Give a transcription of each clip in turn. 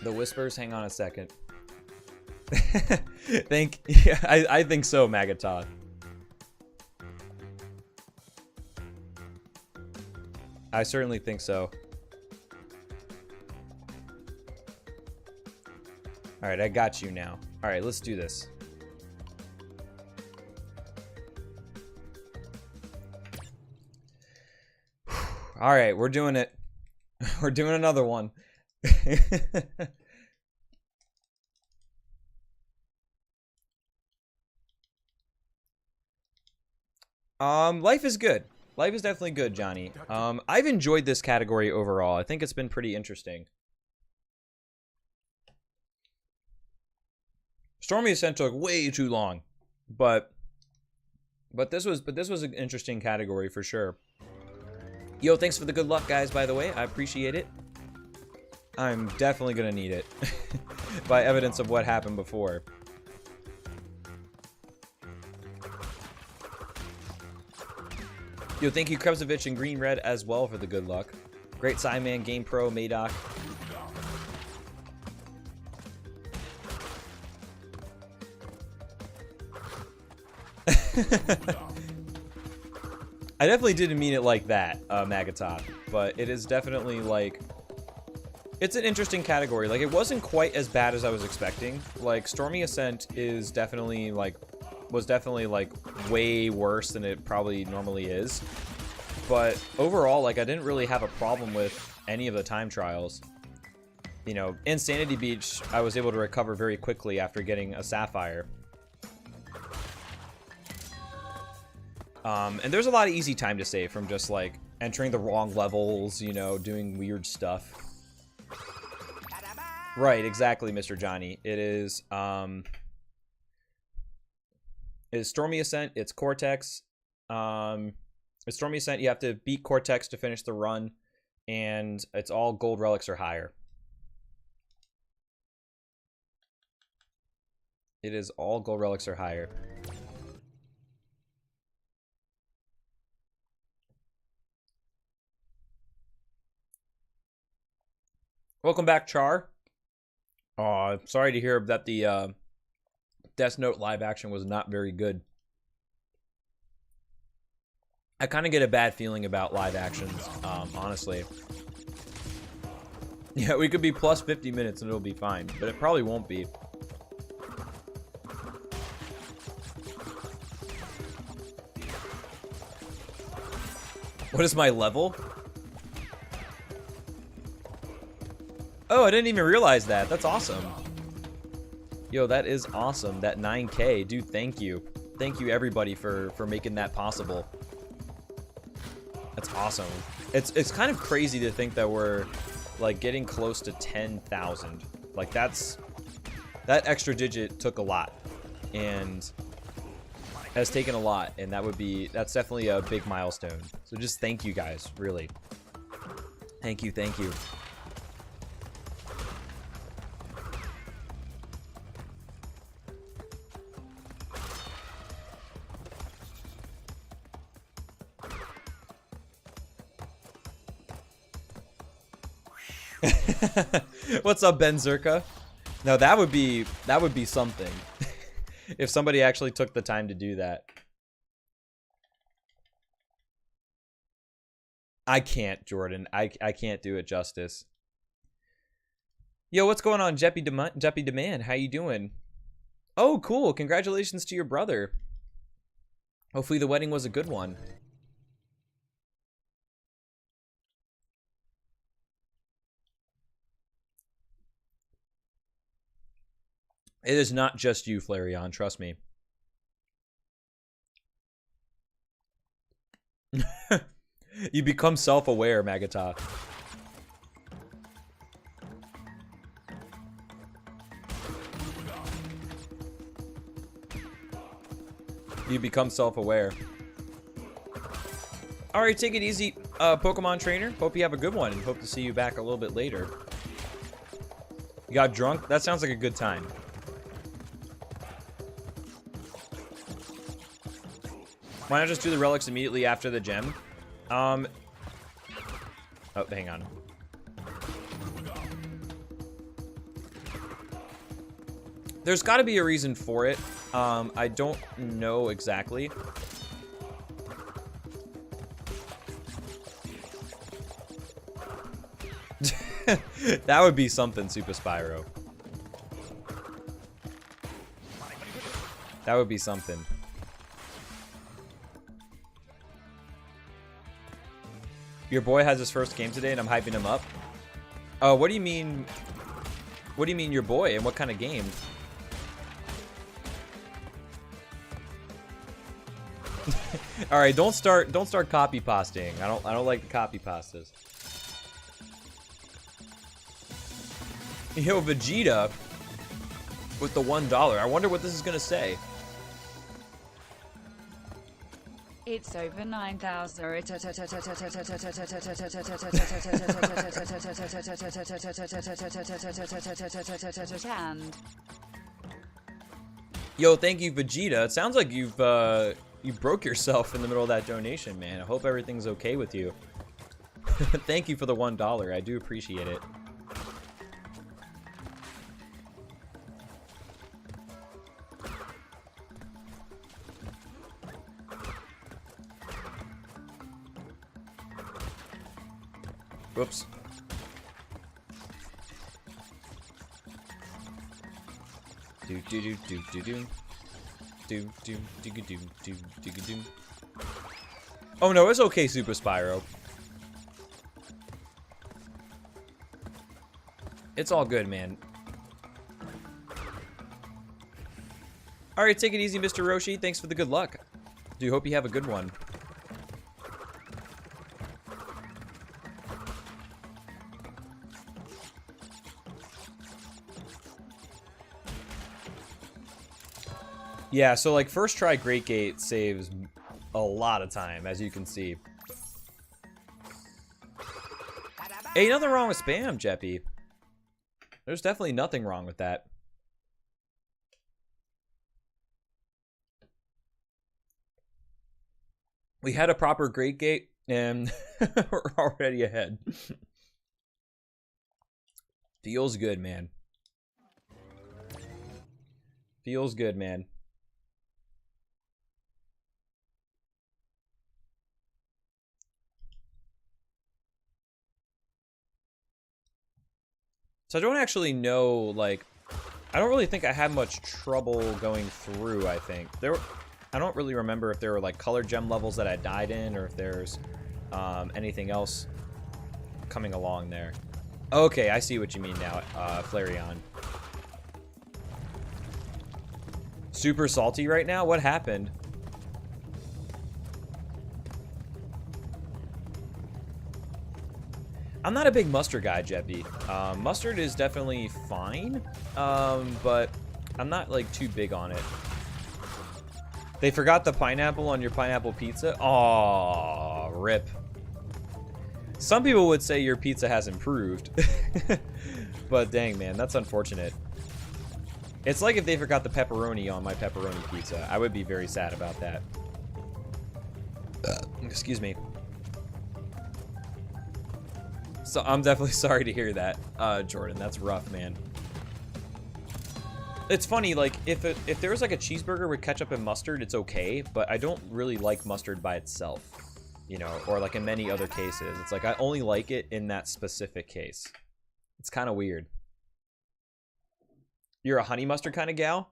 The whispers, hang on a second. Yeah, I think so, Magatod. I certainly think so. Alright, I got you now. Alright, let's do this. Alright, we're doing it. We're doing another one. Life is good. Life is definitely good, Johnny. I've enjoyed this category overall. I think it's been pretty interesting. Stormy Ascent took way too long, but this was an interesting category for sure. Yo, thanks for the good luck, guys, by the way. I appreciate it. I'm definitely gonna need it by evidence of what happened before. Yo, thank you, Krebsovich and Green Red as well for the good luck. Great Psyman, Game Pro, Madoc. I definitely didn't mean it like that, Magatop, but it is definitely like, it's an interesting category. Like, it wasn't quite as bad as I was expecting. Like, Stormy Ascent is definitely like, was definitely like way worse than it probably normally is. But overall, like, I didn't really have a problem with any of the time trials. You know, Insanity Beach, I was able to recover very quickly after getting a Sapphire. And there's a lot of easy time to save from just, like, entering the wrong levels, you know, doing weird stuff. Right, exactly, Mr. Johnny. It is Stormy Ascent, it's Cortex. With Stormy Ascent, you have to beat Cortex to finish the run, and it's all gold relics or higher. It is all gold relics or higher. Welcome back, Char. Sorry to hear that the Death Note live action was not very good. I kind of get a bad feeling about live actions, honestly. Yeah, we could be plus 50 minutes and it'll be fine, but it probably won't be. What is my level? Oh, I didn't even realize that. That's awesome. Yo, that is awesome. That 9K. Dude, thank you. Thank you, everybody, for making that possible. That's awesome. It's kind of crazy to think that we're, like, getting close to 10,000. Like, that extra digit took a lot. And has taken a lot. And that's definitely a big milestone. So just thank you guys, really. Thank you, thank you. What's up, Ben Zerka? No, that would be something. If somebody actually took the time to do that. I can't, Jordan. I can't do it justice. Yo, what's going on, Jeppy Demand? How you doing? Oh, cool. Congratulations to your brother. Hopefully the wedding was a good one. It is not just you, Flareon, trust me. You become self-aware, Magatop. You become self-aware. Alright, take it easy, Pokemon trainer. Hope you have a good one, and hope to see you back a little bit later. You got drunk? That sounds like a good time. Why not just do the relics immediately after the gem? Oh, hang on. There's got to be a reason for it. I don't know exactly. That would be something, Super Spyro. That would be something. Your boy has his first game today and I'm hyping him up. What do you mean? What do you mean your boy? And what kind of game? All right, don't start copy pasting. I don't like the copy pastas. Yo, Vegeta with the $1. I wonder what this is gonna say. It's over 9,000. And Yo, thank you, Vegeta. It sounds like you broke yourself in the middle of that donation, man. I hope everything's okay with you. Thank you for the $1. I do appreciate it. Whoops. Do do do do do do. Do do do do do do do. Oh no, it's okay, Super Spyro. It's all good, man. Alright, take it easy, Mr. Roshi. Thanks for the good luck. Do hope you have a good one. Yeah, so like first try Great Gate saves a lot of time, as you can see. Ain't nothing wrong with spam, Jeppy. There's definitely nothing wrong with that. We had a proper Great Gate, and we're already ahead. Feels good, man. Feels good, man. So I don't actually know, like, I don't really think I had much trouble going through, I think. I don't really remember if there were, like, color gem levels that I died in, or if there's anything else coming along there. Okay, I see what you mean now, Flareon. Super salty right now? What happened? I'm not a big mustard guy, Jeppy. Mustard is definitely fine, but I'm not, like, too big on it. They forgot the pineapple on your pineapple pizza? Aww, rip. Some people would say your pizza has improved. But dang, man, that's unfortunate. It's like if they forgot the pepperoni on my pepperoni pizza. I would be very sad about that. Excuse me. So I'm definitely sorry to hear that, Jordan. That's rough, man. It's funny, like, if there was like a cheeseburger with ketchup and mustard, it's okay, but I don't really like mustard by itself, you know, or like in many other cases. It's like I only like it in that specific case. It's kind of weird. You're a honey mustard kind of gal?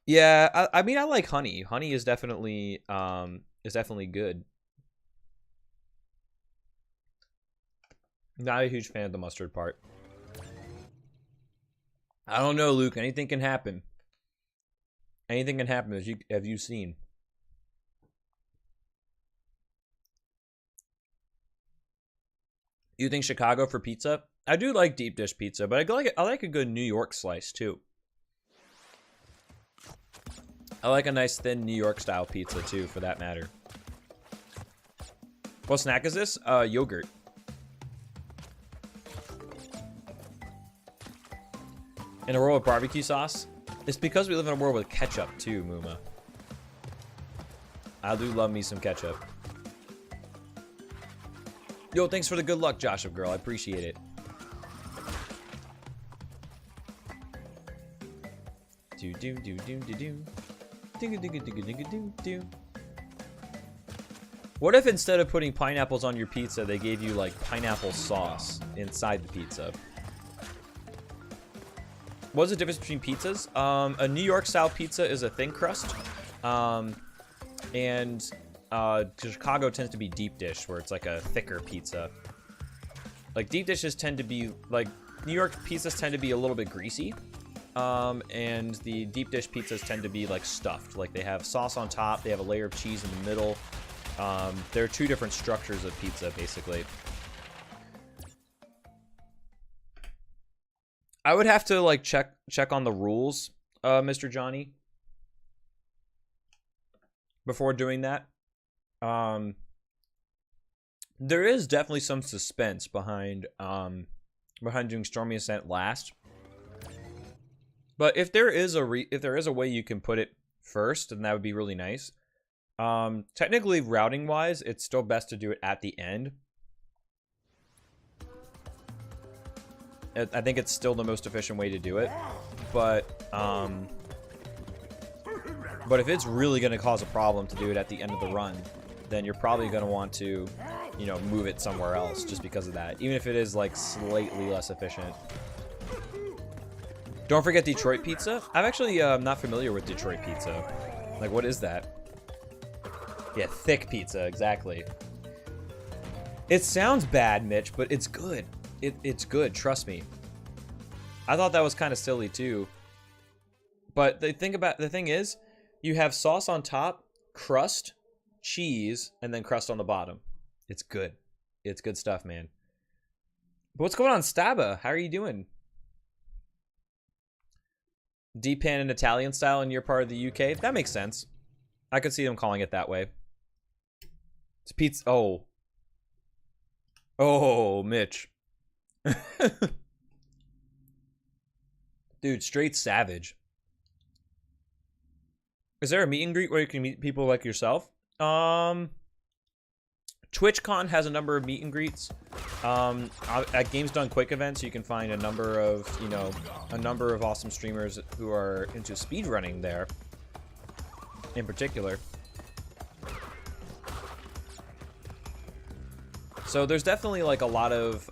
Yeah, I mean, I like honey. Honey is definitely good. Not a huge fan of the mustard part. I don't know, Luke. Anything can happen. Anything can happen, as have you seen. You think Chicago for pizza? I do like deep dish pizza, but I like a good New York slice too. I like a nice thin New York style pizza too, for that matter. What snack is this? Yogurt. In a world with barbecue sauce? It's because we live in a world with ketchup too, Muma. I do love me some ketchup. Yo, thanks for the good luck, Joshua girl. I appreciate it. What if instead of putting pineapples on your pizza, they gave you like pineapple sauce inside the pizza? What's the difference between pizzas? A New York style pizza is a thin crust, and Chicago tends to be deep dish, where it's like a thicker pizza. Like deep dishes tend to be like New York pizzas tend to be a little bit greasy, and the deep dish pizzas tend to be like stuffed. Like they have sauce on top, they have a layer of cheese in the middle. There are two different structures of pizza, basically. I would have to like check on the rules, Mr. Johnny, before doing that. There is definitely some suspense behind doing Stormy Ascent last. But if there is a way you can put it first, then that would be really nice. Technically, routing wise, it's still best to do it at the end. I think it's still the most efficient way to do it, but if it's really going to cause a problem to do it at the end of the run, then you're probably going to want to, you know, move it somewhere else just because of that, even if it is like slightly less efficient. Don't forget Detroit pizza. I'm actually not familiar with Detroit pizza. Like, what is that? Yeah, thick pizza, exactly. It sounds bad, Mitch, but it's good. It's good, trust me. I thought that was kind of silly too. But the thing is, you have sauce on top, crust, cheese, and then crust on the bottom. It's good. It's good stuff, man. But what's going on, Staba? How are you doing? D-pan in Italian style in your part of the UK? That makes sense. I could see them calling it that way. It's pizza. Oh. Oh, Mitch. Dude, straight savage. Is there a meet and greet where you can meet people like yourself? TwitchCon has a number of meet and greets. At Games Done Quick events, you can find a number of awesome streamers who are into speedrunning there, in particular. So there's definitely like a lot of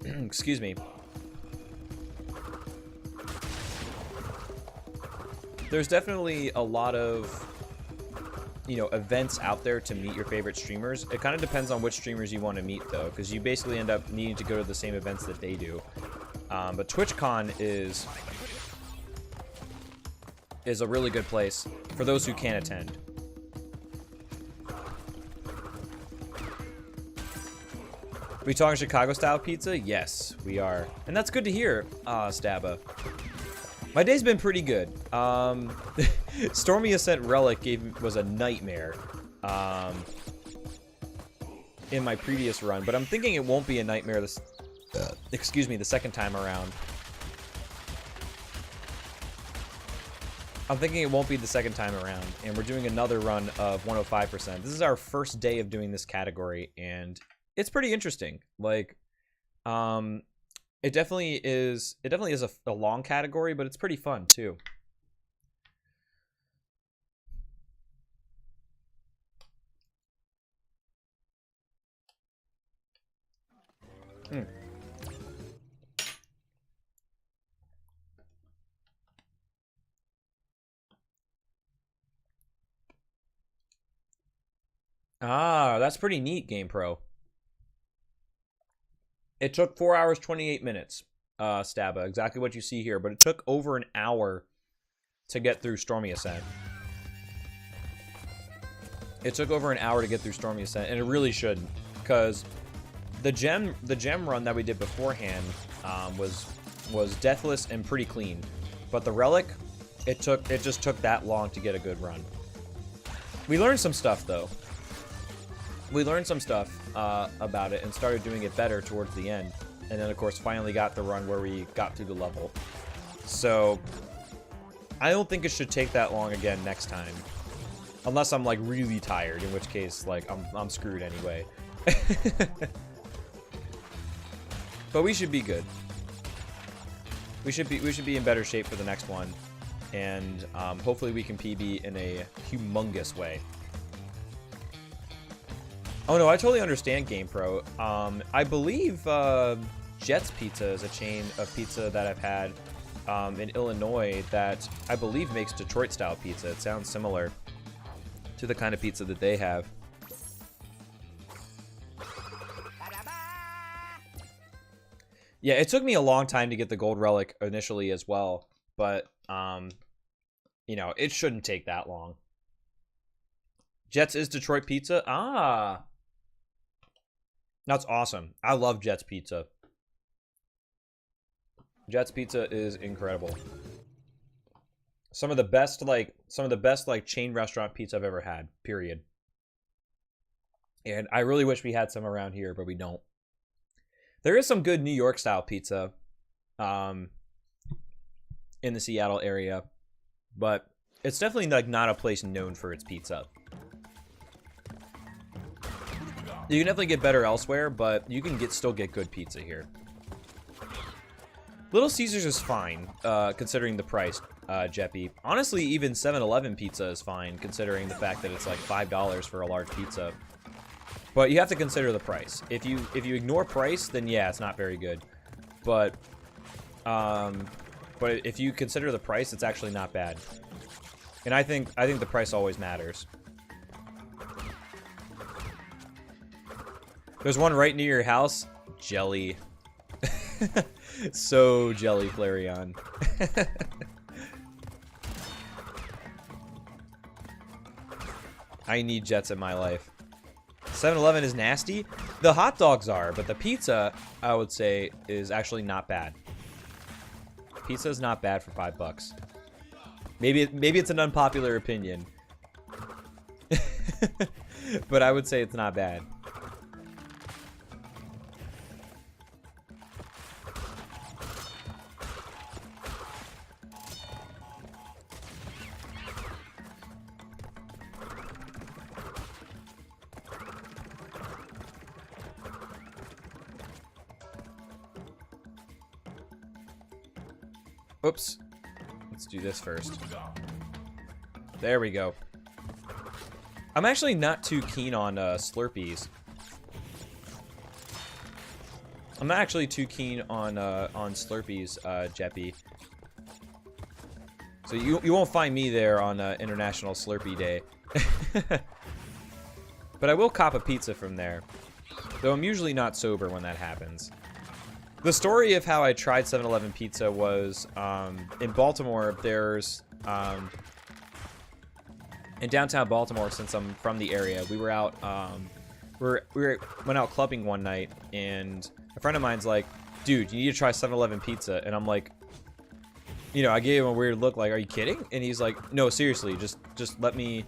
excuse me. There's definitely a lot of, you know, events out there to meet your favorite streamers. It kind of depends on which streamers you want to meet, though, because you basically end up needing to go to the same events that they do. But TwitchCon is a really good place for those who can attend. We talking Chicago-style pizza? Yes, we are. And that's good to hear, Staba. My day's been pretty good. Stormy Ascent Relic was a nightmare in my previous run, but I'm thinking it won't be a nightmare the second time around. I'm thinking it won't be the second time around, and we're doing another run of 105%. This is our first day of doing this category, and it's pretty interesting. Like, it definitely is a long category, but it's pretty fun too. Ah, that's pretty neat, GamePro. It took 4 hours, 28 minutes, Staba. Exactly what you see here, but it took over an hour to get through Stormy Ascent. It took over an hour to get through Stormy Ascent, and it really shouldn't, because the gem run that we did beforehand was deathless and pretty clean, but the relic, it just took that long to get a good run. We learned some stuff though. We learned some stuff about it and started doing it better towards the end, and then of course finally got the run where we got through the level. So I don't think it should take that long again next time, unless I'm like really tired, in which case like I'm screwed anyway. But we should be good. We should be in better shape for the next one, and hopefully we can PB in a humongous way. Oh no, I totally understand GamePro. I believe Jet's Pizza is a chain of pizza that I've had in Illinois that I believe makes Detroit-style pizza. It sounds similar to the kind of pizza that they have. Yeah, it took me a long time to get the gold relic initially as well, but you know, it shouldn't take that long. Jets is Detroit pizza. Ah, that's awesome. I love Jets pizza. Jets pizza is incredible. Some of the best like chain restaurant pizza I've ever had, period. And I really wish we had some around here, but we don't. There is some good New York style pizza in the Seattle area, but it's definitely like not a place known for its pizza. You can definitely get better elsewhere, but you can still get good pizza here. Little Caesars is fine, considering the price, Jeppy. Honestly, even 7-Eleven pizza is fine, considering the fact that it's like $5 for a large pizza. But you have to consider the price. If you ignore price, then yeah, it's not very good. But if you consider the price, it's actually not bad. And I think the price always matters. There's one right near your house. Jelly. So jelly, Flareon. I need Jets in my life. 7-Eleven is nasty. The hot dogs are, but the pizza, I would say, is actually not bad. Pizza is not bad for $5. Maybe it's an unpopular opinion. But I would say it's not bad. Oops. Let's do this first. There we go. I'm actually not too keen on Slurpees. I'm not actually too keen on Slurpees, Jeppy. So you won't find me there on International Slurpee Day. But I will cop a pizza from there. Though I'm usually not sober when that happens. The story of how I tried 7-Eleven pizza was in Baltimore. There's in downtown Baltimore, since I'm from the area, we were out went out clubbing one night, and a friend of mine's like, dude, you need to try 7-Eleven pizza. And I'm like, you know, I gave him a weird look like, are you kidding? And he's like, no, seriously, just let me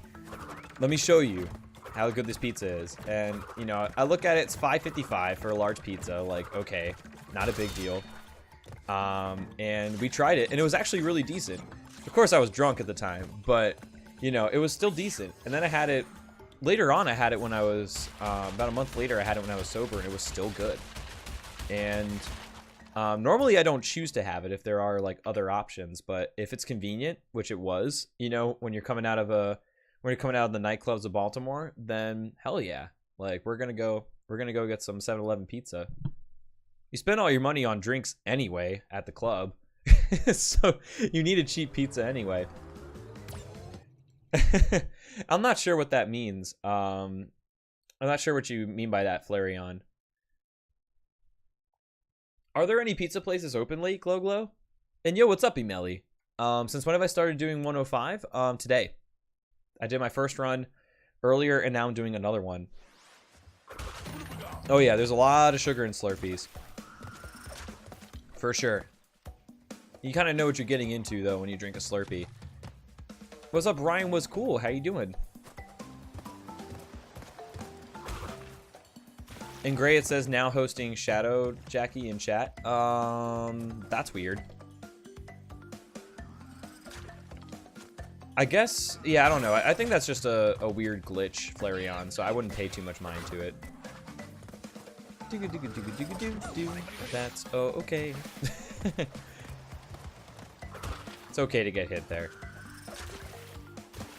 show you how good this pizza is. And you know, I look at it, it's $5.55 for a large pizza. Like, okay, not a big deal. And we tried it, and it was actually really decent. Of course, I was drunk at the time, but you know, it was still decent. And then I had it later on. I had it when I was about a month later. I had it when I was sober, and it was still good. And normally I don't choose to have it if there are like other options, but if it's convenient, which it was, you know, when you're coming out of the nightclubs of Baltimore, then hell yeah, like we're gonna go get some 7-Eleven pizza. You spend all your money on drinks anyway at the club, so you need a cheap pizza anyway. I'm not sure what that means. I'm not sure what you mean by that, Flareon. Are there any pizza places open late, Glow? And yo, what's up, Emelly? Since when have I started doing 105? Today. I did my first run earlier, and now I'm doing another one. Oh yeah, there's a lot of sugar in Slurpees. For sure. You kind of know what you're getting into, though, when you drink a Slurpee. What's up, Ryan? Was cool. How you doing? In gray, it says now hosting Shadow Jackie in chat. That's weird. I guess, yeah, I don't know. I think that's just a weird glitch, Flareon, so I wouldn't pay too much mind to it. That's okay. It's okay to get hit there.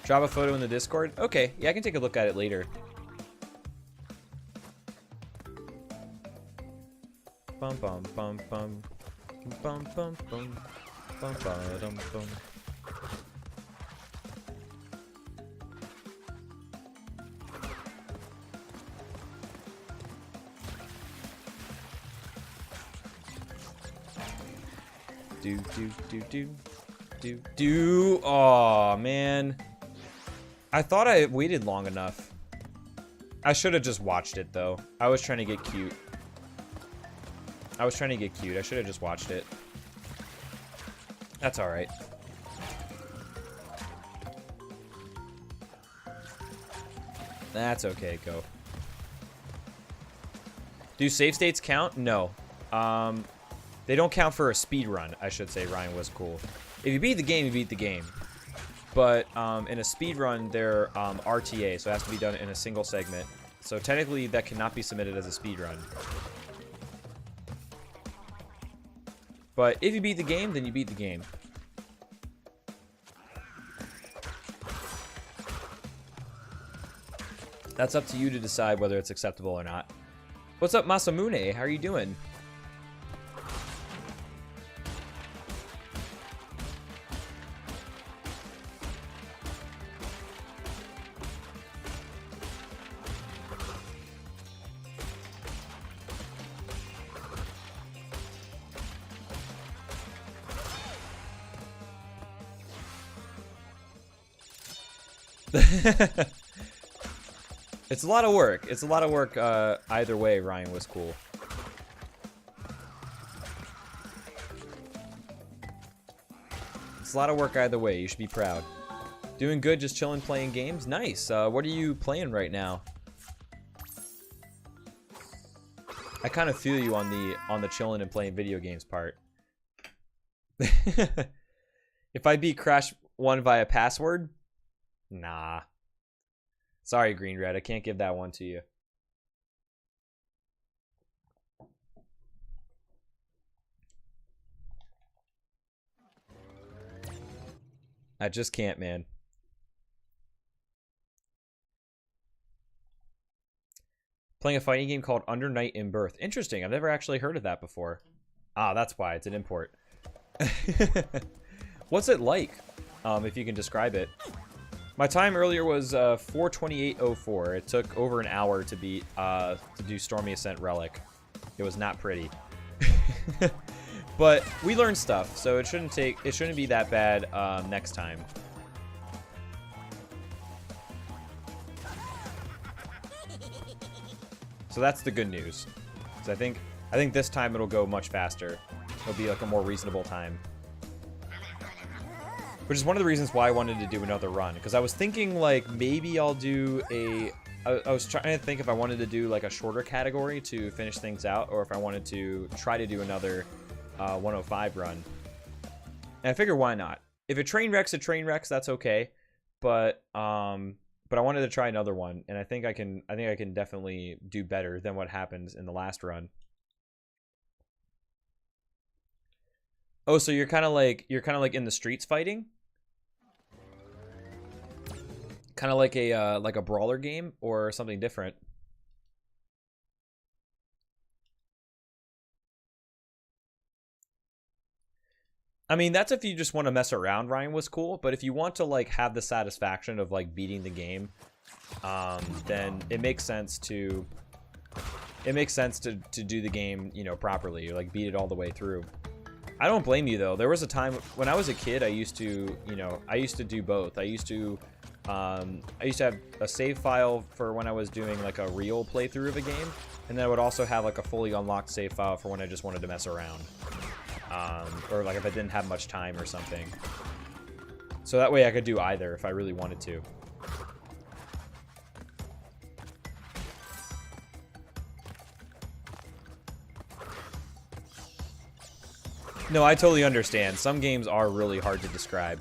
Drop a photo in the Discord? Okay, yeah, I can take a look at it later. Bum bum bum bum. Bum bum bum. Bum bum bum. Do. Oh man. I thought I waited long enough. I should have just watched it though. I was trying to get cute. I should have just watched it. That's alright. That's okay, go. Do save states count? No. They don't count for a speed run, I should say. Ryan was cool. If you beat the game, you beat the game. But in a speed run, they're RTA, so it has to be done in a single segment. So technically, that cannot be submitted as a speed run. But if you beat the game, then you beat the game. That's up to you to decide whether it's acceptable or not. What's up, Masamune? How are you doing? It's a lot of work. It's a lot of work either way. Ryan was cool. It's a lot of work either way. You should be proud. Doing good, just chilling, playing games. Nice. What are you playing right now? I kind of feel you on the chilling and playing video games part. If I beat Crash 1 via password, nah. Sorry, Green Red. I can't give that one to you. I just can't, man. Playing a fighting game called Under Night in Birth. Interesting. I've never actually heard of that before. Ah, that's why. It's an import. What's it like? If you can describe it. My time earlier was 4:28:04. It took over an hour to beat to do Stormy Ascent Relic. It was not pretty. But we learned stuff, so it shouldn't be that bad next time. So that's the good news. So I think this time it'll go much faster. It'll be like a more reasonable time. Which is one of the reasons why I wanted to do another run. Because I was thinking, like, maybe I'll do a... I was trying to think if I wanted to do, like, a shorter category to finish things out. Or if I wanted to try to do another 105 run. And I figure, why not? If it train wrecks, that's okay. But I wanted to try another one. And I think I can definitely do better than what happened in the last run. Oh, so you're kind of like in the streets fighting? Kind of like a brawler game or something different? I mean, that's if you just want to mess around. Ryan was cool, but if you want to like have the satisfaction of like beating the game, then it makes sense to do the game, you know, properly, or like beat it all the way through. I don't blame you though. There was a time when I was a kid, I used to do both. I used to have a save file for when I was doing like a real playthrough of a game, and then I would also have like a fully unlocked save file for when I just wanted to mess around, or like if I didn't have much time or something. So that way I could do either if I really wanted to. No, I totally understand. Some games are really hard to describe.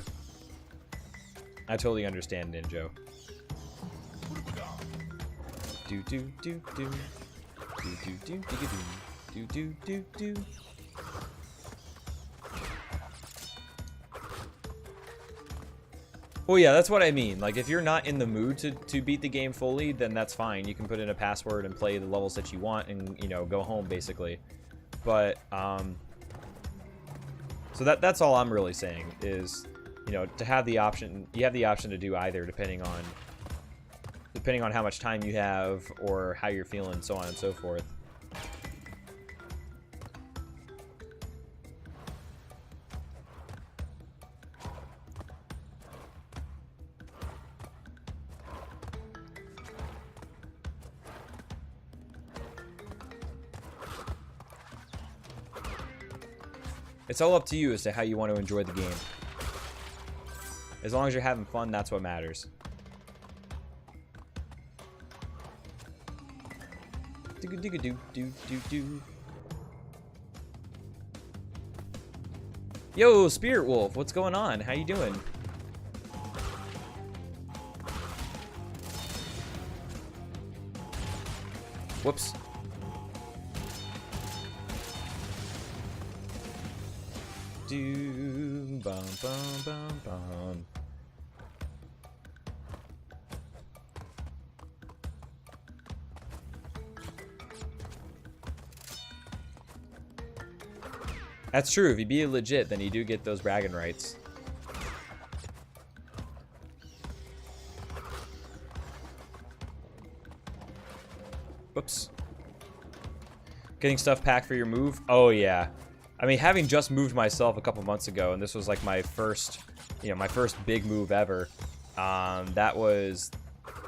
I totally understand, Ninjo. Do do do do. Do do do do do do do do. Well, yeah, that's what I mean. Like, if you're not in the mood to beat the game fully, then that's fine. You can put in a password and play the levels that you want and, you know, go home, basically. But, so that's all I'm really saying is, you know, to have the option, you have the option to do either depending on how much time you have or how you're feeling, so on and so forth. It's all up to you as to how you want to enjoy the game. As long as you're having fun, that's what matters. Yo, Spirit Wolf, what's going on? How you doing? Whoops. Bum, bum, bum, bum. That's true. If you be legit, then you do get those bragging rights. Whoops. Getting stuff packed for your move? Oh, yeah. I mean, having just moved myself a couple months ago, and this was like my first, you know, my first big move ever, that was,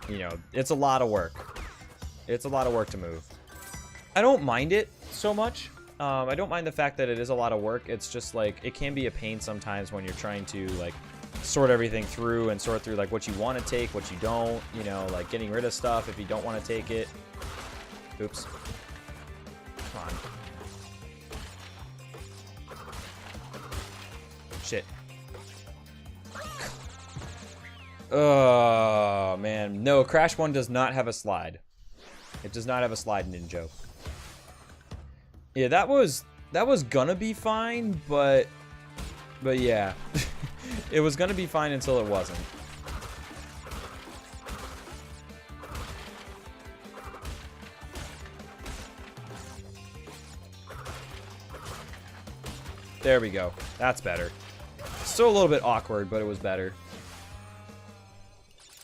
you know, it's a lot of work. It's a lot of work to move. I don't mind it so much. I don't mind the fact that it is a lot of work. It's just like, it can be a pain sometimes when you're trying to like sort everything through and sort through like what you want to take, what you don't, you know, like getting rid of stuff if you don't want to take it. Oops. Come on. Shit. Oh, man. No, Crash 1 does not have a slide. It does not have a slide, Ninja. Yeah, that was gonna be fine, but yeah. It was gonna be fine until it wasn't. There we go. That's better. Still a little bit awkward, but it was better.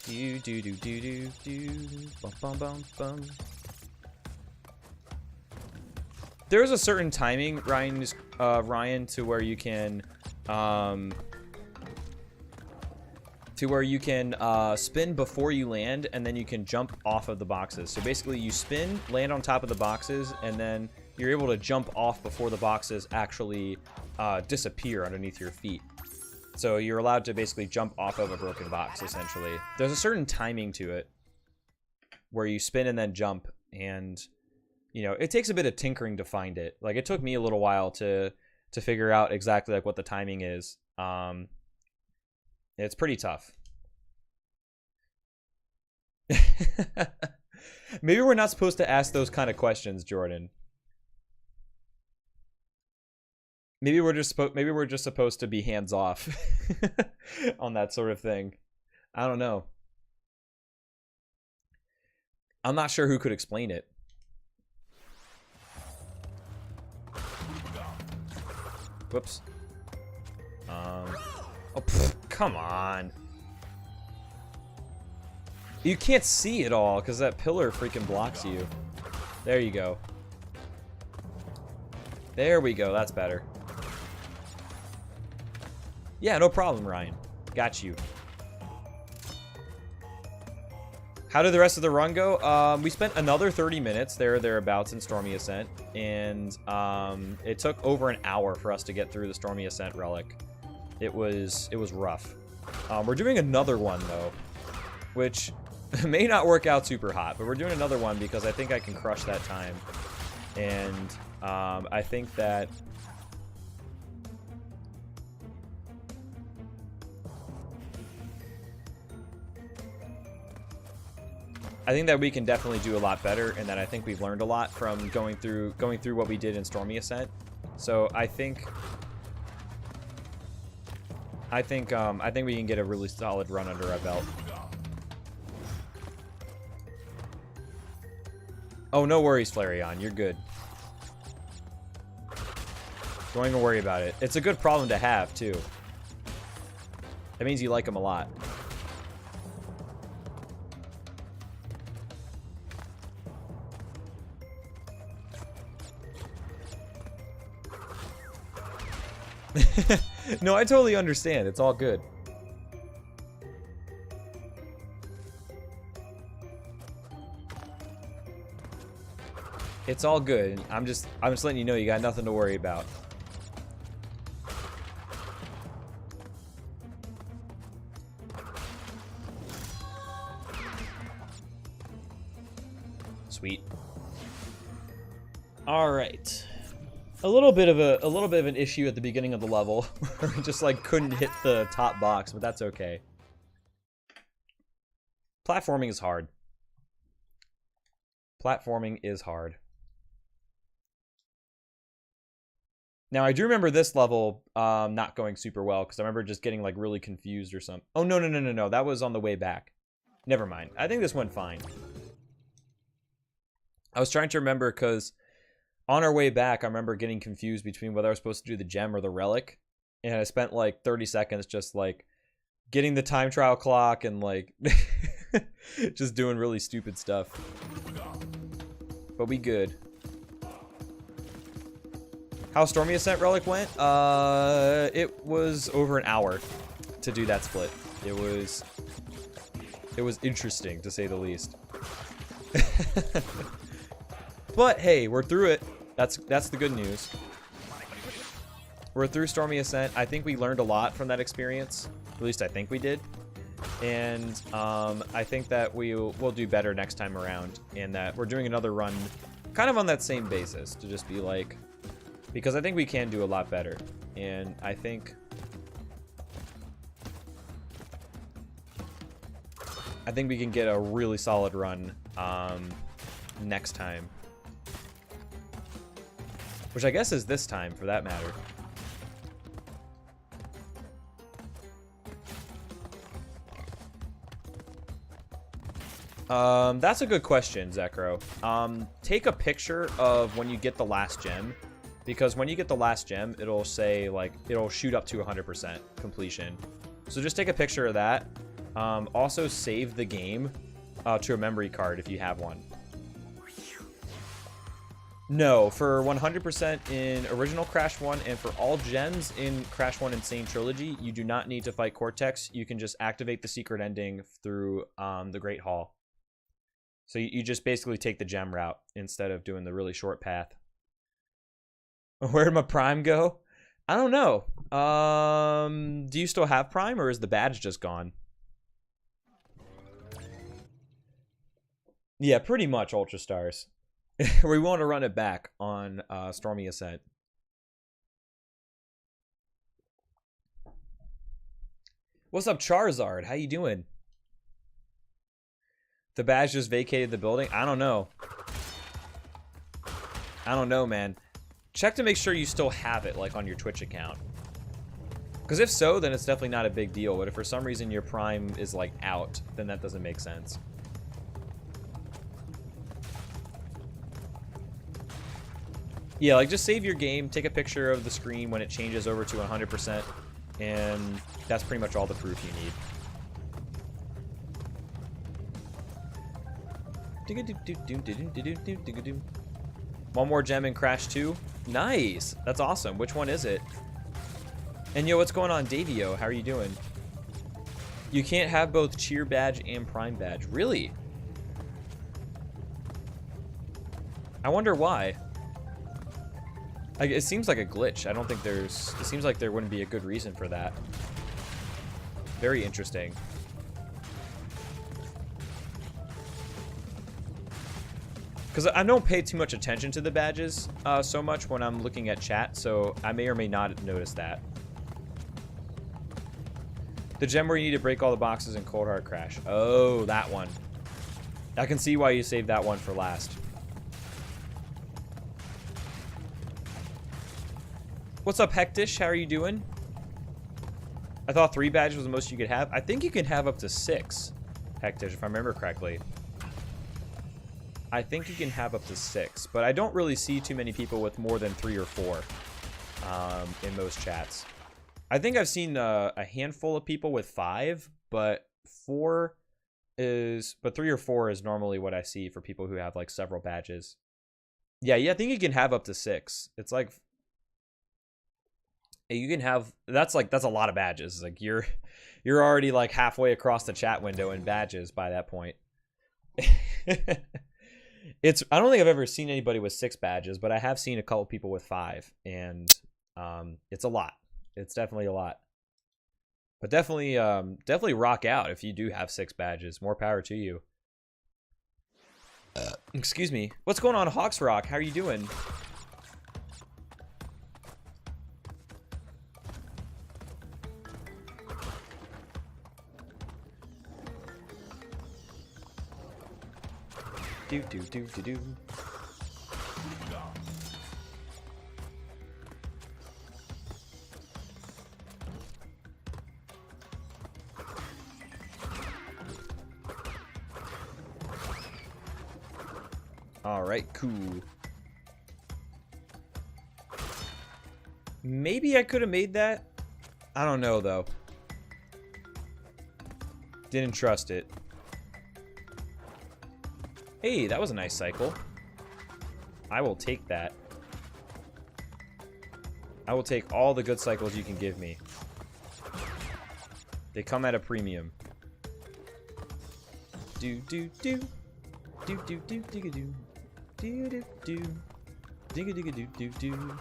Do do do do do do. Bum bum bum bum. There's a certain timing, Ryan, to where you can, spin before you land, and then you can jump off of the boxes. So basically, you spin, land on top of the boxes, and then you're able to jump off before the boxes actually disappear underneath your feet. So you're allowed to basically jump off of a broken box, essentially. There's a certain timing to it, where you spin and then jump, and you know, it takes a bit of tinkering to find it. Like, it took me a little while to figure out exactly like what the timing is. It's pretty tough. Maybe we're not supposed to ask those kind of questions, Jordan. Maybe we're just supposed to be hands off on that sort of thing. I don't know. I'm not sure who could explain it. Whoops. Oh, pff, come on. You can't see it all because that pillar freaking blocks you. There you go. There we go. That's better. Yeah, no problem, Ryan. Got you. How did the rest of the run go? We spent another 30 minutes thereabouts in Stormy Ascent, and it took over an hour for us to get through the Stormy Ascent relic. It was rough. We're doing another one though, which may not work out super hot, but we're doing another one because I think I can crush that time, and I think that. I think that we can definitely do a lot better, and that I think we've learned a lot from going through what we did in Stormy Ascent. So I think I think we can get a really solid run under our belt. Oh, no worries, Flareon. You're good. Don't even worry about it. It's a good problem to have, too. That means you like him a lot. No, I totally understand. It's all good. It's all good. I'm just letting you know you got nothing to worry about. Sweet. All right. A little bit of an issue at the beginning of the level. Just like couldn't hit the top box, but that's okay. Platforming is hard. Platforming is hard. Now, I do remember this level not going super well, because I remember just getting, like, really confused or something. Oh, no. That was on the way back. Never mind. I think this went fine. I was trying to remember, because on our way back, I remember getting confused between whether I was supposed to do the gem or the relic. And I spent, like, 30 seconds just, like, getting the time trial clock and, like, just doing really stupid stuff. But we good. How Stormy Ascent Relic went? It was over an hour to do that split. It was interesting, to say the least. But hey, we're through it. That's the good news. We're through Stormy Ascent. I think we learned a lot from that experience. At least I think we did. And I think that we'll do better next time around, and that we're doing another run kind of on that same basis, to just be like, because I think we can do a lot better, and I think we can get a really solid run next time, which I guess is this time, for that matter. That's a good question, Zekro. Take a picture of when you get the last gem, because when you get the last gem, it'll say, like, it'll shoot up to 100% completion. So just take a picture of that. Also save the game to a memory card if you have one. No, for 100% in original Crash 1 and for all gems in Crash 1 Insane Trilogy, you do not need to fight Cortex. You can just activate the secret ending through the Great Hall. So you just basically take the gem route instead of doing the really short path. Where'd my Prime go? I don't know. Do you still have Prime, or is the badge just gone? Yeah, pretty much Ultra Stars. We want to run it back on Stormy Ascent. What's up, Charizard? How you doing? The badge just vacated the building? I don't know. I don't know, man. Check to make sure you still have it, like, on your Twitch account. Because if so, then it's definitely not a big deal. But if for some reason your Prime is, like, out, then that doesn't make sense. Yeah, like, just save your game, take a picture of the screen when it changes over to 100%, and that's pretty much all the proof you need. One more gem in Crash 2. Nice! That's awesome. Which one is it? And yo, what's going on, Davio? How are you doing? You can't have both Cheer Badge and Prime Badge. Really? I wonder why. It seems like a glitch. I don't think there's... It seems like there wouldn't be a good reason for that. Very interesting. Because I don't pay too much attention to the badges so much when I'm looking at chat, so I may or may not notice that. The gem where you need to break all the boxes in Cold Hard Crash. Oh, that one. I can see why you saved that one for last. What's up, Hectish? How are you doing? I thought 3 badges was the most you could have. I think you can have up to 6, Hectish, if I remember correctly. I think you can have up to 6, but I don't really see too many people with more than 3 or 4 in most chats. I think I've seen a handful of people with 5, but 3 or 4 is normally what I see for people who have like several badges. Yeah, I think you can have up to 6. It's like you can have that's a lot of badges. Like you're already like halfway across the chat window in badges by that point. I don't think I've ever seen anybody with 6 badges, but I have seen a couple people with 5, and it's a lot. It's definitely a lot. But definitely rock out if you do have 6 badges. More power to you. Excuse me. What's going on, Hawks Rock? How are you doing? Do do do do do. All right, cool. Maybe I could have made that. I don't know though. Didn't trust it. Hey, that was a nice cycle. I will take that. I will take all the good cycles you can give me. They come at a premium. Do do do. Do do do do do do. Do do do. Do do do do do.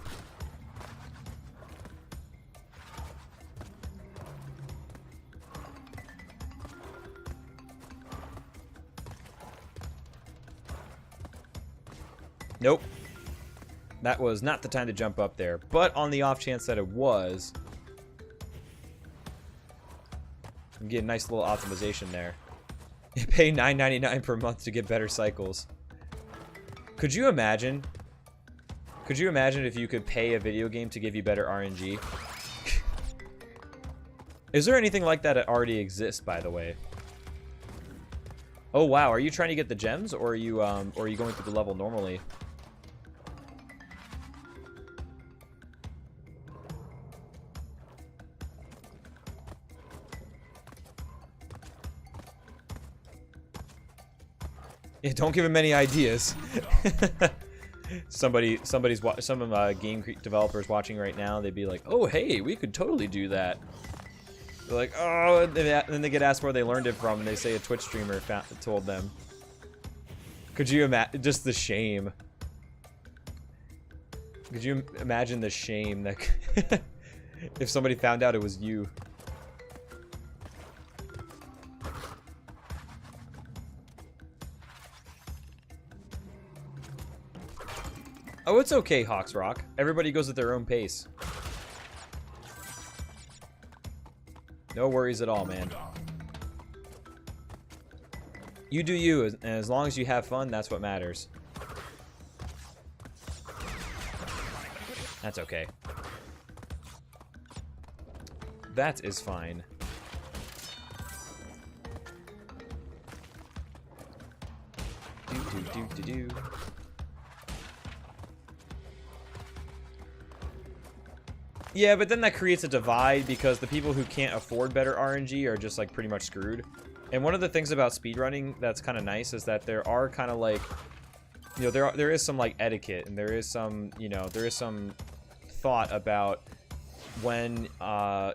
Nope. That was not the time to jump up there. But on the off chance that it was, you get a nice little optimization there. You pay $9.99 per month to get better cycles. Could you imagine? Could you imagine if you could pay a video game to give you better RNG? Is there anything like that that already exists, by the way? Oh wow, are you trying to get the gems, or are you going through the level normally? Yeah, don't give him any ideas. Some game developers watching right now, they'd be like, "Oh, hey, we could totally do that." They're like, "Oh," and then they get asked where they learned it from, and they say a Twitch streamer told them. Could you imagine just the shame? Could you imagine the shame that if somebody found out it was you? Oh, it's okay, Hawks Rock. Everybody goes at their own pace. No worries at all, man. You do you, and as long as you have fun, that's what matters. That's okay. That is fine. Do do do do do. Yeah, but then that creates a divide because the people who can't afford better RNG are just like pretty much screwed. And one of the things about speedrunning that's kind of nice is that there are kind of like, you know, there is some like etiquette, and there is some, you know, there is some thought about when,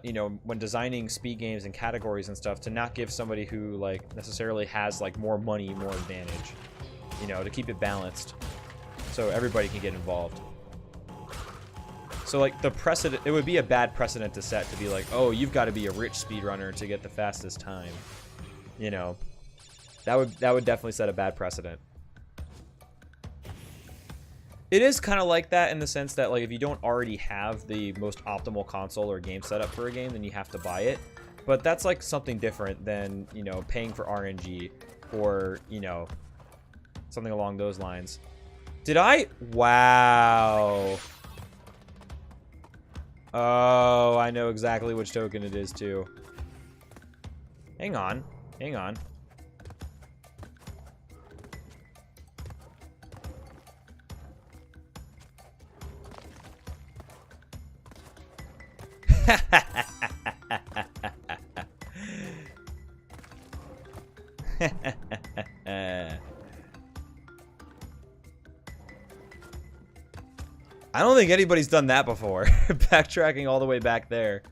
you know, when designing speed games and categories and stuff, to not give somebody who like necessarily has like more money more advantage, you know, to keep it balanced so everybody can get involved. So like the precedent, it would be a bad precedent to set to be like, oh, you've got to be a rich speedrunner to get the fastest time. You know, that would definitely set a bad precedent. It is kind of like that in the sense that like if you don't already have the most optimal console or game setup for a game, then you have to buy it. But that's like something different than, you know, paying for RNG or, you know, something along those lines. Did I? Wow. Oh, I know exactly which token it is, too. Hang on. Hang on. I don't think anybody's done that before. Backtracking all the way back there.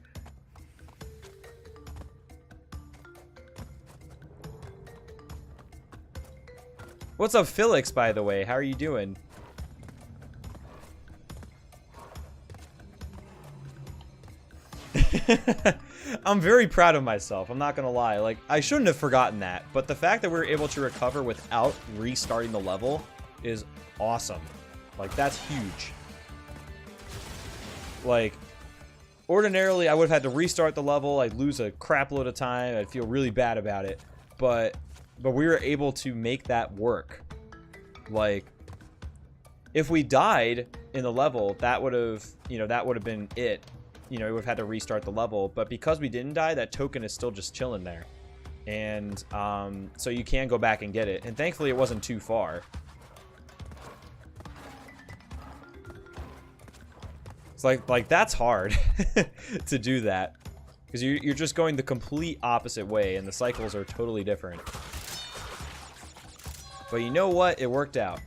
What's up, Felix, by the way? How are you doing? I'm very proud of myself. I'm not gonna lie. Like, I shouldn't have forgotten that, but the fact that we were able to recover without restarting the level is awesome. Like, that's huge. Like, ordinarily, I would have had to restart the level. I'd lose a crap load of time. I'd feel really bad about it. But we were able to make that work. Like, if we died in the level, that would have, you know, that would have been it. You know, we would have had to restart the level. But because we didn't die, that token is still just chilling there. And so you can go back and get it. And thankfully, it wasn't too far. It's like that's hard to do that. Because you're just going the complete opposite way. And the cycles are totally different. But you know what? It worked out.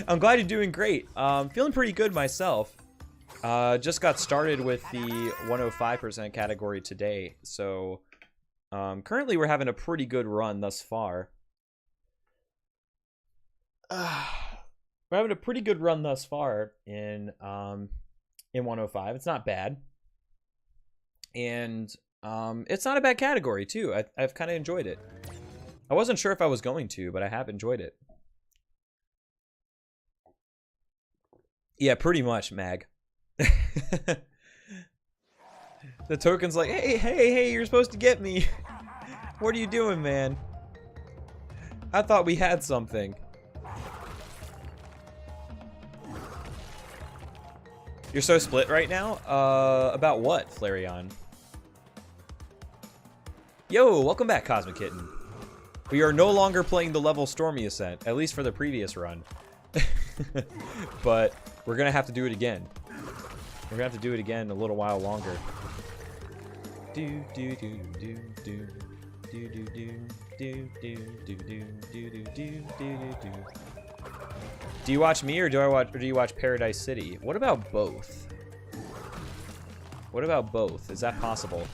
I'm glad you're doing great. Feeling pretty good myself. Just got started with the 105% category today. So currently we're having a pretty good run thus far. We're having a pretty good run thus far in 105. It's not bad. And it's not a bad category too. I've kind of enjoyed it. I wasn't sure if I was going to, but I have enjoyed it. Yeah, pretty much, Mag. The token's like, hey, you're supposed to get me. What are you doing, man? I thought we had something. You're so split right now? About what, Flareon? Yo, welcome back, Cosmic Kitten. We are no longer playing the level Stormy Ascent, at least for the previous run. But we're gonna have to do it again. We're gonna have to do it again a little while longer. Do do do do do do do do do do do do do do do. Do you watch me or do you watch Paradise City? What about both? What about both? Is that possible?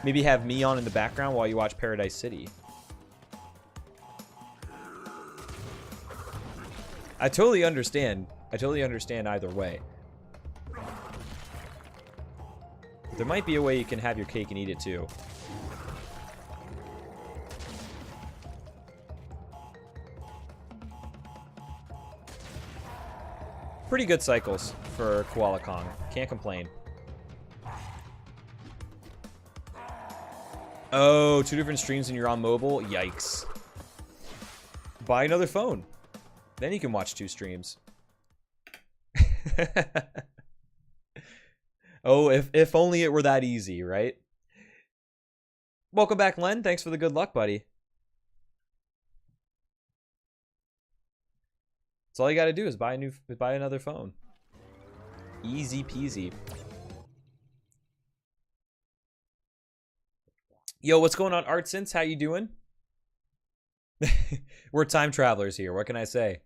Maybe have me on in the background while you watch Paradise City. I totally understand. I totally understand either way. There might be a way you can have your cake and eat it too. Pretty good cycles for Koala Kong. Can't complain. Oh, 2 different streams and you're on mobile? Yikes. Buy another phone. Then you can watch 2 streams. Oh, if only it were that easy, right? Welcome back, Len. Thanks for the good luck, buddy. That's all you gotta do is buy another phone. Easy peasy. Yo, what's going on, ArtSense? How you doing? We're time travelers here. What can I say?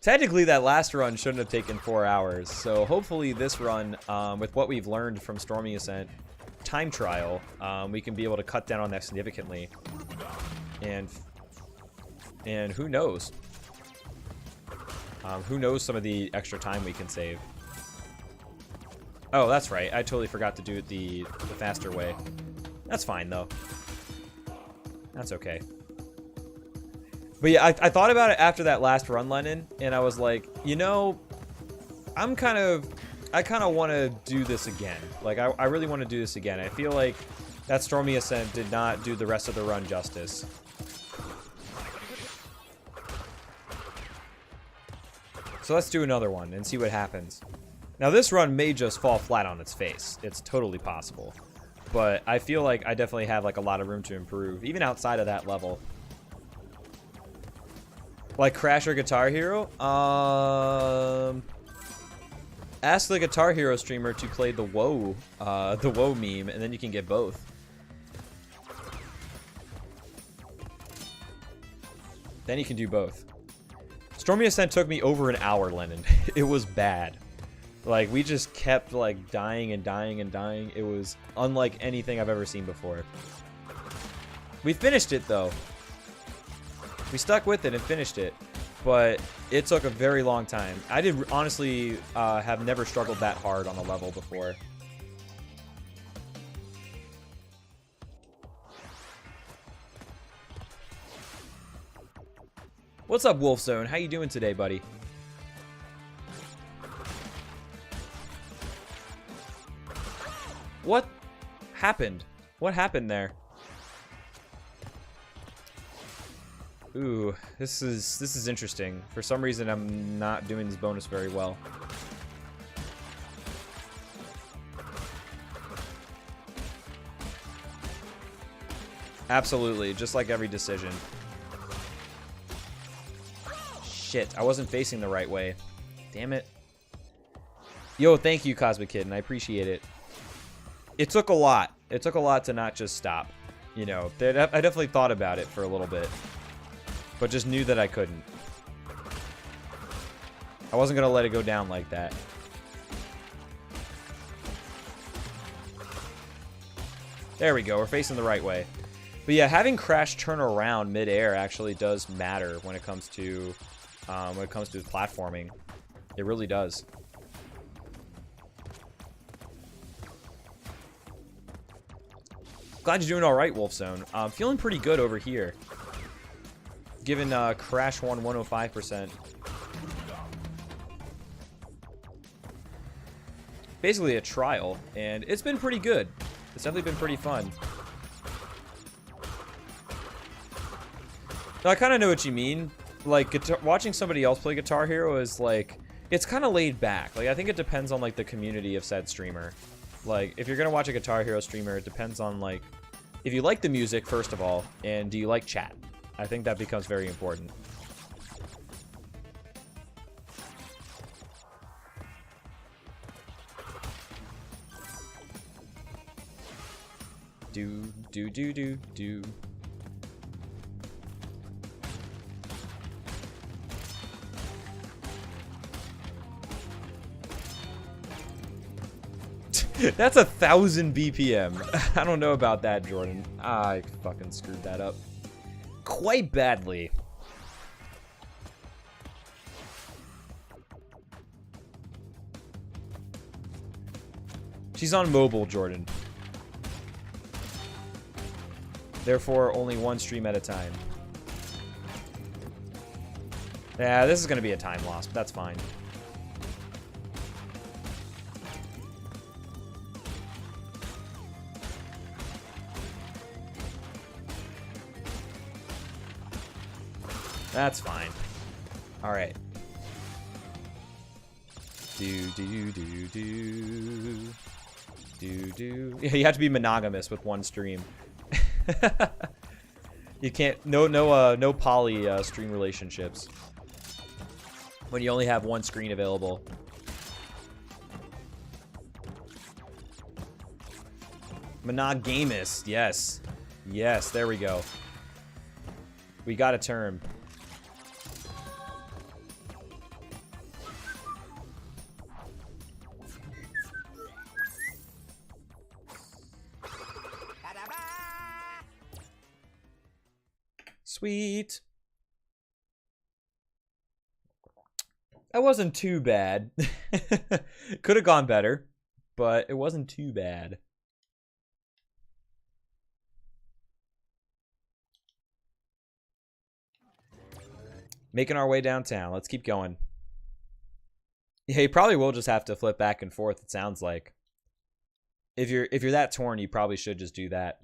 Technically, that last run shouldn't have taken 4 hours. So hopefully this run, with what we've learned from Stormy Ascent time trial, we can be able to cut down on that significantly. And who knows? Who knows some of the extra time we can save. Oh, that's right. I totally forgot to do it the faster way. That's fine, though. That's okay. But yeah, I thought about it after that last run, Lennon, and I was like, you know, I kind of want to do this again. Like, I really want to do this again. I feel like That Stormy Ascent did not do the rest of the run justice. So let's do another one and see what happens. Now this run may just fall flat on its face. It's totally possible. But I feel like I definitely have like a lot of room to improve, even outside of that level. Like Crash or Guitar Hero? Ask the Guitar Hero streamer to play the Woe meme, and then you can get both. Then you can do both. Stormy Ascent took me over an hour, Lennon. It was bad. Like, we just kept, like, dying and dying and dying. It was unlike anything I've ever seen before. We finished it, though. We stuck with it and finished it. But it took a very long time. I did, honestly, have never struggled that hard on a level before. What's up, Wolfzone? How you doing today, buddy? What happened? What happened there? Ooh, this is interesting. For some reason, I'm not doing this bonus very well. Absolutely, just like every decision. Shit, I wasn't facing the right way. Damn it. Yo, thank you, Cosmic Kid, and I appreciate it. It took a lot. It took a lot to not just stop. You know, I definitely thought about it for a little bit. But just knew that I couldn't. I wasn't going to let it go down like that. There we go. We're facing the right way. But yeah, having Crash turn around mid-air actually does matter when it comes to platforming. It really does. Glad you're doing all right, Wolfzone. I'm feeling pretty good over here. Given Crash won 105%. Basically a trial, and it's been pretty good. It's definitely been pretty fun. Now, I kind of know what you mean. Like, watching somebody else play Guitar Hero is like, it's kind of laid back. Like, I think it depends on like the community of said streamer. Like, if you're gonna watch a Guitar Hero streamer, it depends on like, if you like the music first of all, and do you like chat? I think that becomes very important. Do. That's 1,000 BPM. I don't know about that, Jordan. I fucking screwed that up quite badly. She's on mobile, Jordan. Therefore, only one stream at a time. Yeah, this is going to be a time loss, but that's fine. That's fine. All right. Do. Yeah, you have to be monogamous with one stream. You can't. No poly stream relationships. When you only have one screen available. Monogamous. Yes. Yes. There we go. We got a term. Sweet. That wasn't too bad. Could have gone better, but it wasn't too bad. Making our way downtown. Let's keep going. Yeah, you probably will just have to flip back and forth, it sounds like. if you're that torn, you probably should just do that.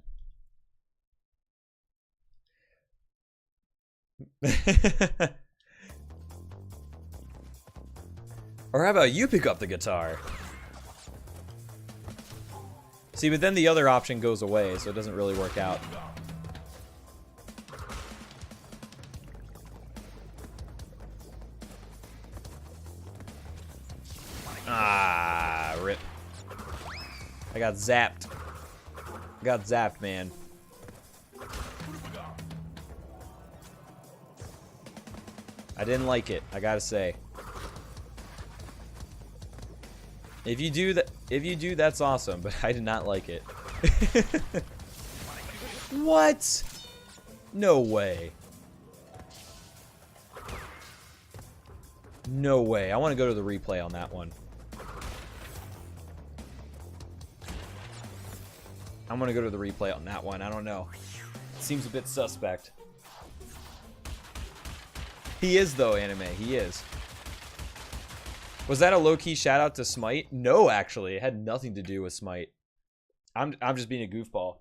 Or how about you pick up the guitar? See, but then the other option goes away, so it doesn't really work out. Ah, rip. I got zapped. I got zapped, man. I didn't like it, I gotta say. If you do, that's awesome, but I did not like it. What? No way. No way. I want to go to the replay on that one. I'm going to go to the replay on that one. I don't know. It seems a bit suspect. He is, though, Anime. He is. Was that a low-key shout-out to Smite? No, actually. It had nothing to do with Smite. I'm just being a goofball.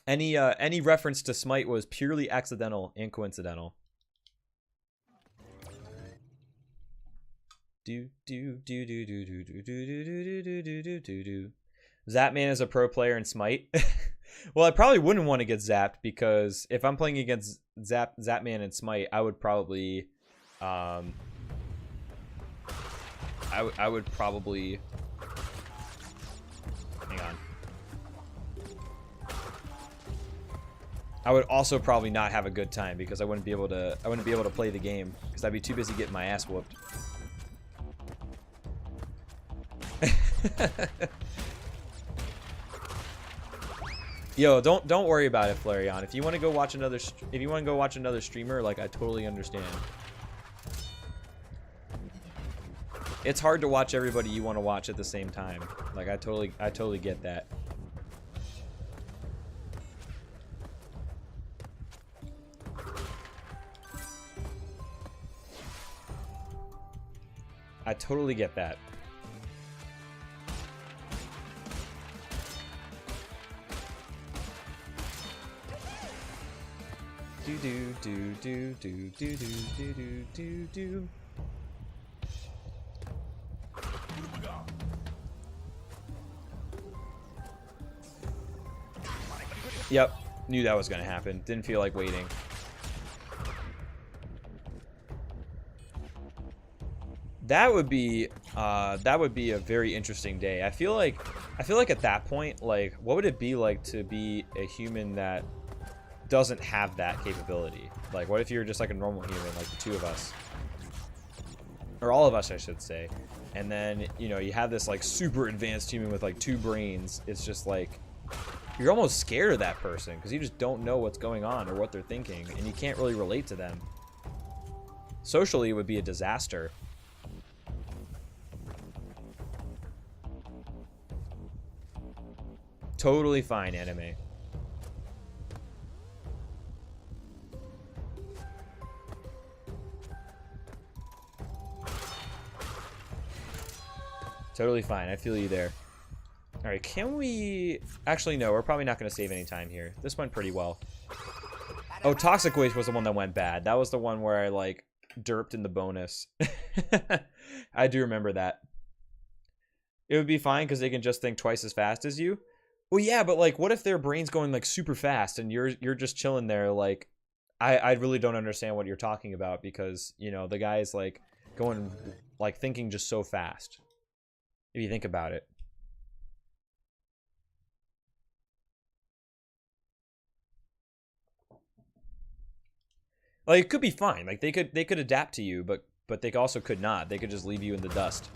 Any reference to Smite was purely accidental and coincidental. Zapman is a pro player in Smite. Well, I probably wouldn't want to get zapped because if I'm playing against Zapman and Smite, I would probably, I would probably, hang on. I would also probably not have a good time because I wouldn't be able to play the game because I'd be too busy getting my ass whooped. Yo, don't worry about it, Flareon. If you want to go watch another streamer, like, I totally understand. It's hard to watch everybody you want to watch at the same time. Like, I totally get that. I totally get that. Do. Yep, knew that was gonna happen. Didn't feel like waiting. That would be a very interesting day. I feel like at that point, like, what would it be like to be a human that doesn't have that capability? Like, what if you're just like a normal human, like the two of us, or all of us, I should say, and then, you know, you have this like super advanced human with like 2 brains. It's just like you're almost scared of that person because you just don't know what's going on or what they're thinking, and you can't really relate to them. Socially, it would be a disaster. Totally fine, Anime. Totally fine. I feel you there. All right, can we... Actually, no. We're probably not going to save any time here. This went pretty well. Oh, Toxic Waste was the one that went bad. That was the one where I, like, derped in the bonus. I do remember that. It would be fine because they can just think twice as fast as you. Well, yeah, but, like, what if their brain's going, like, super fast and you're just chilling there, like... I really don't understand what you're talking about because, you know, the guy's, like, going... Like, thinking just so fast. If you think about it. Like, it could be fine. Like, they could adapt to you, but they also could not. They could just leave you in the dust.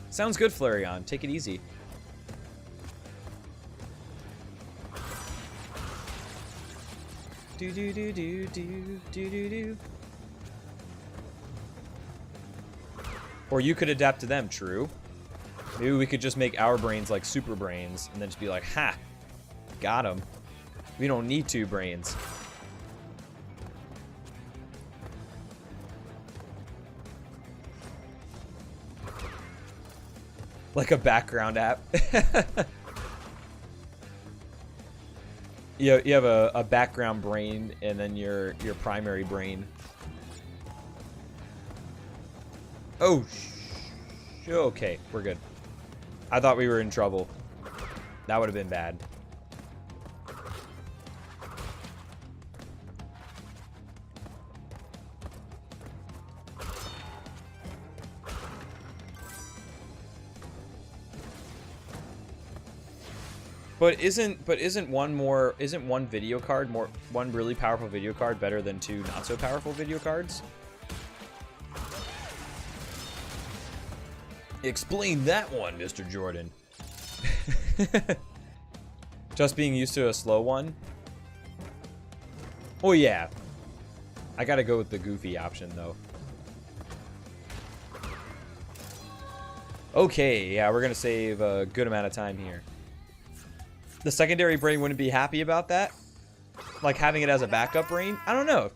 Sounds good, Flareon. Take it easy. Do. Or you could adapt to them, true. Maybe we could just make our brains like super brains and then just be like, ha, got him. We don't need 2 brains. Like a background app. You have a background brain and then your primary brain. Oh, okay, we're good. I thought we were in trouble. That would have been bad. But isn't one video card one really powerful video card better than 2 not so powerful video cards? Explain that one, Mr. Jordan. Just being used to a slow one? Oh yeah. I gotta go with the goofy option though. Okay, yeah, we're gonna save a good amount of time here. The secondary brain wouldn't be happy about that? Like having it as a backup brain? I don't know.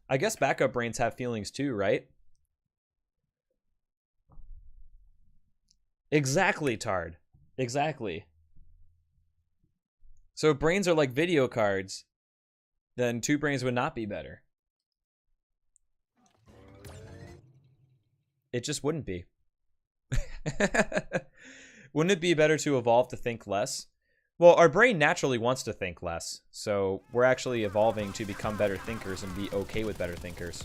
I guess backup brains have feelings too, right? Exactly, Tard. Exactly. So if brains are like video cards, then 2 brains would not be better. It just wouldn't be. Wouldn't it be better to evolve to think less? Well, our brain naturally wants to think less, so we're actually evolving to become better thinkers and be okay with better thinkers.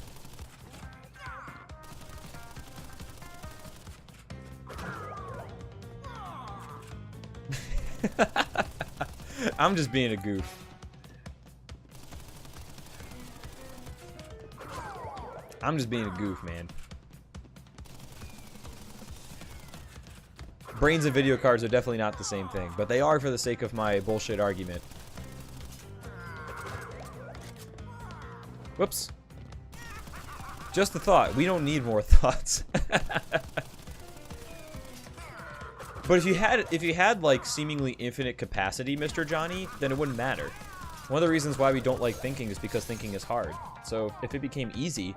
I'm just being a goof. I'm just being a goof, man. Brains and video cards are definitely not the same thing, but they are for the sake of my bullshit argument. Whoops. Just a thought. We don't need more thoughts. But if you had like seemingly infinite capacity, Mr. Johnny, then it wouldn't matter. One of the reasons why we don't like thinking is because thinking is hard. So if it became easy,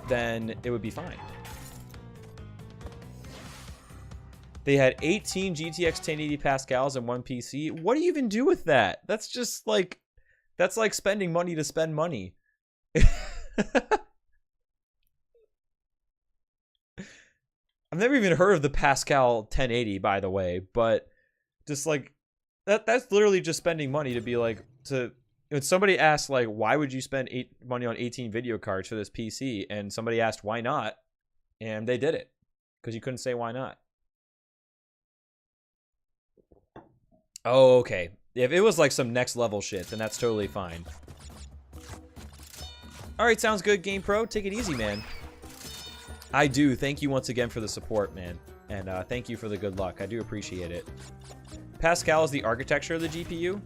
then it would be fine. They had 18 GTX 1080 Pascals and 1 PC. What do you even do with that? That's just like, that's like spending money to spend money. I've never even heard of the Pascal 1080, by the way, but just like, that's literally just spending money to be like, when somebody asked like, why would you spend money on 18 video cards for this PC? And somebody asked, why not? And they did it, because you couldn't say why not. Oh, okay. If it was like some next level shit, then that's totally fine. Alright, sounds good, Game Pro. Take it easy, man. I do. Thank you once again for the support, man. And thank you for the good luck. I do appreciate it. Pascal is the architecture of the GPU?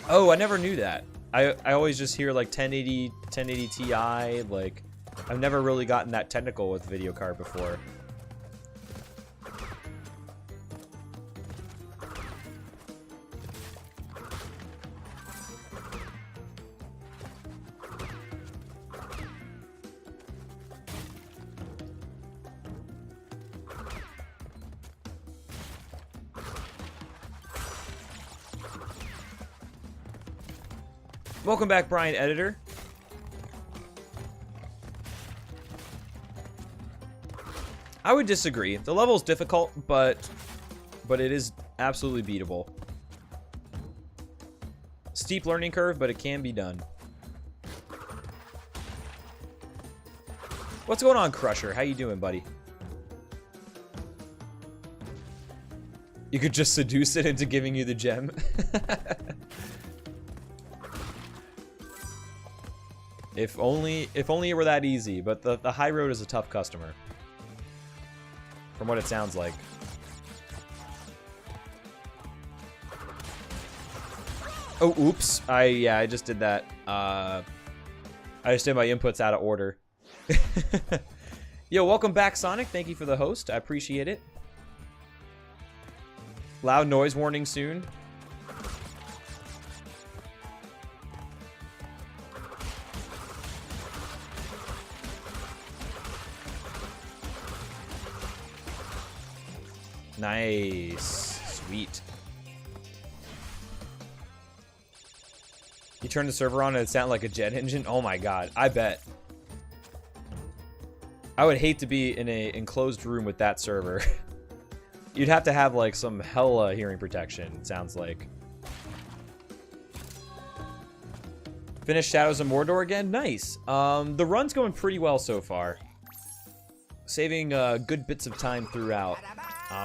Oh, I never knew that. I always just hear like 1080 Ti. Like, I've never really gotten that technical with video card before. Welcome back, Brian Editor. I would disagree. The level is difficult, but it is absolutely beatable. Steep learning curve, but it can be done. What's going on, Crusher? How you doing, buddy? You could just seduce it into giving you the gem. If only it were that easy, but the high road is a tough customer. From what it sounds like. Oh, oops. I just did that. I just did my inputs out of order. Yo, welcome back, Sonic. Thank you for the host. I appreciate it. Loud noise warning soon. Nice. Sweet. You turn the server on and it sounded like a jet engine? Oh my god, I bet. I would hate to be in a enclosed room with that server. You'd have to have like some hella hearing protection, it sounds like. Finish Shadows of Mordor again? Nice. The run's going pretty well so far. Saving good bits of time throughout.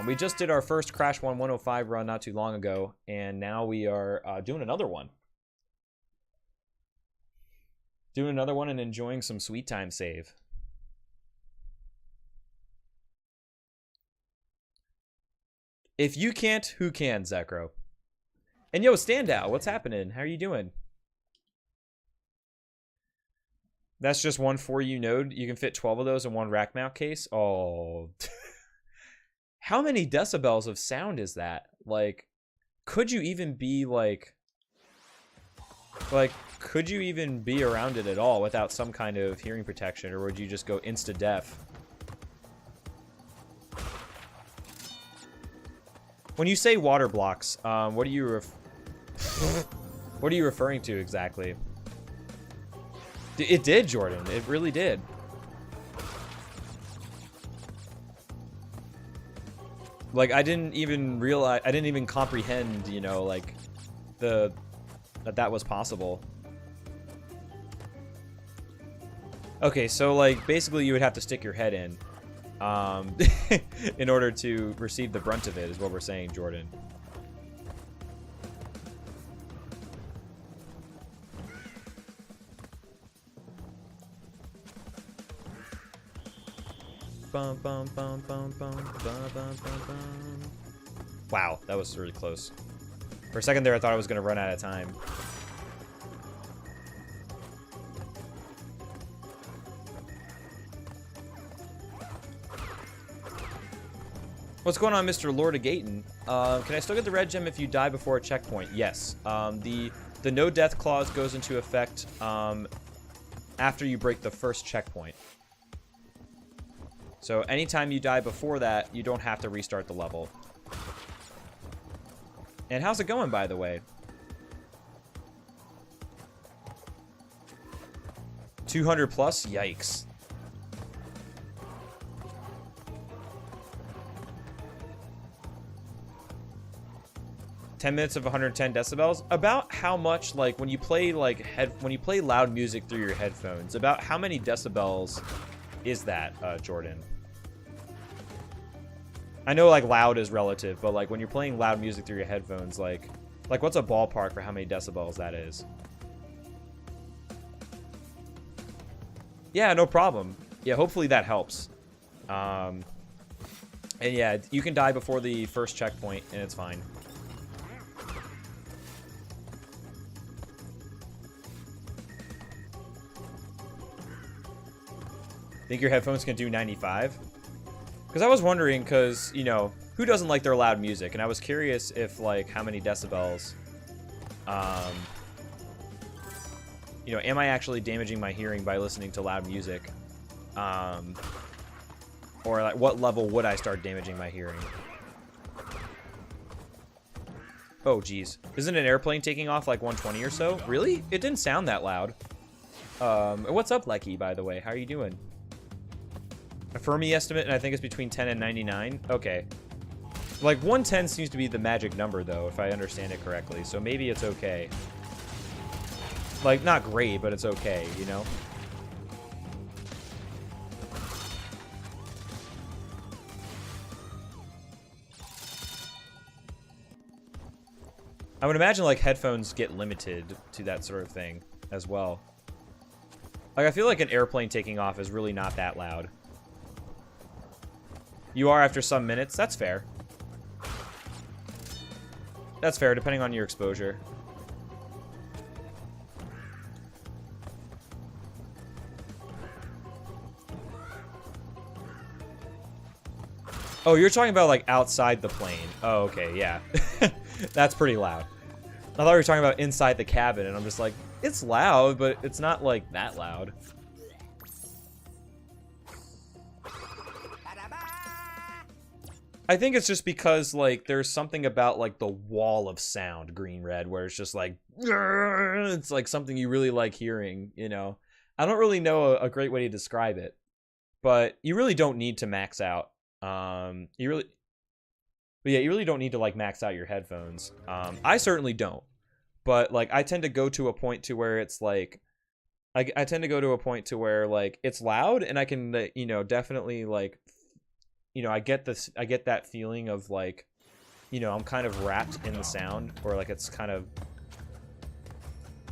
We just did our first Crash 105 run not too long ago, and now we are doing another one. Doing another one and enjoying some sweet time save. If you can't, who can, Zekro? And yo, Standout, what's happening? How are you doing? That's just one 4U node. You can fit 12 of those in one rack mount case. Oh. How many decibels of sound is that? Like, could you even be like, could you even be around it at all without some kind of hearing protection, or would you just go insta-deaf? When you say water blocks, what are you what are you referring to exactly? It did, Jordan. It really did. Like, I didn't even realize, I didn't even comprehend, you know, like, that was possible. Okay, so, like, basically you would have to stick your head in, in order to receive the brunt of it, is what we're saying, Jordan. Bum, bum, bum, bum, bum, bum, bum, bum, bum. Wow, that was really close. For a second there, I thought I was going to run out of time. What's going on, Mr. Lord of Gayton? Can I still get the red gem if you die before a checkpoint? Yes. The no death clause goes into effect after you break the first checkpoint. So anytime you die before that, you don't have to restart the level. And how's it going, by the way? 200 plus? Yikes. $10 minutes of 110 decibels. About how much, like, when you play loud music through your headphones, about how many decibels is that, Jordan? I know, like, loud is relative, but, like, when you're playing loud music through your headphones, like what's a ballpark for how many decibels that is? Yeah, no problem. Yeah, hopefully that helps. And yeah, you can die before the first checkpoint, and it's fine. Think your headphones can do 95? Because I was wondering, because, you know, who doesn't like their loud music? And I was curious if, like, how many decibels, you know, am I actually damaging my hearing by listening to loud music? Or, like, what level would I start damaging my hearing? Oh, geez. Isn't an airplane taking off, like, 120 or so? Really? It didn't sound that loud. What's up, Lecky, by the way? How are you doing? A Fermi estimate, and I think it's between 10 and 99. Okay. Like, 110 seems to be the magic number, though, if I understand it correctly. So maybe it's okay. Like, not great, but it's okay, you know? I would imagine, like, headphones get limited to that sort of thing as well. Like, I feel like an airplane taking off is really not that loud. You are after some minutes. That's fair. That's fair, depending on your exposure. Oh, you're talking about like outside the plane. Oh, okay, yeah. That's pretty loud. I thought you were talking about inside the cabin, and I'm just like, it's loud, but it's not like that loud. I think it's just because like there's something about like the wall of sound, green red, where it's just like it's like something you really like hearing, you know. I don't really know a great way to describe it, but you really don't need to max out. But yeah, you really don't need to like max out your headphones. I certainly don't, but like I tend to go to a point to where it's like I tend to go to a point to where like it's loud and I can you know definitely like you know I get that feeling of like you know I'm kind of wrapped in the sound, or like it's kind of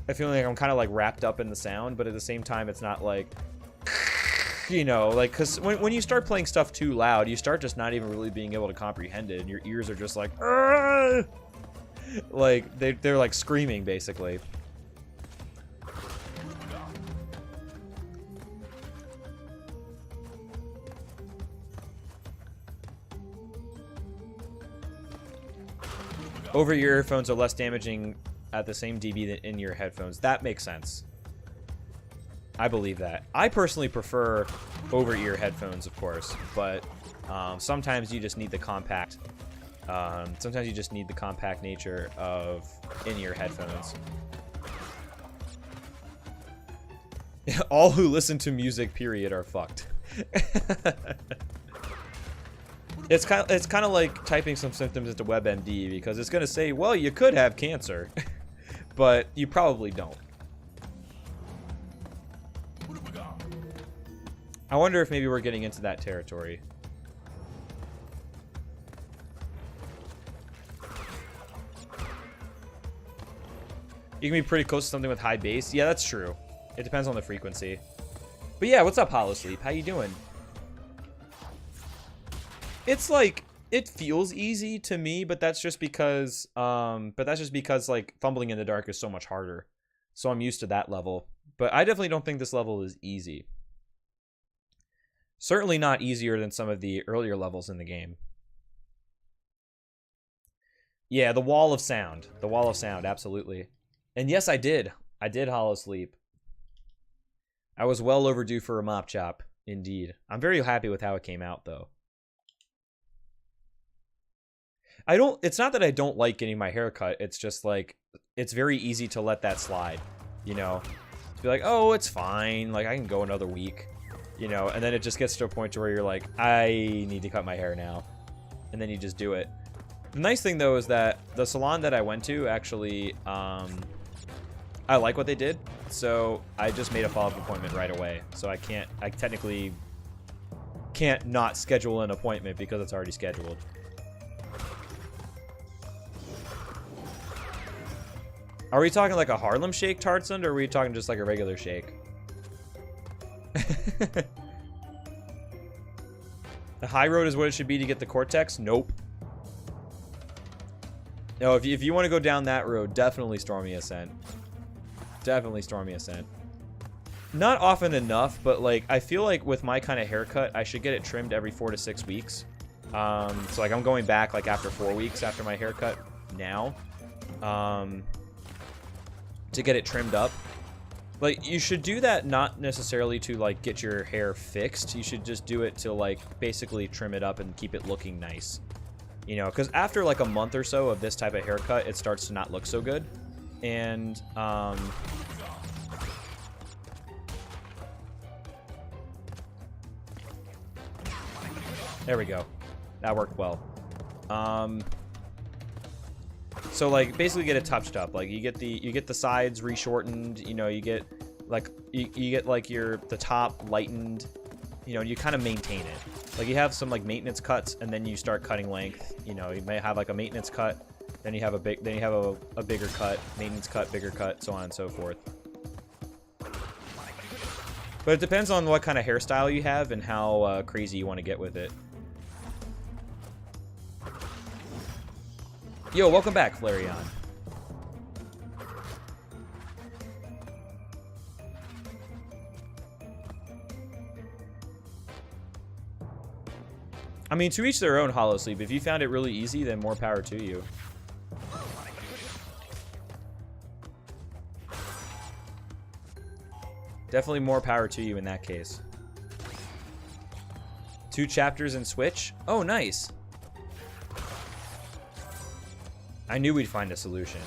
I feel like I'm kind of like wrapped up in the sound, but at the same time it's not like you know, like, because when you start playing stuff too loud, you start just not even really being able to comprehend it, and your ears are just like, argh! Like, they're like screaming, basically. Over-ear earphones are less damaging at the same dB than in-ear headphones. That makes sense. I believe that. I personally prefer over-ear headphones, of course, but sometimes you just need the compact. Sometimes you just need the compact nature of in-ear headphones. All who listen to music, period, are fucked. It's kind of like typing some symptoms into WebMD, because it's gonna say, well, you could have cancer, but you probably don't. I wonder if maybe we're getting into that territory. You can be pretty close to something with high bass. Yeah, that's true. It depends on the frequency. But yeah, what's up, Holosleep? How you doing? It's like, it feels easy to me, but that's just because like fumbling in the dark is so much harder. So I'm used to that level. But I definitely don't think this level is easy. Certainly not easier than some of the earlier levels in the game. Yeah, the wall of sound. The wall of sound, absolutely. And yes, I did. I did Holosleep. I was well overdue for a mop chop, indeed. I'm very happy with how it came out, though. It's not that I don't like getting my hair cut. It's just like, it's very easy to let that slide, you know? To be like, oh, it's fine. Like, I can go another week. You know, and then it just gets to a point to where you're like, I need to cut my hair now. And then you just do it. The nice thing, though, is that the salon that I went to actually, I like what they did. So I just made a follow-up appointment right away. So I technically can't not schedule an appointment because it's already scheduled. Are we talking like a Harlem Shake Tarzan, or are we talking just like a regular shake? The high road is what it should be to get the Cortex? Nope. No, if you want to go down that road, definitely Stormy Ascent. Definitely Stormy Ascent. Not often enough, but like I feel like with my kind of haircut, I should get it trimmed every 4 to 6 weeks. So like I'm going back like after 4 weeks after my haircut now, to get it trimmed up. Like, you should do that not necessarily to, like, get your hair fixed. You should just do it to, like, basically trim it up and keep it looking nice. You know, because after, like, a month or so of this type of haircut, it starts to not look so good. And, there we go. That worked well. So like basically get it touched up. Like you get the sides reshortened, you know, you get like you get like the top lightened, you know, you kind of maintain it. Like you have some like maintenance cuts and then you start cutting length. You know, you may have like a maintenance cut, then you have a bigger cut, maintenance cut, bigger cut, so on and so forth. But it depends on what kind of hairstyle you have and how crazy you want to get with it. Yo, welcome back, Flareon. I mean, to each their own, Hollow Sleep. If you found it really easy, then more power to you. Definitely more power to you in that case. 2 chapters in Switch? Oh, nice. I knew we'd find a solution.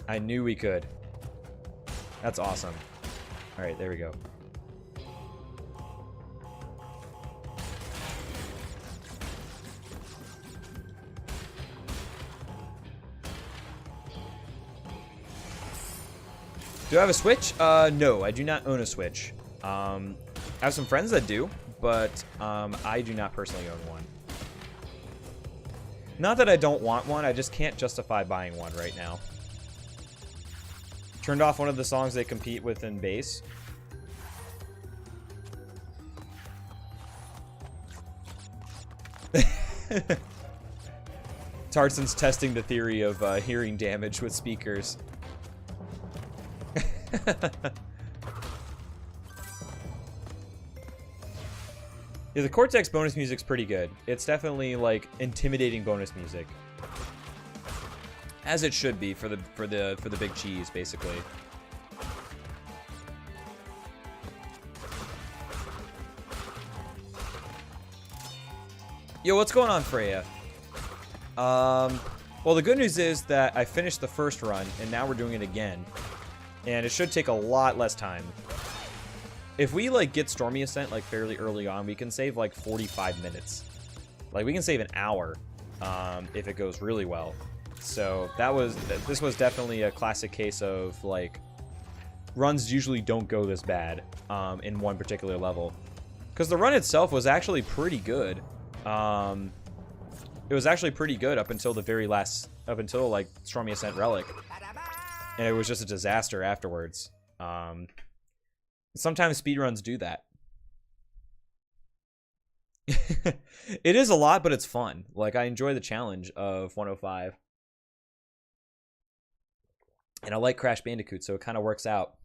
I knew we could. That's awesome. All right, there we go. Do I have a Switch? No, I do not own a Switch. I have some friends that do, but I do not personally own one. Not that I don't want one, I just can't justify buying one right now. Turned off one of the songs they compete with in bass. Tarson's testing the theory of hearing damage with speakers. Yeah, the Cortex bonus music's pretty good. It's definitely like intimidating bonus music, as it should be for the big cheese, basically. Yo, what's going on, Freya? Well, the good news is that I finished the first run, and now we're doing it again. And it should take a lot less time. If we, like, get Stormy Ascent, like, fairly early on, we can save, like, 45 minutes. Like, we can save an hour, if it goes really well. So, this was definitely a classic case of, like, runs usually don't go this bad, in one particular level. Because the run itself was actually pretty good. It was actually pretty good up until the very last, like, Stormy Ascent Relic. And it was just a disaster afterwards. Sometimes speedruns do that. It is a lot, but it's fun. Like, I enjoy the challenge of 105. And I like Crash Bandicoot, so it kind of works out.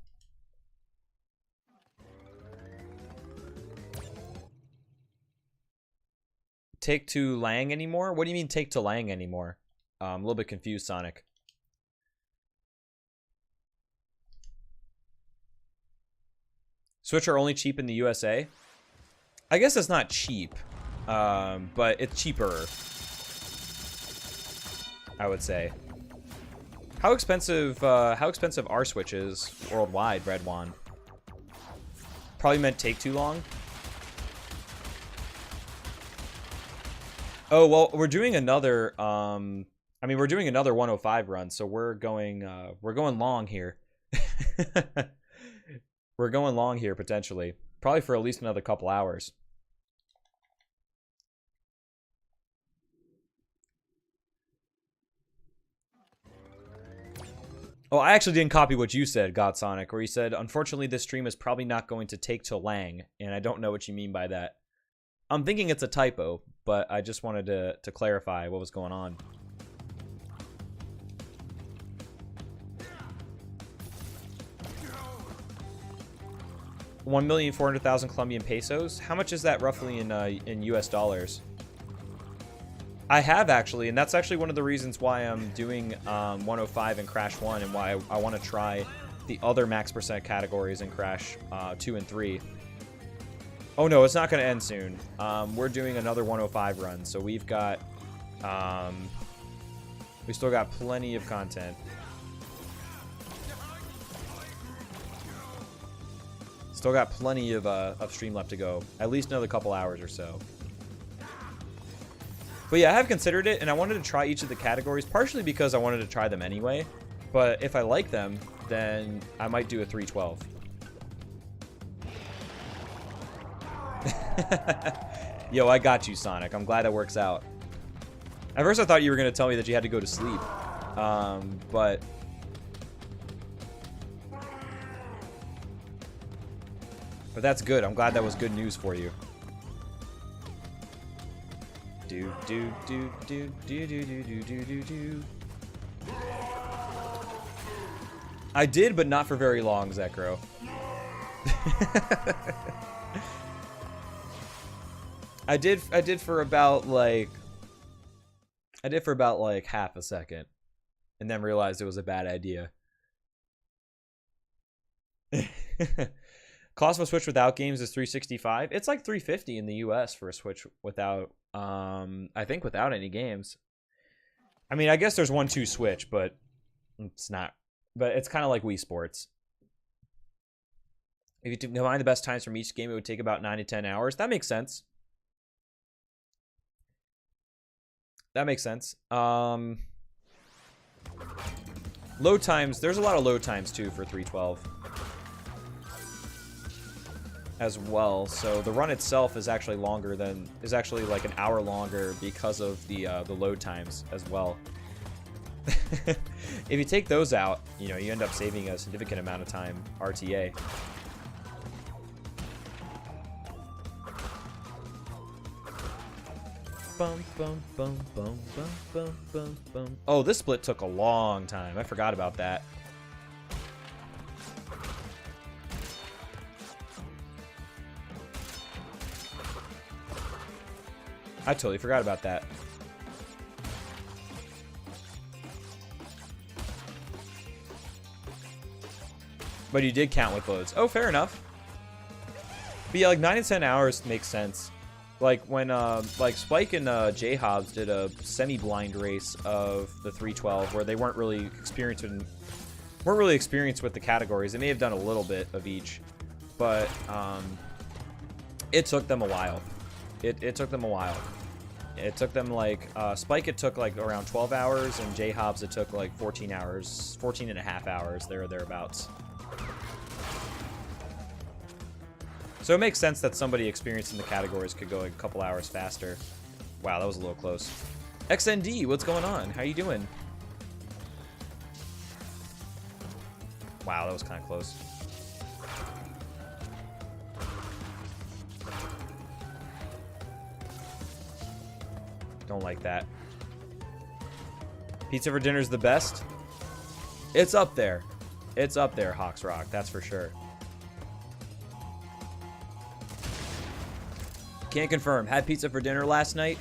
Take to Lang anymore? What do you mean take to Lang anymore? I'm a little bit confused, Sonic. Switch are only cheap in the USA? I guess it's not cheap, but it's cheaper, I would say. How expensive are Switches worldwide, Red Wand? Probably meant take too long. Oh, well, we're doing another, I mean, we're doing another 105 run, so we're going long here. We're going long here, potentially. Probably for at least another couple hours. Oh, I actually didn't copy what you said, Godsonic, where you said, unfortunately, this stream is probably not going to take to Lang, and I don't know what you mean by that. I'm thinking it's a typo, but I just wanted to clarify what was going on. $1,400,000 Colombian pesos. How much is that roughly in US dollars? I have actually, and that's actually one of the reasons why I'm doing 105 and Crash 1, and why I want to try the other max percent categories in Crash 2 and 3. Oh no, it's not going to end soon. We're doing another 105 run, so we've got, we still got plenty of content. Still got plenty of stream left to go. At least another couple hours or so. But yeah, I have considered it, and I wanted to try each of the categories, partially because I wanted to try them anyway. But if I like them, then I might do a 312. Yo, I got you, Sonic. I'm glad it works out. At first I thought you were going to tell me that you had to go to sleep. But that's good. I'm glad that was good news for you. Do do do do do do do do do do do. I did, but not for very long, Zekro. I did for about like half a second and then realized it was a bad idea. Cost of a Switch without games is $365. It's like $350 in the US for a Switch without I think without any games. I mean, I guess there's 1-2 Switch, but it's not. But it's kind of like Wii Sports. If you combine the best times from each game, it would take about 9 to 10 hours. That makes sense. That makes sense. Load times. There's a lot of load times too for 312 as well. So the run itself is actually longer than like an hour longer because of the load times as well. If you take those out, you know, you end up saving a significant amount of time RTA. Bum, bum, bum, bum, bum, bum, bum, bum. Oh, this split took a long time. I forgot about that. I totally forgot about that. But you did count with loads. Oh, fair enough. But yeah, like 9 to 10 hours makes sense. Like when like Spike and J-Hobbs did a semi-blind race of the 312 where they weren't really experienced with the categories. They may have done a little bit of each, but it took them a while. It took them a while. It took them like Spike it took like around 12 hours and J-Hobbs it took like 14 hours, 14 and a half hours there or thereabouts. So it makes sense that somebody experienced in the categories could go a couple hours faster. Wow, that was a little close. XND, what's going on? How you doing? Wow, that was kind of close. Don't like that. Pizza for dinner's the best? It's up there. It's up there, Hawks Rock, that's for sure. Can't confirm. Had pizza for dinner last night.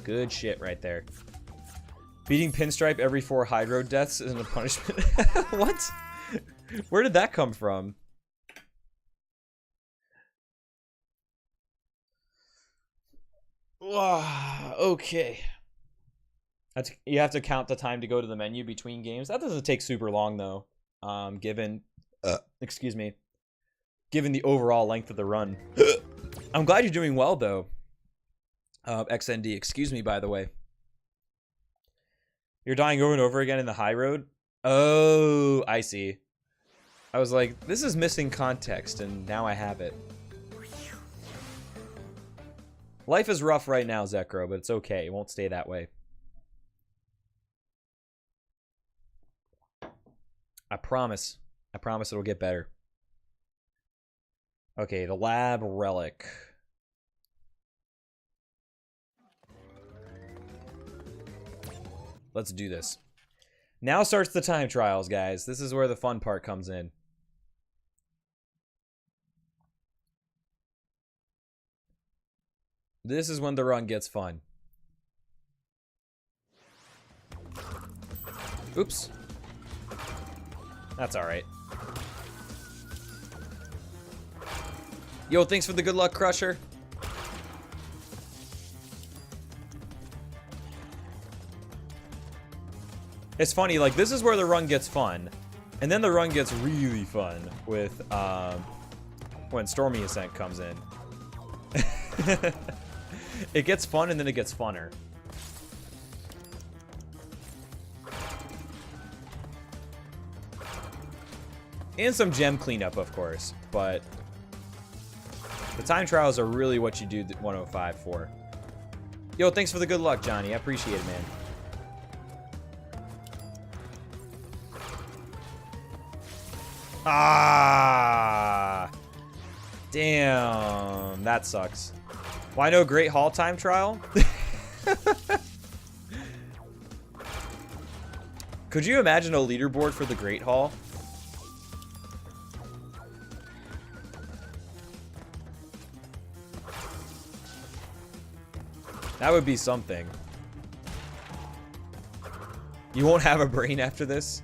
Good shit right there. Beating Pinstripe every 4 hydro deaths isn't a punishment. What? Where did that come from? Okay. You have to count the time to go to the menu between games. That doesn't take super long though. Given excuse me. Given the overall length of the run. I'm glad you're doing well, though. XND, excuse me, by the way. You're dying over and over again in the high road? Oh, I see. I was like, this is missing context, and now I have it. Life is rough right now, Zekro, but it's okay. It won't stay that way. I promise. I promise it'll get better. Okay, the lab relic. Let's do this. Now starts the time trials, guys. This is where the fun part comes in. This is when the run gets fun. Oops. That's alright. Yo, thanks for the good luck, Crusher. It's funny, like, this is where the run gets fun. And then the run gets really fun with, when Stormy Ascent comes in. It gets fun and then it gets funner. And some gem cleanup, of course, but the time trials are really what you do 105 for. Yo, thanks for the good luck, Johnny. I appreciate it, man. Ah! Damn, that sucks. Why no Great Hall time trial? Could you imagine a leaderboard for the Great Hall? That would be something. You won't have a brain after this?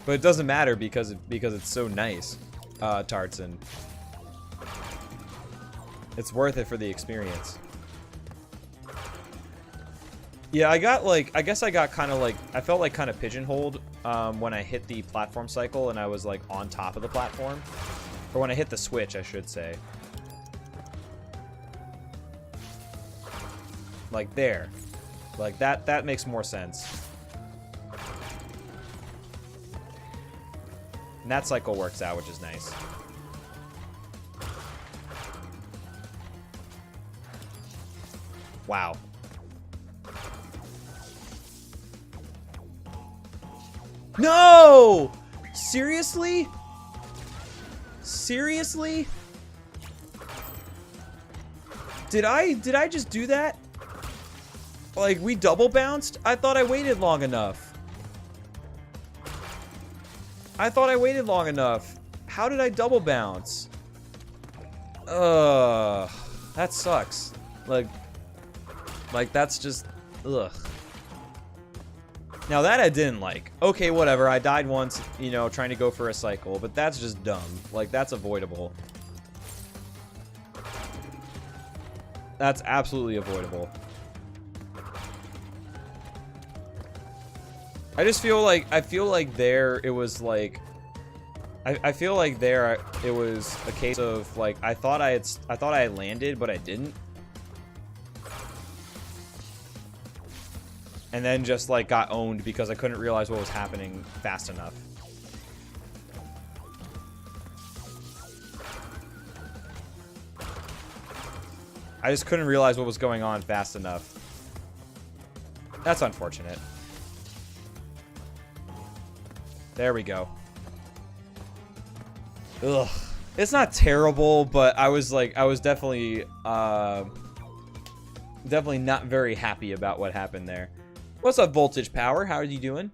But it doesn't matter because it's so nice, Tartson. It's worth it for the experience. Yeah, I guess I got kind of like, I felt like kind of pigeonholed when I hit the platform cycle and I was like on top of the platform. Or when I hit the switch, I should say. Like there. Like that makes more sense. And that cycle works out, which is nice. Wow. No! Seriously? Seriously? Did I just do that? Like, we double bounced? I thought I waited long enough. I thought I waited long enough. How did I double bounce? Ugh. That sucks. Like that's just, ugh. Now that I didn't like. Okay, whatever. I died once, you know, trying to go for a cycle, but that's just dumb. Like, that's avoidable. That's absolutely avoidable. I just feel like, there it was like, I feel like there it was a case of like, I thought I had landed, but I didn't. And then just like got owned because I couldn't realize what was happening fast enough. I just couldn't realize what was going on fast enough. That's unfortunate. There we go. Ugh. It's not terrible, but I was definitely not very happy about what happened there. What's up, Voltage Power? How are you doing?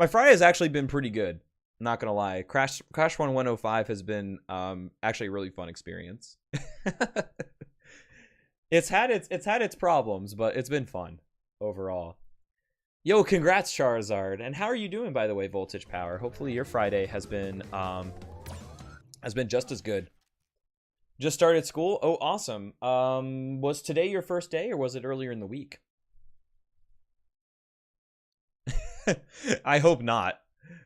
My Friday has actually been pretty good. I'm not gonna lie. Crash 105 has been actually a really fun experience. It's had its problems, but it's been fun overall. Yo, congrats, Charizard. And how are you doing, by the way, Voltage Power? Hopefully your Friday has been just as good. Just started school? Oh, awesome. Was today your first day, or was it earlier in the week? I hope not.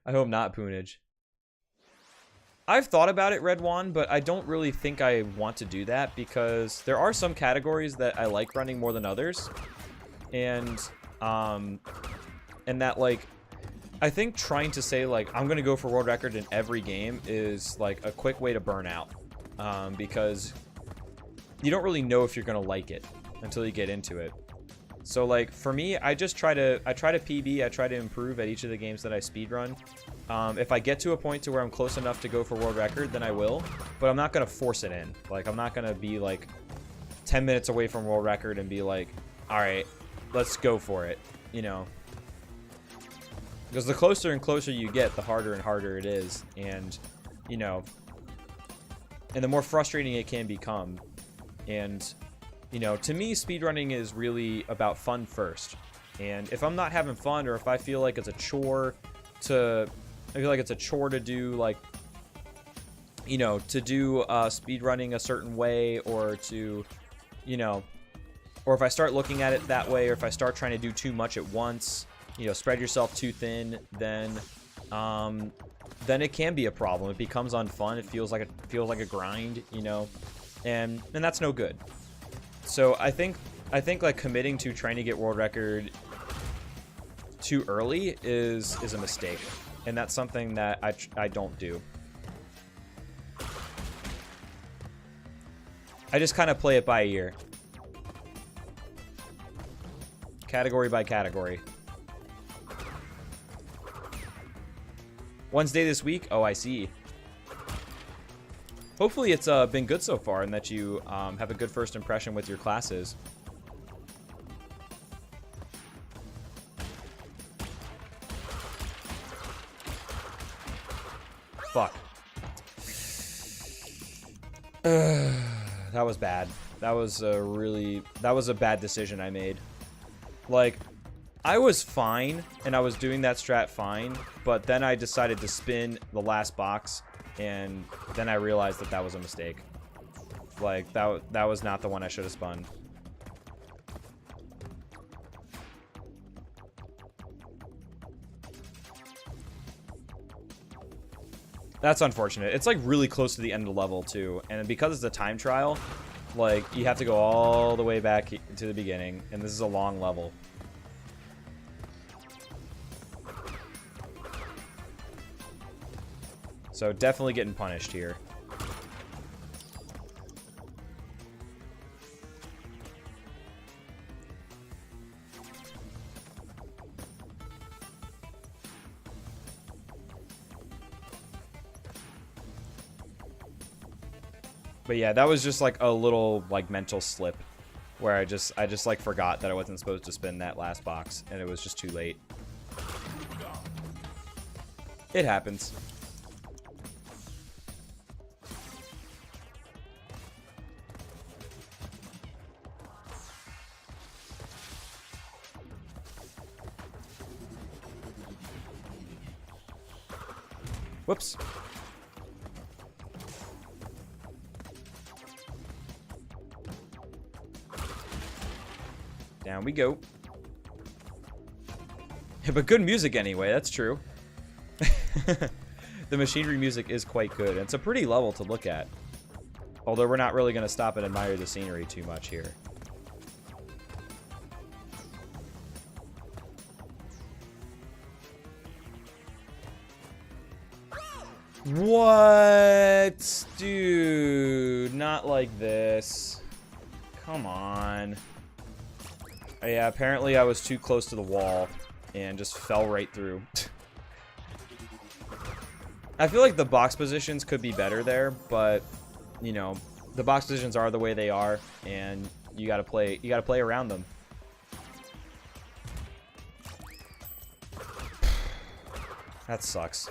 I hope not, Poonage. I've thought about it, Red One, but I don't really think I want to do that because there are some categories that I like running more than others. And that, like, I think trying to say, like, I'm going to go for world record in every game is, like, a quick way to burn out. Because you don't really know if you're going to like it until you get into it. So, like, for me, I try to PB, I try to improve at each of the games that I speedrun. If I get to a point to where I'm close enough to go for world record, then I will. But I'm not going to force it in. Like, I'm not going to be, like, 10 minutes away from world record and be like, all right, let's go for it, you know. Because the closer and closer you get, the harder and harder it is. And, you know, and the more frustrating it can become. And, you know, to me, speedrunning is really about fun first. And if I'm not having fun, or if I feel like it's a chore to... I feel like it's a chore to do, like, you know, to do speedrunning a certain way, or to, you know, or if I start looking at it that way, or if I start trying to do too much at once, you know, spread yourself too thin, then it can be a problem. It becomes unfun. It feels like a grind, you know, and that's no good. So I think like committing to trying to get world record too early is a mistake. And that's something that I don't do. I just kind of play it by ear. Category by category. Wednesday this week? Oh, I see. Hopefully it's been good so far and that you have a good first impression with your classes. Fuck. That was bad. That was a bad decision I made. Like, I was fine, and I was doing that strat fine, but then I decided to spin the last box, and then I realized that that was a mistake. Like, that was not the one I should have spun. That's unfortunate. It's like really close to the end of the level too, and because it's a time trial, like you have to go all the way back to the beginning, and this is a long level. So definitely getting punished here. But yeah, that was just like a little like mental slip where I just like forgot that I wasn't supposed to spin that last box, and it was just too late. It happens. Whoops. Down we go. Yeah, but good music anyway, that's true. The machinery music is quite good. It's a pretty level to look at. Although we're not really going to stop and admire the scenery too much here. What? Dude, not like this. Come on. Yeah, apparently I was too close to the wall and just fell right through. I feel like the box positions could be better there, but you know, the box positions are the way they are, and you gotta play around them. That sucks.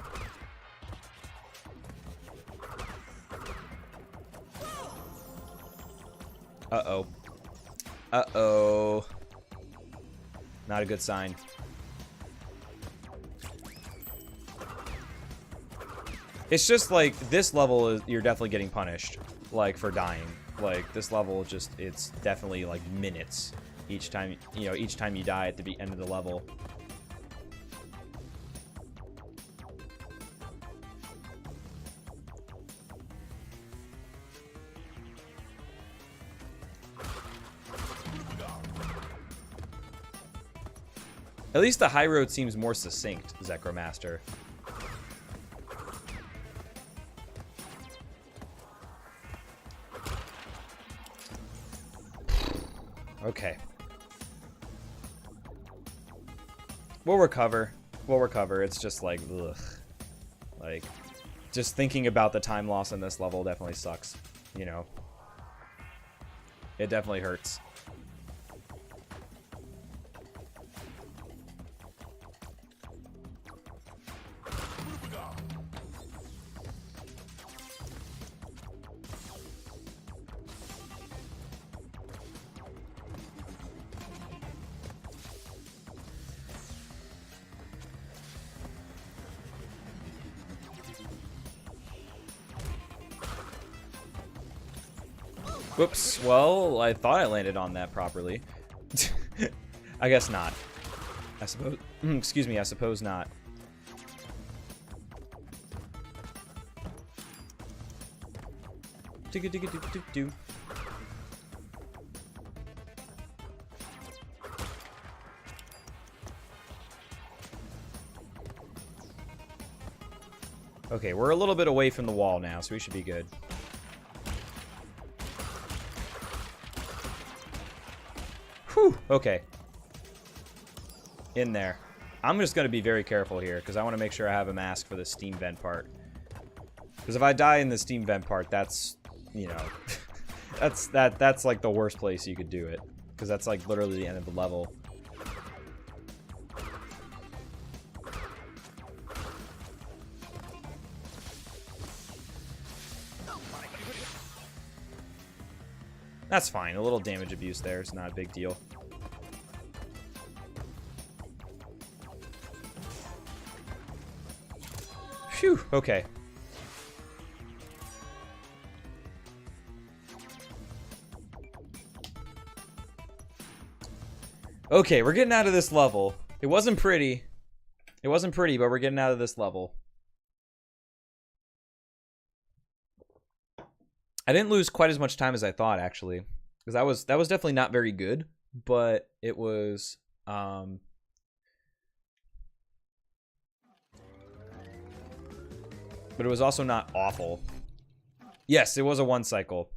Uh-oh. Uh-oh. Not a good sign. It's just like this level is you're definitely getting punished, like for dying. Like this level just it's definitely like minutes each time, you know, each time you die at the end of the level. At least the high road seems more succinct, Zekromaster. Okay. We'll recover. We'll recover. It's just like, ugh. Like, just thinking about the time loss in this level definitely sucks. You know? It definitely hurts. Whoops. Well, I thought I landed on that properly. I guess not. I suppose... excuse me, I suppose not. Do. Okay, we're a little bit away from the wall now, so we should be good. Whew, okay. In there. I'm just going to be very careful here, because I want to make sure I have a mask for the steam vent part. Because if I die in the steam vent part, that's, you know, that's like the worst place you could do it. Because that's like literally the end of the level. That's fine. A little damage abuse there. It's not a big deal. Phew. Okay. Okay, we're getting out of this level. It wasn't pretty. It wasn't pretty, but we're getting out of this level. I didn't lose quite as much time as I thought, actually, because that was definitely not very good, but it was but it was also not awful. Yes, it was a one cycle.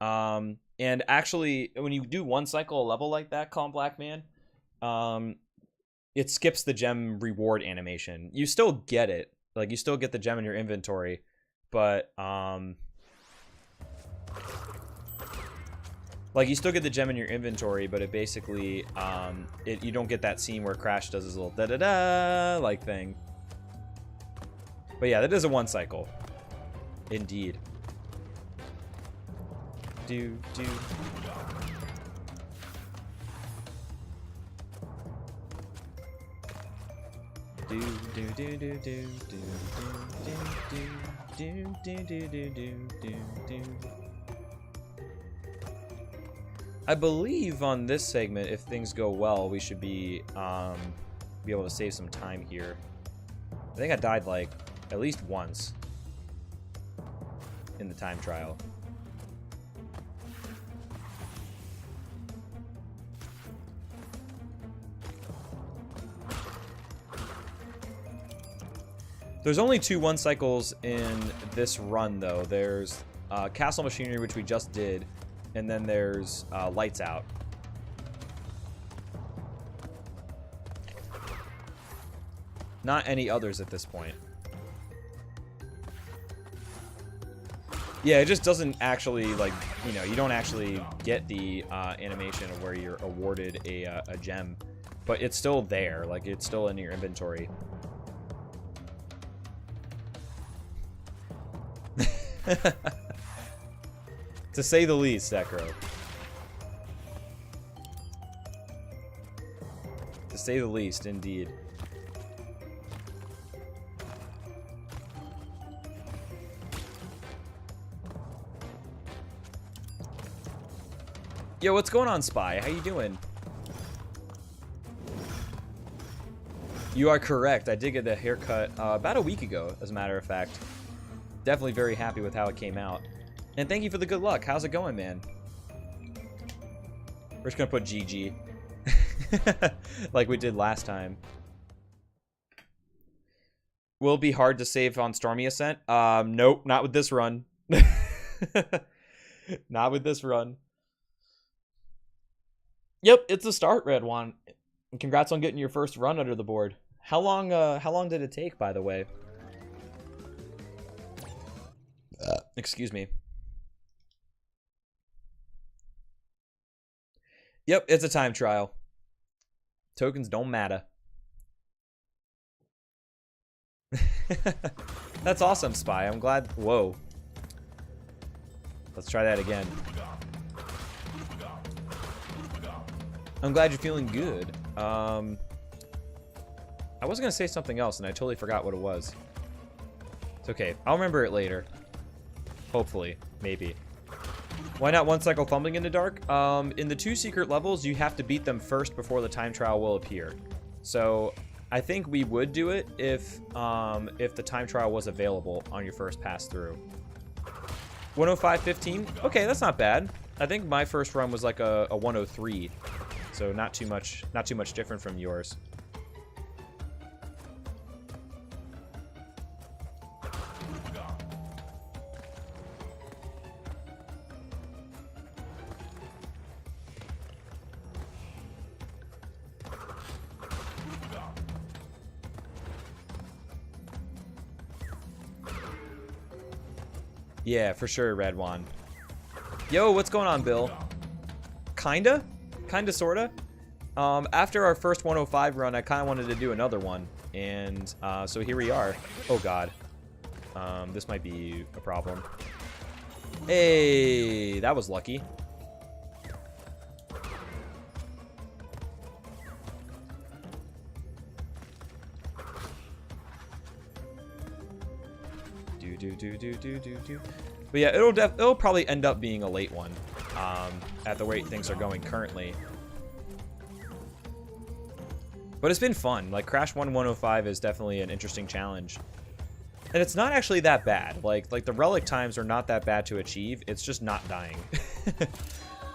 And actually, when you do one cycle a level like that, Calm Black Man, it skips the gem reward animation. You still get it, like you still get the gem in your inventory, but like you still get the gem in your inventory, but it basically you don't get that scene where Crash does his little da da da like thing. But yeah, that is a one cycle, indeed. Do. I believe on this segment, if things go well, we should be able to save some time here. I think I died like at least once in the time trial. There's only 2 one cycles in this run, though. There's Castle Machinery, which we just did, and then there's Lights Out. Not any others at this point. Yeah, it just doesn't actually, like, you know, you don't actually get the animation of where you're awarded a gem, but it's still there. Like, it's still in your inventory. To say the least, Sekiro. To say the least, indeed. Yo, what's going on, Spy? How you doing? You are correct. I did get the haircut about a week ago, as a matter of fact. Definitely very happy with how it came out. And thank you for the good luck. How's it going, man? We're just gonna put GG. Like we did last time. Will it be hard to save on Stormy Ascent? Nope, not with this run. Not with this run. Yep, it's a start, Red One. Congrats on getting your first run under the board. How long did it take, by the way? Excuse me. Yep, it's a time trial. Tokens don't matter. That's awesome, Spy. I'm glad. Whoa. Let's try that again. I'm glad you're feeling good. I was gonna say something else and I totally forgot what it was. It's okay. I'll remember it later. Hopefully. Maybe. Why not one cycle Fumbling in the Dark? In the 2 secret levels, you have to beat them first before the time trial will appear. So I think we would do it if the time trial was available on your first pass through. 105.15? Okay, that's not bad. I think my first run was like a 103. So not too much different from yours. Yeah, for sure, Red One. Yo, what's going on, Bill? Kinda, sorta. After our first 105 run, I kind of wanted to do another one, and so here we are. Oh God, this might be a problem. Hey, that was lucky. But yeah, it'll probably end up being a late one, at the rate things are going currently. But it's been fun. Like Crash 1-105 is definitely an interesting challenge. And it's not actually that bad. Like the relic times are not that bad to achieve. It's just not dying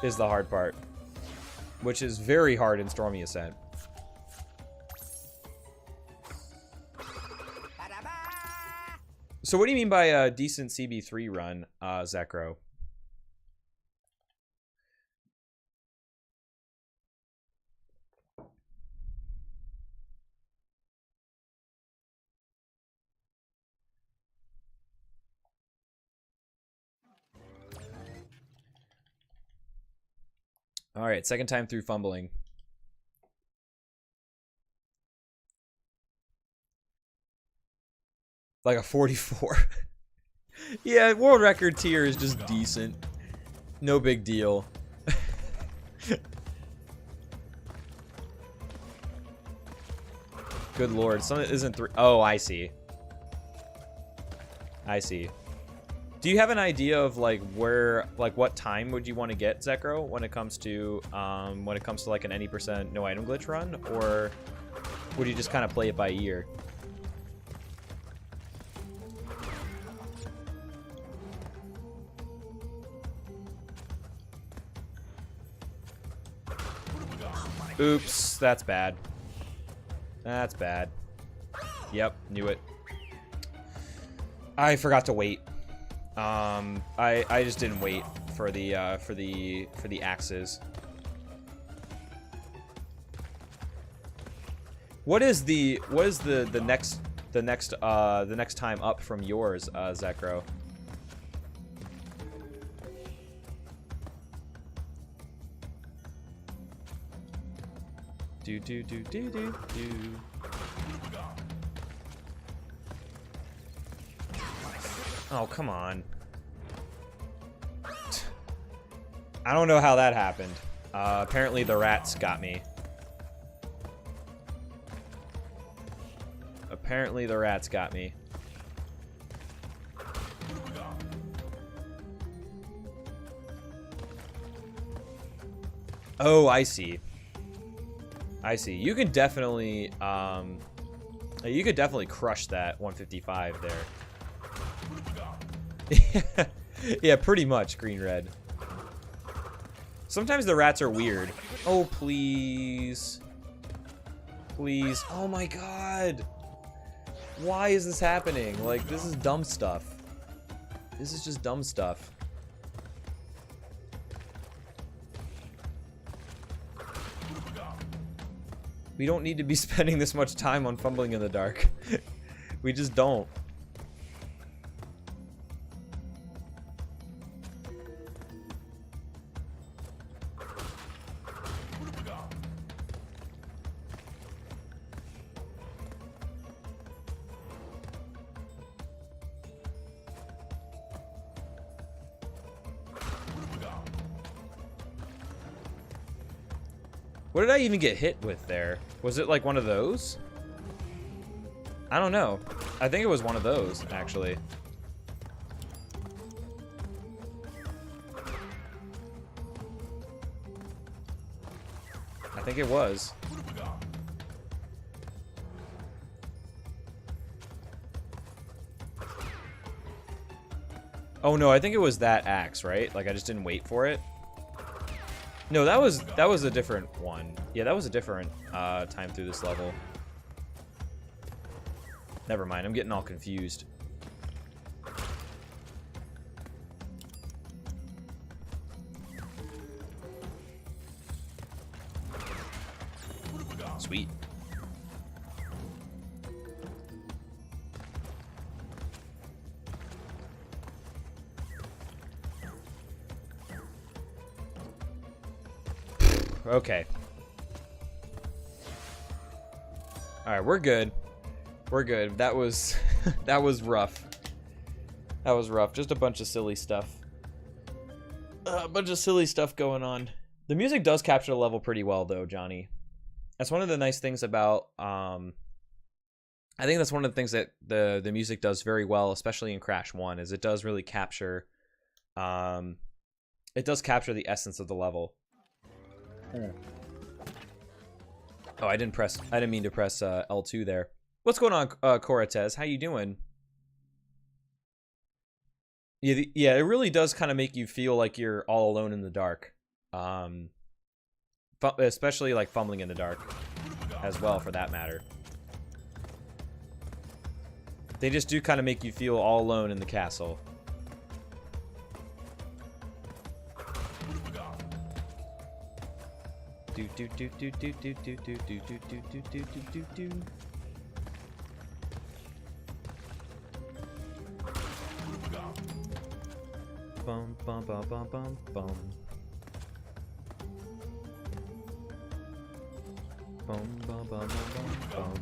is the hard part, which is very hard in Stormy Ascent. So what do you mean by a decent CB3 run, Zekro? All right, second time through fumbling. Like a 44. Yeah, world record tier is just decent. No big deal. Good lord, some isn't three. Oh, I see. I see. Do you have an idea of like where, like what time would you want to get, Zekro, when it comes to like an any percent no item glitch run, or would you just kind of play it by ear? Oops, that's bad. That's bad. Yep, knew it. I forgot to wait. I just didn't wait for the axes. What is the next time up from yours, Zekro? Do. Oh, come on. I don't know how that happened. Apparently the rats got me. Apparently the rats got me. Oh, I see. I see. You could definitely crush that 155 there. Yeah, pretty much green red. Sometimes the rats are weird. Oh, please. Please. Oh my god. Why is this happening? Like, this is dumb stuff. This is just dumb stuff. We don't need to be spending this much time on fumbling in the dark. We just don't. What did I even get hit with there? Was it like one of those? I don't know. I think it was one of those, actually. I think it was. Oh no, I think it was that axe, right? Like I just didn't wait for it. No, that was a different one. Yeah, that was a different time through this level. Never mind, I'm getting all confused. Sweet. Okay. Alright, we're good. We're good. That was that was rough. That was rough. Just a bunch of silly stuff. A bunch of silly stuff going on. The music does capture the level pretty well though, Johnny. That's one of the nice things about I think that's one of the things that the music does very well, especially in Crash 1, is it does really capture it does capture the essence of the level. Oh, I didn't mean to press L2 there. What's going on, Cortez? How you doing? Yeah, it really does kind of make you feel like you're all alone in the dark. Especially like fumbling in the dark as well, for that matter. They just do kind of make you feel all alone in the castle. Do do do do do do do do do do do do do do do. Bum bum bum bum bum bum. Bum bum bum bum bum bum.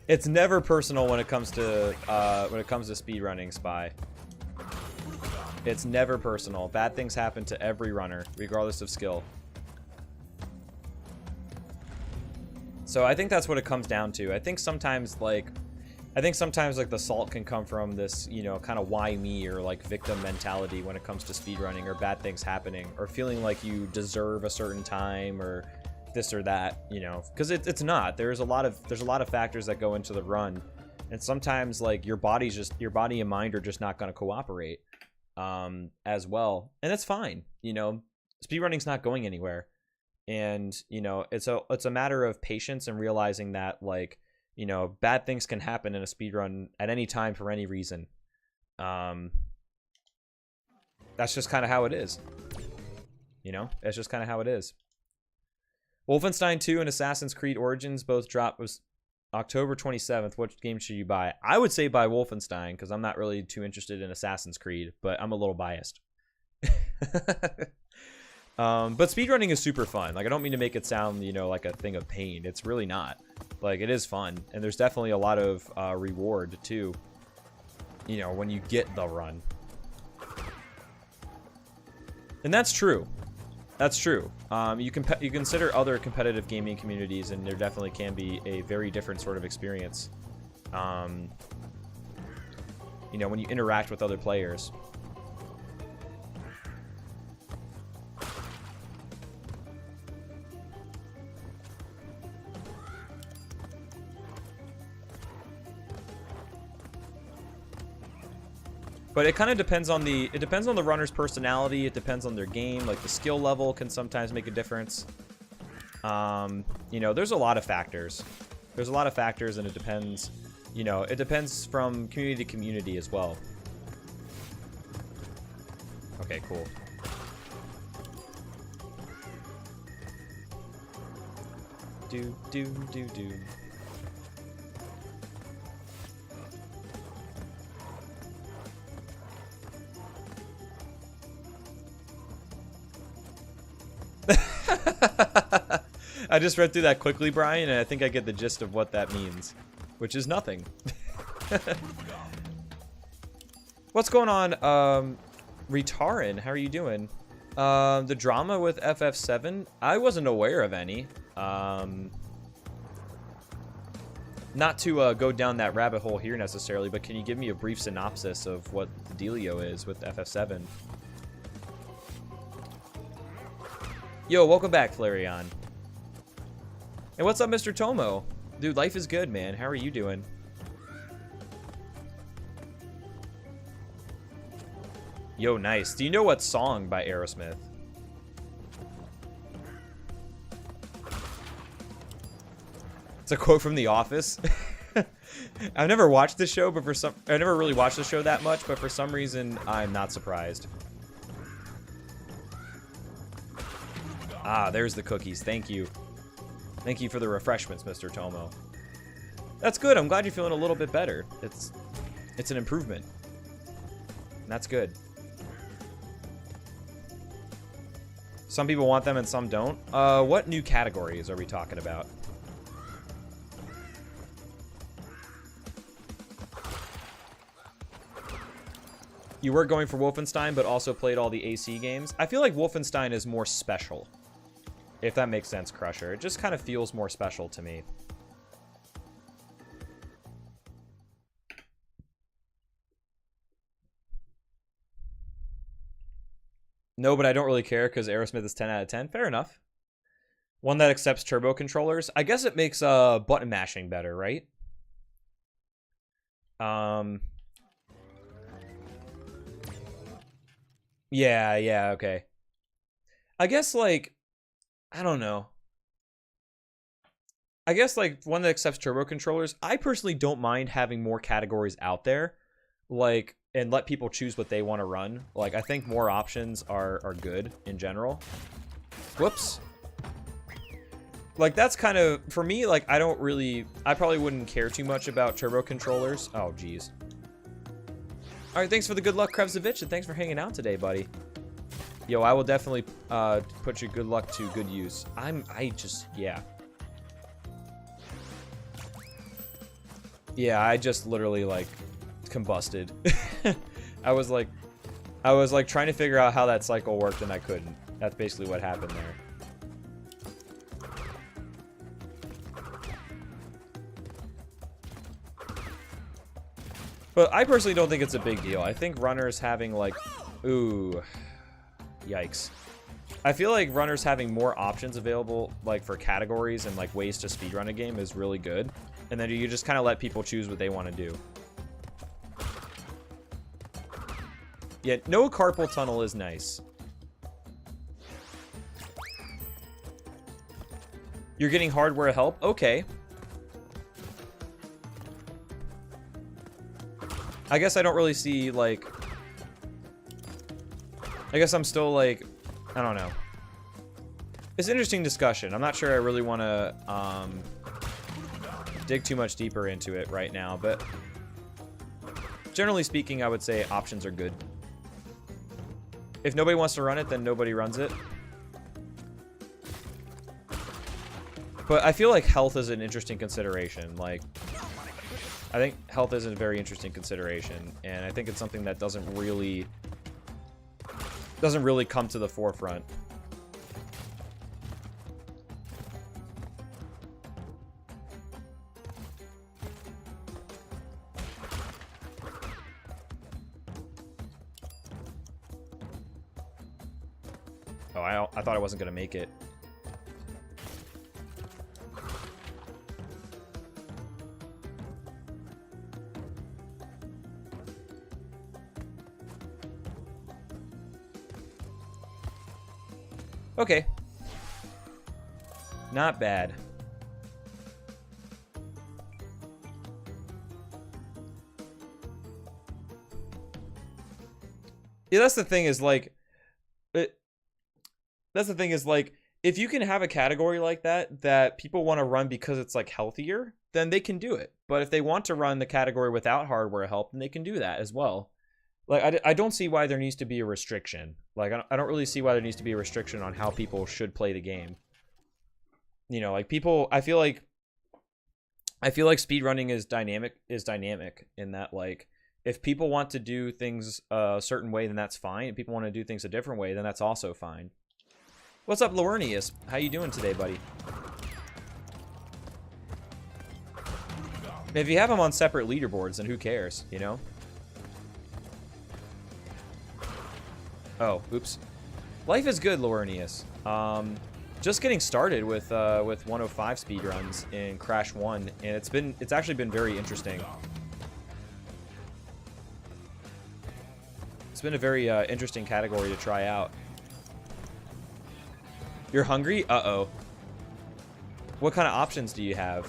It's never personal when it comes to speedrunning, Spy. It's never personal. Bad things happen to every runner, regardless of skill. So I think that's what it comes down to. I think sometimes like the salt can come from this, you know, kind of why me, or like victim mentality when it comes to speedrunning, or bad things happening, or feeling like you deserve a certain time, or this or that, you know, because it's not. There's a lot of factors that go into the run, and sometimes like your body and mind are just not going to cooperate as well, and that's fine. You know, speedrunning's not going anywhere, and you know, it's a matter of patience and realizing that, like, you know, bad things can happen in a speedrun at any time for any reason. That's just kind of how it is. You know, it's just kind of how it is. Wolfenstein 2 and Assassin's Creed Origins both dropped was October 27th. What game should you buy? I would say buy Wolfenstein, because I'm not really too interested in Assassin's Creed, but I'm a little biased. But speedrunning is super fun. Like, I don't mean to make it sound, you know, like a thing of pain. It's really not. Like, it is fun, and there's definitely a lot of reward too, you know, when you get the run. And that's true. That's true. You consider other competitive gaming communities, and there definitely can be a very different sort of experience. You know, when you interact with other players. But it kind of depends on the runner's personality. It depends on their game. Like, the skill level can sometimes make a difference. You know, there's a lot of factors. There's a lot of factors, and it depends. You know, it depends from community to community as well. Okay, cool. Do do do do. I just read through that quickly, Brian, and I think I get the gist of what that means, which is nothing. What's going on, Ritarin? How are you doing? The drama with FF7, I wasn't aware of any. Not to go down that rabbit hole here necessarily, but can you give me a brief synopsis of what the dealio is with FF7? Yo, welcome back, Flareon. Hey, what's up, Mr. Tomo? Dude, life is good, man. How are you doing? Yo, nice. Do you know what song by Aerosmith? It's a quote from The Office. I've never watched the show, but I never really watched the show that much, but for some reason, I'm not surprised. Ah, there's the cookies. Thank you. Thank you for the refreshments, Mr. Tomo. That's good. I'm glad you're feeling a little bit better. It's an improvement. And that's good. Some people want them and some don't. What new categories are we talking about? You were going for Wolfenstein, but also played all the AC games. I feel like Wolfenstein is more special. If that makes sense, Crusher. It just kind of feels more special to me. No, but I don't really care because Aerosmith is 10 out of 10. Fair enough. One that accepts turbo controllers. I guess it makes button mashing better, right? Yeah, okay. I guess, like, I don't know. I guess, like, one that accepts turbo controllers. I personally don't mind having more categories out there, like, and let people choose what they want to run. Like, I think more options are good in general. Whoops. Like, that's kind of, for me, like, I probably wouldn't care too much about turbo controllers. Oh, geez. All right, thanks for the good luck, Krevzovich, and thanks for hanging out today, buddy. Yo, I will definitely put your good luck to good use. Yeah. Yeah, I just literally, like, combusted. I was like trying to figure out how that cycle worked and I couldn't. That's basically what happened there. But I personally don't think it's a big deal. I think runners having, like, ooh, yikes. I feel like runners having more options available, like, for categories and, like, ways to speedrun a game is really good. And then you just kind of let people choose what they want to do. Yeah, no carpal tunnel is nice. You're getting hardware help? Okay. I guess I don't really see, like... I guess I'm still, like... I don't know. It's an interesting discussion. I'm not sure I really want to, dig too much deeper into it right now, but... Generally speaking, I would say options are good. If nobody wants to run it, then nobody runs it. But I feel like health is an interesting consideration. Like... I think health is a very interesting consideration, and I think it's something that doesn't really come to the forefront. Oh, I thought I wasn't gonna make it. Okay. Not bad. Yeah, that's the thing is, like... That's the thing is, like, if you can have a category like that people want to run because it's, like, healthier, then they can do it. But if they want to run the category without hardware help, then they can do that as well. Like, I don't see why there needs to be a restriction. Like, I don't really see why there needs to be a restriction on how people should play the game. You know, like, people, I feel like speedrunning is dynamic in that, like, if people want to do things a certain way, then that's fine. If people want to do things a different way, then that's also fine. What's up, Laurnius? How you doing today, buddy? If you have them on separate leaderboards, then who cares, you know? Oh, oops. Life is good, Laurnius. Just getting started with 105 speedruns in Crash 1, and it's actually been very interesting. It's been a very interesting category to try out. You're hungry? Uh-oh. What kind of options do you have?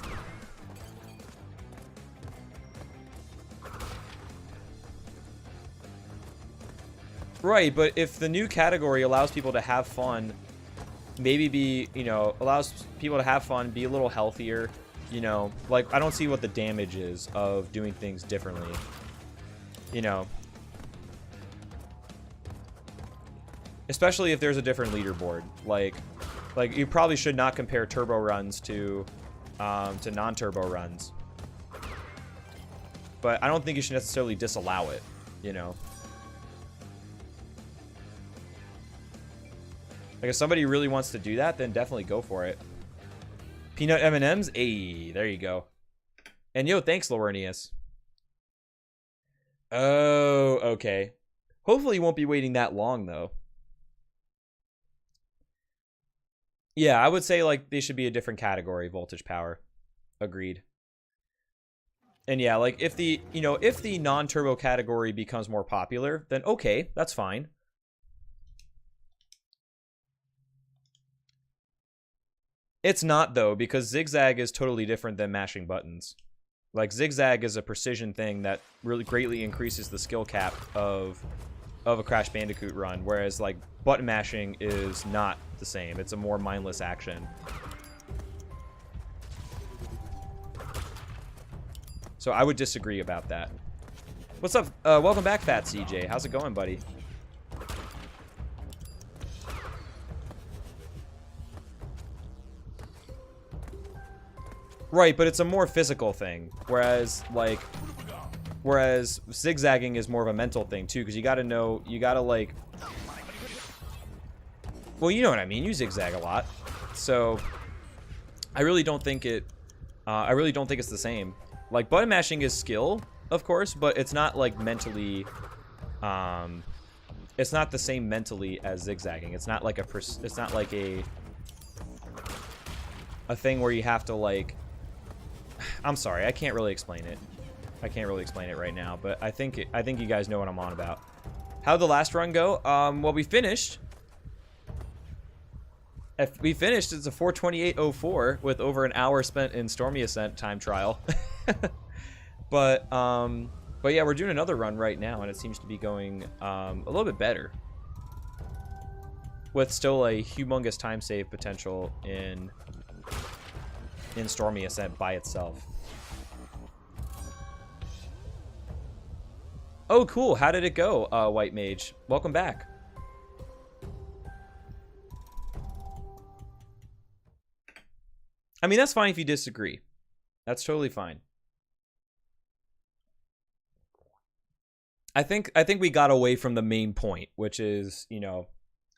Right, but if the new category allows people to have fun, maybe be, you know, allows people to have fun, be a little healthier, you know, like, I don't see what the damage is of doing things differently, you know. Especially if there's a different leaderboard. Like you probably should not compare turbo runs to non-turbo runs. But I don't think you should necessarily disallow it, you know. Like if somebody really wants to do that, then definitely go for it. Peanut M&Ms? Ayy, there you go. And yo, thanks, Laurenius. Oh, okay. Hopefully you won't be waiting that long, though. Yeah, I would say, like, they should be a different category, voltage power. Agreed. And yeah, like, if the, you know, if the non-turbo category becomes more popular, then okay, that's fine. It's not, though, because zigzag is totally different than mashing buttons. Like, zigzag is a precision thing that really greatly increases the skill cap of a Crash Bandicoot run, whereas, like, button mashing is not the same. It's a more mindless action. So I would disagree about that. What's up? Welcome back, Fat CJ. How's it going, buddy? Right, but it's a more physical thing, whereas zigzagging is more of a mental thing too, because you gotta know, you gotta like, well, you know what I mean. You zigzag a lot, so I really don't think it's the same. Like button mashing is skill, of course, but it's not like mentally, it's not the same mentally as zigzagging. It's not like a thing where you have to like. I'm sorry, I can't really explain it. I can't really explain it right now, but I think you guys know what I'm on about. How'd the last run go? Well, we finished. It's a 4:28:04 with over an hour spent in Stormy Ascent time trial. But yeah, we're doing another run right now, and it seems to be going a little bit better. With still a humongous time save potential in Stormy Ascent by itself. Oh, cool. How did it go, White Mage? Welcome back. I mean, that's fine if you disagree. That's totally fine. I think we got away from the main point, which is, you know,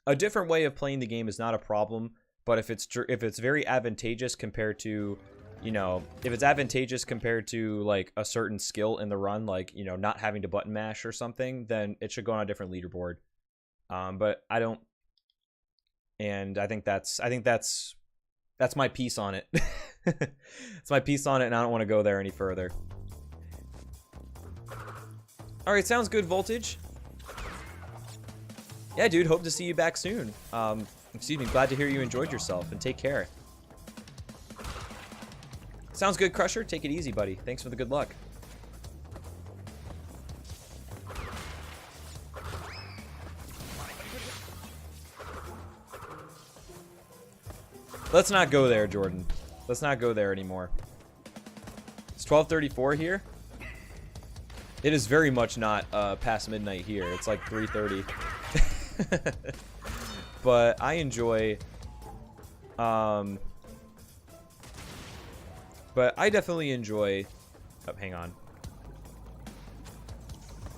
a different way of playing the game is not a problem. But if it's very advantageous compared to, you know, if it's advantageous compared to like a certain skill in the run, like, you know, not having to button mash or something, then it should go on a different leaderboard. But I don't, and I think that's my piece on it. It's my piece on it, and I don't want to go there any further. All right, sounds good, Voltage. Yeah, dude, hope to see you back soon. Excuse me, glad to hear you enjoyed yourself, and take care. Sounds good, Crusher. Take it easy, buddy. Thanks for the good luck. Let's not go there, Jordan. Let's not go there anymore. It's 12:34 here. It is very much not past midnight here. It's like 3:30. But I enjoy, but I definitely enjoy, oh, hang on.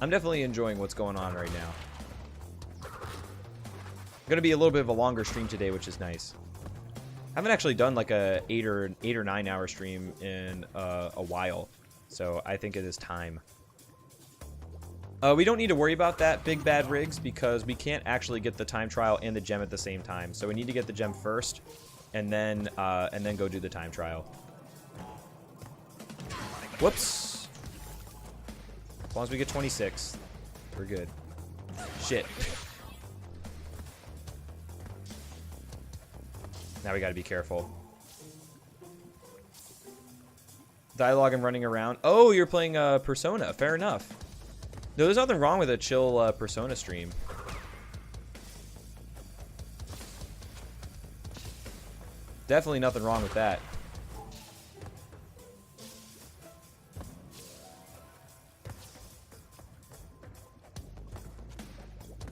I'm definitely enjoying what's going on right now. Gonna be a little bit of a longer stream today, which is nice. I haven't actually done like a 8 or 9 hour stream in a while, so I think it is time. We don't need to worry about that, Big Bad Rigs, because we can't actually get the time trial and the gem at the same time. So we need to get the gem first, and then go do the time trial. Whoops. As long as we get 26, we're good. Shit. Now we gotta be careful. Dialogue and running around. Oh, you're playing Persona. Fair enough. No, there's nothing wrong with a chill Persona stream. Definitely nothing wrong with that.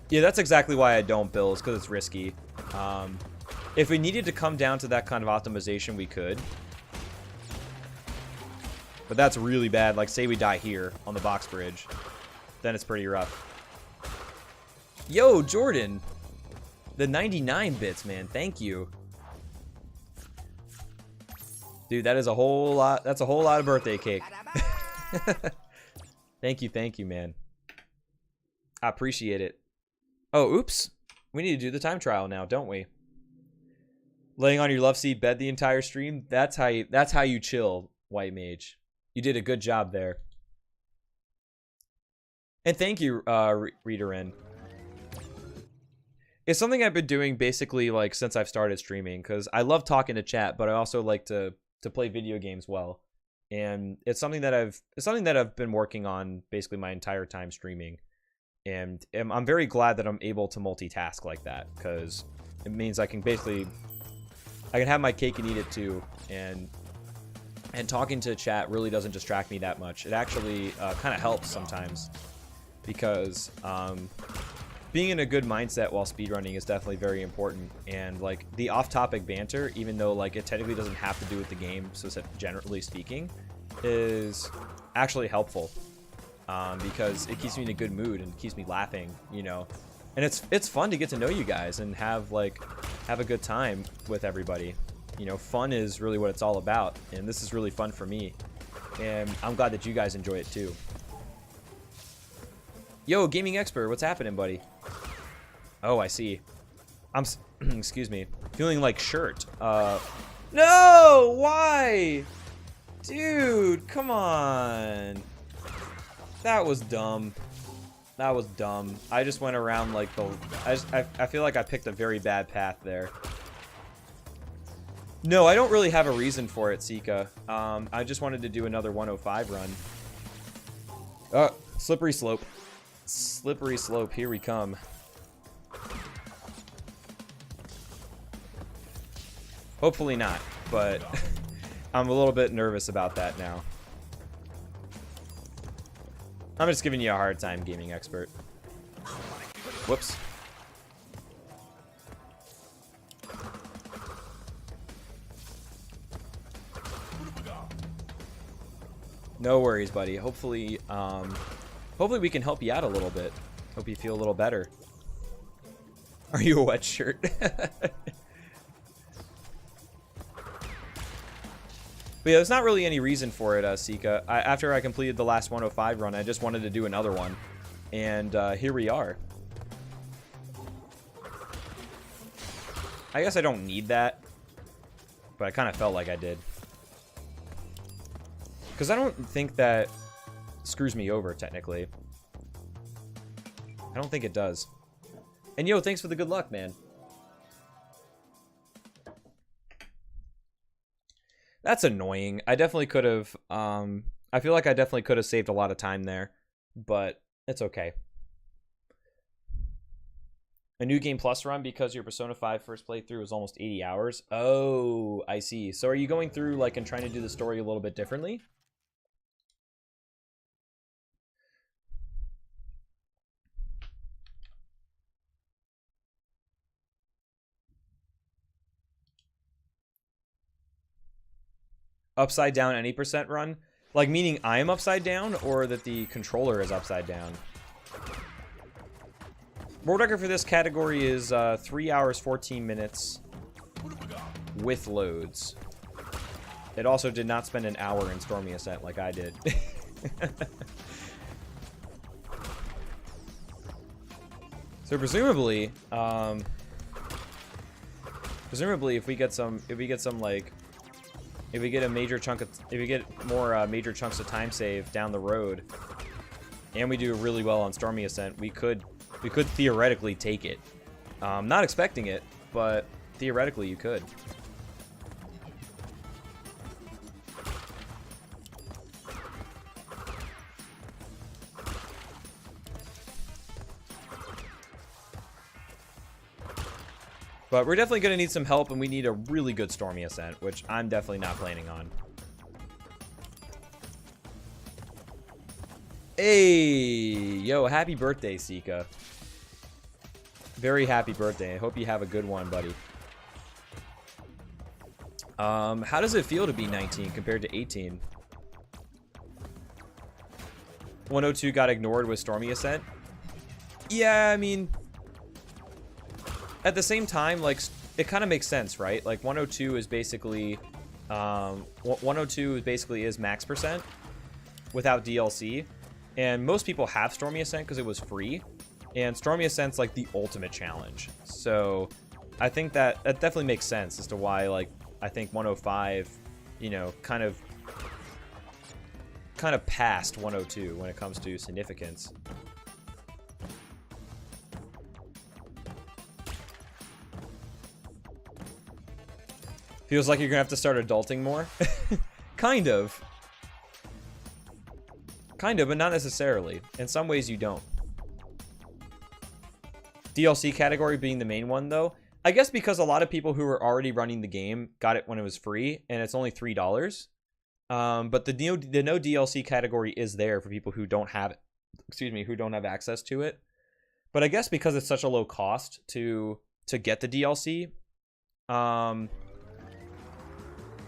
Yeah, that's exactly why I don't build, because it's risky. If we needed to come down to that kind of optimization, we could. But that's really bad. Like, say we die here on the box bridge. Then it's pretty rough. Yo, Jordan. The 99 bits, man. Thank you. Dude, that is a whole lot. That's a whole lot of birthday cake. Thank you, man. I appreciate it. Oh, oops. We need to do the time trial now, don't we? Laying on your love seat bed the entire stream. That's how you chill, White Mage. You did a good job there. And thank you, Readerin. It's something I've been doing basically like since I've started streaming, because I love talking to chat, but I also like to play video games well. And it's something that I've been working on basically my entire time streaming. And I'm very glad that I'm able to multitask like that, because it means I can have my cake and eat it too. And talking to chat really doesn't distract me that much. It actually kind of helps sometimes, because being in a good mindset while speedrunning is definitely very important. And like the off-topic banter, even though like it technically doesn't have to do with the game, so generally speaking, is actually helpful, because it keeps me in a good mood and keeps me laughing, you know. And it's fun to get to know you guys and have a good time with everybody. You know, fun is really what it's all about, and this is really fun for me, and I'm glad that you guys enjoy it too. Yo, gaming expert, what's happening, buddy? Oh, I see. Excuse me, feeling like shirt. No, why? Dude, come on. That was dumb. That was dumb. I just went around like I feel like I picked a very bad path there. No, I don't really have a reason for it, Sika. I just wanted to do another 105 run. Slippery slope. Slippery slope, here we come. Hopefully not, but I'm a little bit nervous about that now. I'm just giving you a hard time, gaming expert. Whoops. No worries, buddy. Hopefully we can help you out a little bit. Hope you feel a little better. Are you a wet shirt? But yeah, there's not really any reason for it, Sika. After I completed the last 105 run, I just wanted to do another one. And here we are. I guess I don't need that, but I kind of felt like I did. Because I don't think that screws me over, technically. I don't think it does. And yo, thanks for the good luck, man. That's annoying. I definitely could have, I feel like I definitely could have saved a lot of time there, but it's okay. A New Game Plus run because your Persona 5 first playthrough was almost 80 hours? Oh, I see. So are you going through, like, and trying to do the story a little bit differently? Upside down any percent run? Like, meaning I am upside down, or that the controller is upside down? World record for this category is 3 hours, 14 minutes with loads. It also did not spend an hour in Stormy Ascent like I did. So presumably, if we get a major chunk of, if we get more major chunks of time save down the road, and we do really well on Stormy Ascent, we could theoretically take it. Not expecting it, but theoretically you could. But we're definitely going to need some help, and we need a really good Stormy Ascent, which I'm definitely not planning on. Hey! Yo, happy birthday, Sika. Very happy birthday. I hope you have a good one, buddy. How does it feel to be 19 compared to 18? 102 got ignored with Stormy Ascent. Yeah, I mean, at the same time, like, it kind of makes sense, right? Like, 102 is basically, 102 basically is max percent without DLC. And most people have Stormy Ascent because it was free. And Stormy Ascent's like the ultimate challenge. So I think that definitely makes sense as to why, like, I think 105, you know, kind of passed 102 when it comes to significance. Feels like you're gonna have to start adulting more. Kind of, but not necessarily. In some ways you don't. DLC category being the main one, though. I guess because a lot of people who were already running the game got it when it was free, and it's only $3. But the no DLC category is there for people who don't have, who don't have access to it. But I guess because it's such a low cost to get the DLC,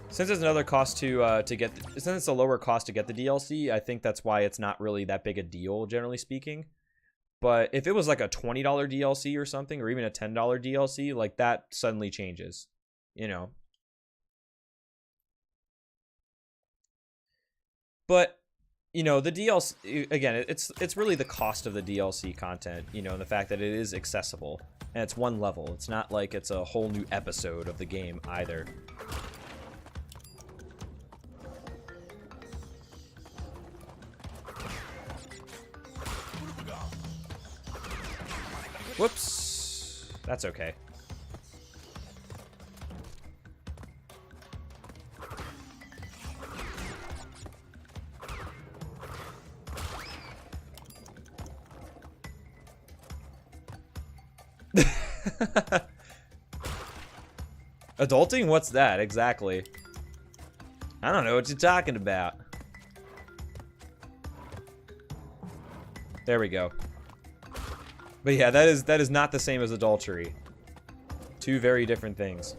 since it's another cost since it's a lower cost to get the DLC, I think that's why it's not really that big a deal, generally speaking. But if it was like a $20 DLC or something, or even a $10 DLC, like that suddenly changes, you know. But, you know, the DLC, again, it's really the cost of the DLC content, you know, and the fact that it is accessible. And it's one level. It's not like it's a whole new episode of the game either. Whoops. That's okay. Adulting? What's that exactly? I don't know what you're talking about. There we go. But yeah, that is not the same as adultery. Two very different things.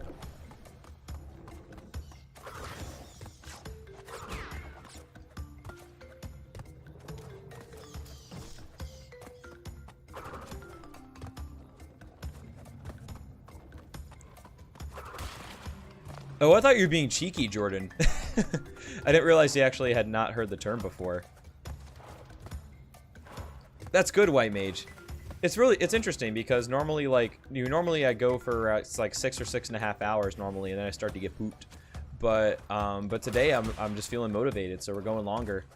Oh, I thought you were being cheeky, Jordan. I didn't realize you actually had not heard the term before. That's good, White Mage. It's interesting because normally, like, I go for it's like 6 or 6.5 hours normally, and then I start to get pooped. But today I'm just feeling motivated, so we're going longer.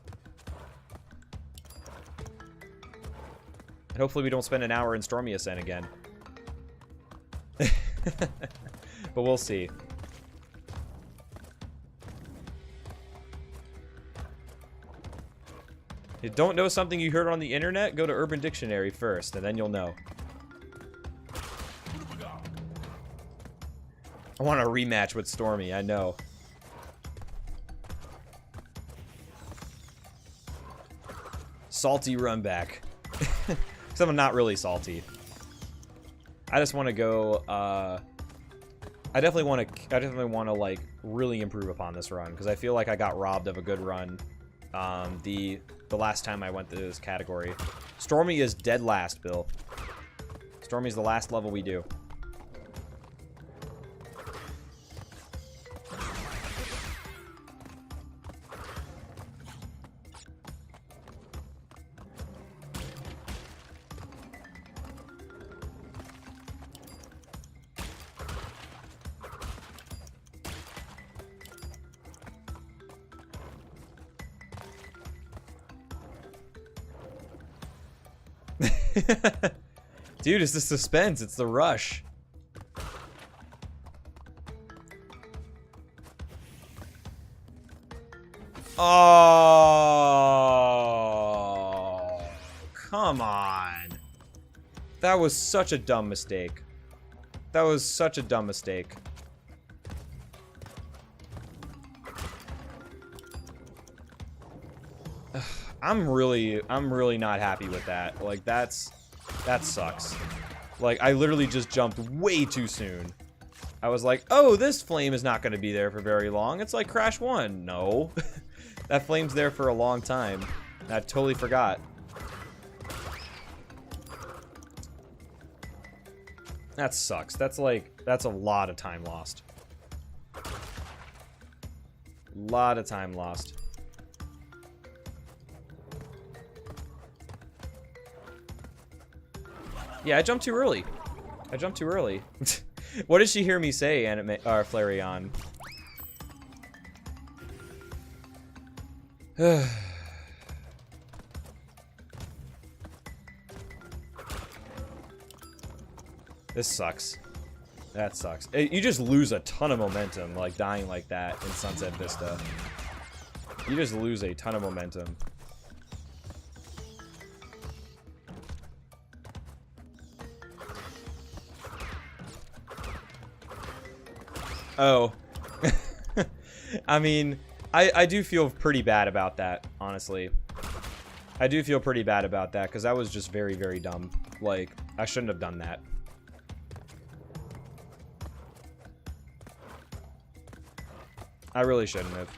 And hopefully we don't spend an hour in Stormy Ascent again. But we'll see. You don't know something you heard on the internet? Go to Urban Dictionary first, and then you'll know. I want a rematch with Stormy, I know. Salty run back. Except I'm not really salty. I just want to go, I definitely want to, like, really improve upon this run, because I feel like I got robbed of a good run. The last time I went through this category. Stormy is dead last, Bill. Stormy's the last level we do. Dude, it's the suspense. It's the rush. Oh, come on. That was such a dumb mistake. That was such a dumb mistake. I'm really not happy with that. Like, that sucks. Like, I literally just jumped way too soon. I was like, oh, this flame is not going to be there for very long. It's like Crash 1. No. That flame's there for a long time. I totally forgot. That sucks. That's a lot of time lost. Lot of time lost. Yeah, I jumped too early. I jumped too early. What did she hear me say, Flareon? This sucks. That sucks. You just lose a ton of momentum, like, dying like that in Sunset Vista. You just lose a ton of momentum. Oh. I mean, I do feel pretty bad about that, honestly. I do feel pretty bad about that, because that was just very, very dumb. Like, I shouldn't have done that. I really shouldn't have.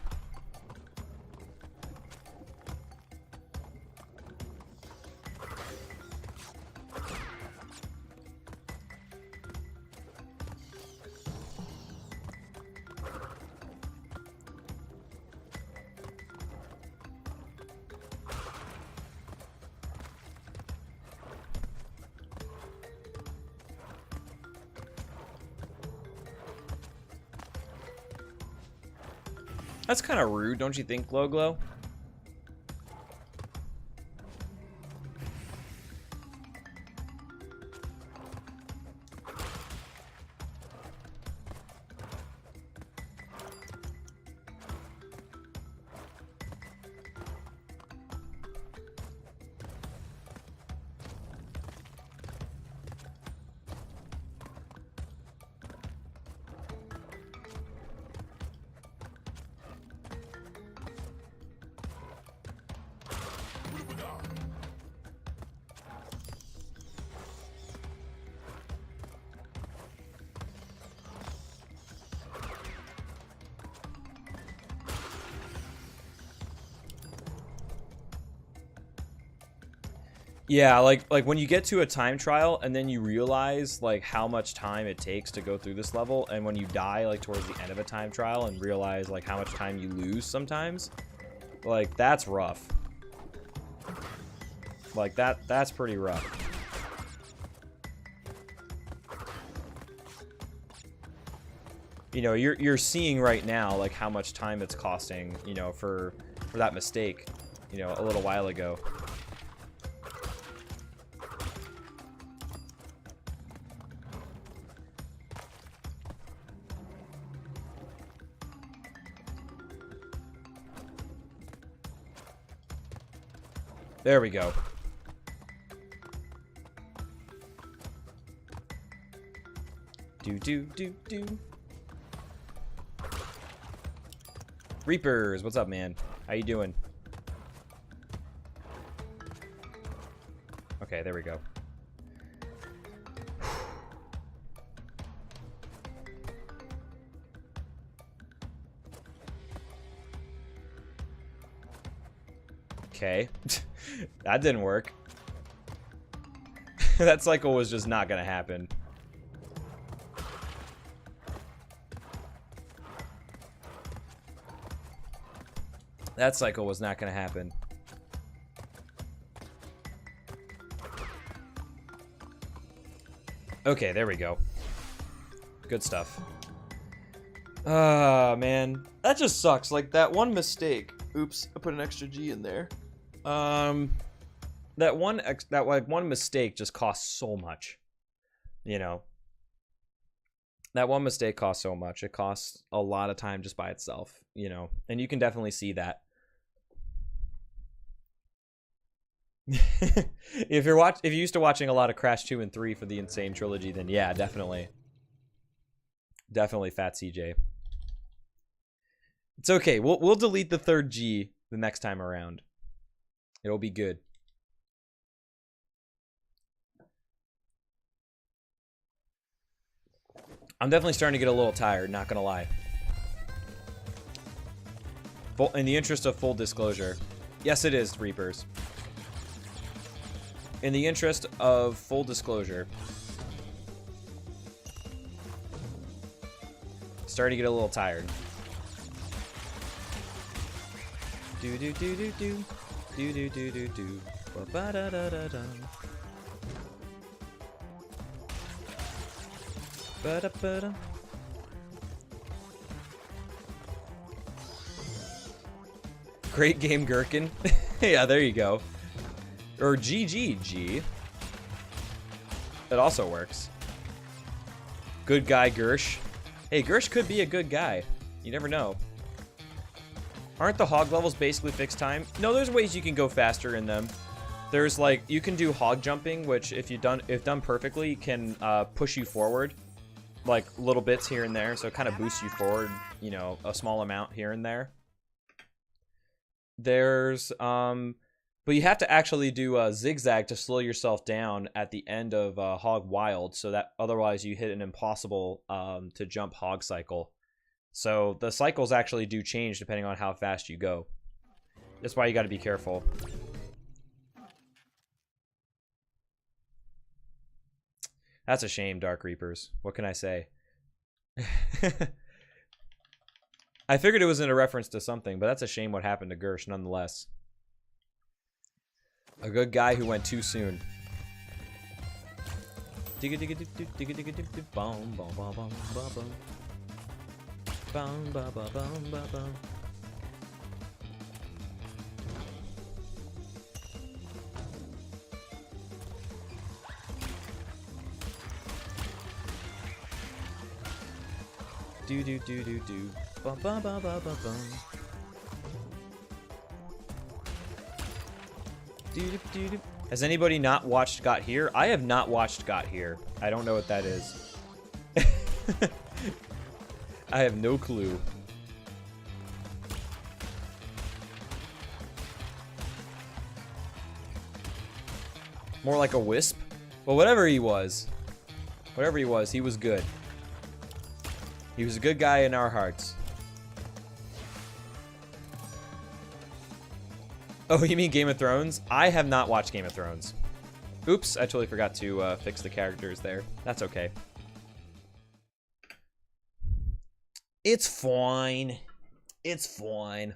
That's kind of rude, don't you think, Glowglow? Yeah, like when you get to a time trial and then you realize like how much time it takes to go through this level, and when you die like towards the end of a time trial and realize like how much time you lose sometimes, like that's rough. Like that's pretty rough. You know, you're seeing right now like how much time it's costing, you know, for that mistake, you know, a little while ago. There we go. Do. Reapers, what's up, man? How you doing? Okay, there we go. Okay. That didn't work. That cycle was just not gonna happen. That cycle was not gonna happen. Okay, there we go. Good stuff. Ah, man. That just sucks. Like, that one mistake. Oops, I put an extra G in there. That one mistake just costs so much. You know. That one mistake costs so much. It costs a lot of time just by itself, you know. And you can definitely see that. If you're used to watching a lot of Crash 2 and 3 for the Insane Trilogy, then yeah, definitely. Definitely Fat CJ. It's okay. We'll delete the third G the next time around. It'll be good. I'm definitely starting to get a little tired, not gonna lie. In the interest of full disclosure, yes, it is, Reapers. In the interest of full disclosure, starting to get a little tired. Do do do do do do do do do do ba da da da da ba da ba da. Great game, Gherkin. Yeah, there you go. Or GGG. It also works. Good guy, Gersh. Hey, Gersh could be a good guy. You never know. Aren't the hog levels basically fixed time? No, there's ways you can go faster in them. There's like, you can do hog jumping, which if done perfectly, can push you forward. Like little bits here and there, so it kind of boosts you forward, you know, a small amount here and there. There's, but you have to actually do a zigzag to slow yourself down at the end of Hog Wild, so that otherwise you hit an impossible to jump hog cycle. So the cycles actually do change depending on how fast you go. That's why you got to be careful. That's a shame, Dark Reapers. What can I say? I figured it was in a reference to something, but that's a shame what happened to Gersh nonetheless. A good guy who went too soon. Digga digga digga digga digga digga bum bum bum bum bum bum. Bum bum bum bum bum bum. Do do do do do. Bum bum bum bum bum bum. Do do do do. Has anybody not watched Got Here? I have not watched Got Here. I don't know what that is. I have no clue. More like a wisp? Well, whatever he was. Whatever he was good. He was a good guy in our hearts. Oh, you mean Game of Thrones? I have not watched Game of Thrones. Oops, I totally forgot to fix the characters there. That's okay. It's fine. It's fine.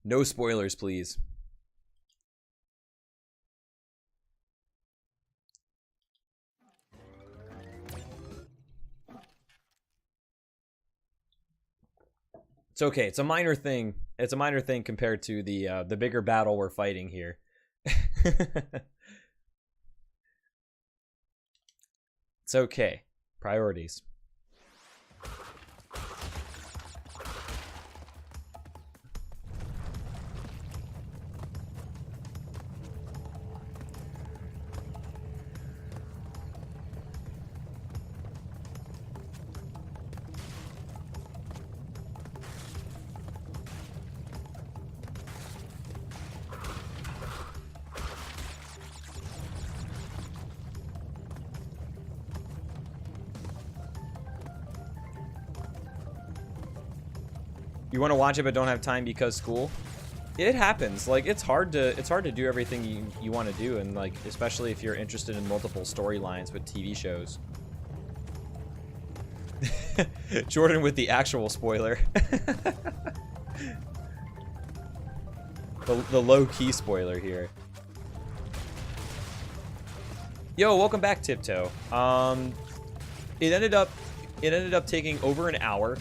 No spoilers, please. It's okay. It's a minor thing. It's a minor thing compared to the bigger battle we're fighting here. It's okay. Priorities. You want to watch it but don't have time because school? It happens. Like it's hard to do everything you want to do, and like especially if you're interested in multiple storylines with TV shows. Jordan with the actual spoiler. the low-key spoiler here. Yo, welcome back, Tiptoe. It ended up taking over an hour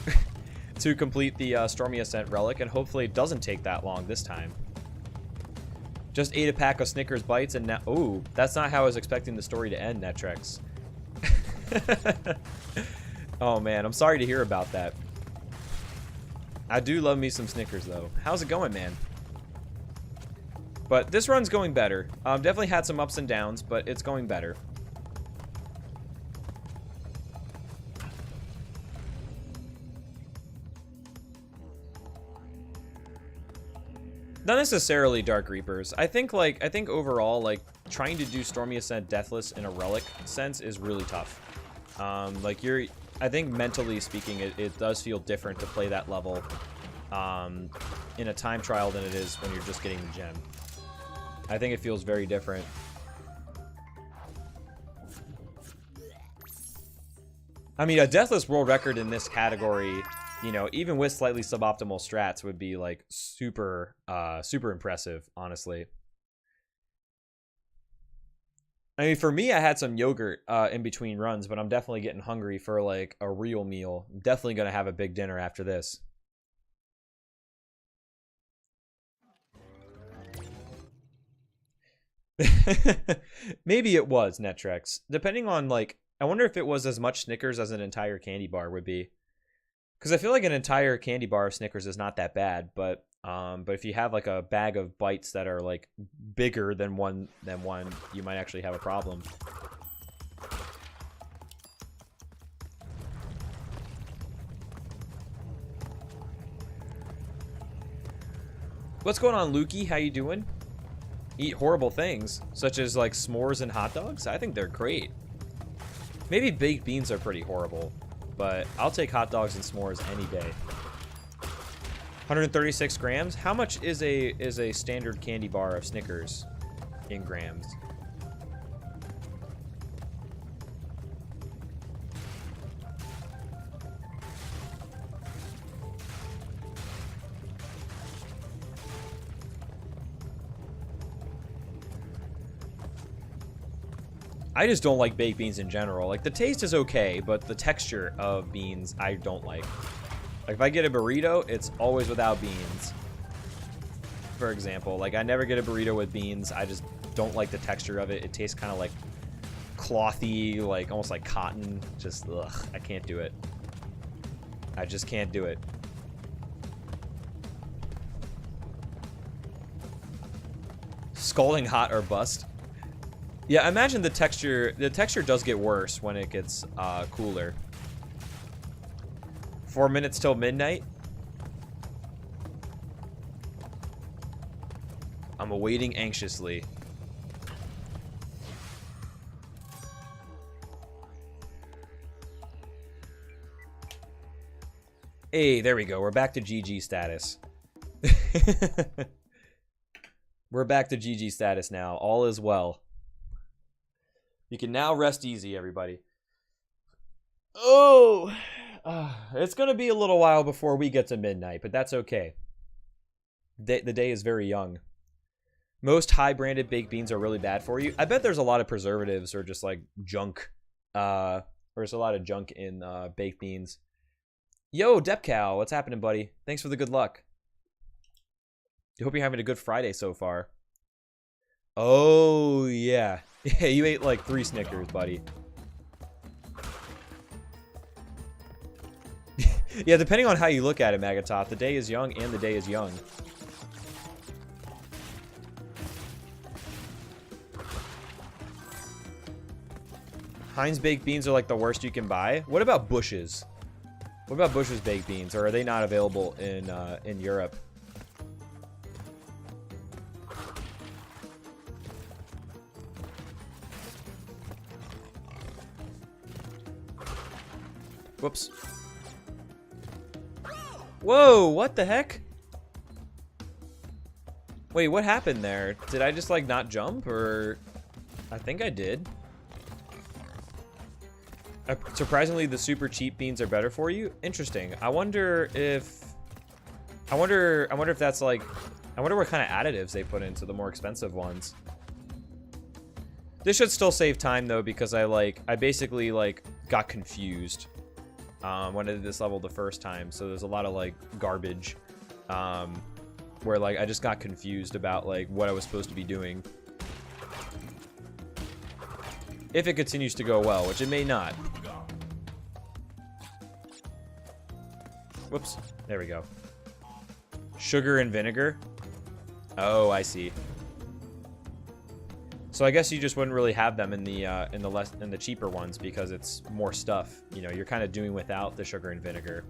to complete the Stormy Ascent relic, and hopefully it doesn't take that long this time. Just ate a pack of Snickers bites, and now, ooh, that's not how I was expecting the story to end, Netrex. Oh man, I'm sorry to hear about that. I do love me some Snickers though. How's it going, man? But this run's going better. Definitely had some ups and downs, but it's going better. Not necessarily Dark Reapers. I think overall, like, trying to do Stormy Ascent Deathless in a relic sense is really tough. Like, I think mentally speaking, it does feel different to play that level in a time trial than it is when you're just getting the gem. I think it feels very different. I mean, a Deathless world record in this category, you know, even with slightly suboptimal strats, would be like super impressive, honestly. I mean, for me, I had some yogurt in between runs, but I'm definitely getting hungry for like a real meal. I'm definitely gonna have a big dinner after this. Maybe it was Netrex, depending on like. I wonder if it was as much Snickers as an entire candy bar would be. Because I feel like an entire candy bar of Snickers is not that bad, but if you have like a bag of bites that are like bigger than one, you might actually have a problem. What's going on, Lukey? How you doing? Eat horrible things, such as like s'mores and hot dogs? I think they're great. Maybe baked beans are pretty horrible, but I'll take hot dogs and s'mores any day. 136 grams? How much is a standard candy bar of Snickers in grams? I just don't like baked beans in general. Like, the taste is okay, but the texture of beans, I don't like. Like, if I get a burrito, it's always without beans. For example, like, I never get a burrito with beans. I just don't like the texture of it. It tastes kind of like clothy, like, almost like cotton. Just, ugh, I can't do it. I just can't do it. Scalding hot or bust. Yeah, imagine the texture. The texture does get worse when it gets cooler. 4 minutes till midnight. I'm awaiting anxiously. Hey, there we go. We're back to GG status. We're back to GG status now. All is well. You can now rest easy, everybody. Oh, it's going to be a little while before we get to midnight, but that's okay. The day is very young. Most high-branded baked beans are really bad for you. I bet there's a lot of preservatives or just, like, junk. Or there's a lot of junk in baked beans. Yo, Depcow, what's happening, buddy? Thanks for the good luck. I hope you're having a good Friday so far. Oh, yeah. Yeah, you ate like 3 Snickers, buddy. Yeah, depending on how you look at it, Magatop, the day is young and the day is young. Heinz baked beans are like the worst you can buy. What about Bush's? What about Bush's baked beans? Or are they not available in Europe? Whoops. Whoa, what the heck? Wait, what happened there? Did I just, like, not jump? Or... I think I did. Surprisingly, the super cheap beans are better for you? Interesting. I wonder if that's, like... I wonder what kind of additives they put into the more expensive ones. This should still save time, though, because I basically, like, got confused. When I did this level the first time, so there's a lot of like garbage where like I just got confused about like what I was supposed to be doing. If it continues to go well, which it may not. Whoops, there we go. Sugar and vinegar. Oh, I see. So I guess you just wouldn't really have them in the cheaper ones because it's more stuff. You know, you're kind of doing without the sugar and vinegar.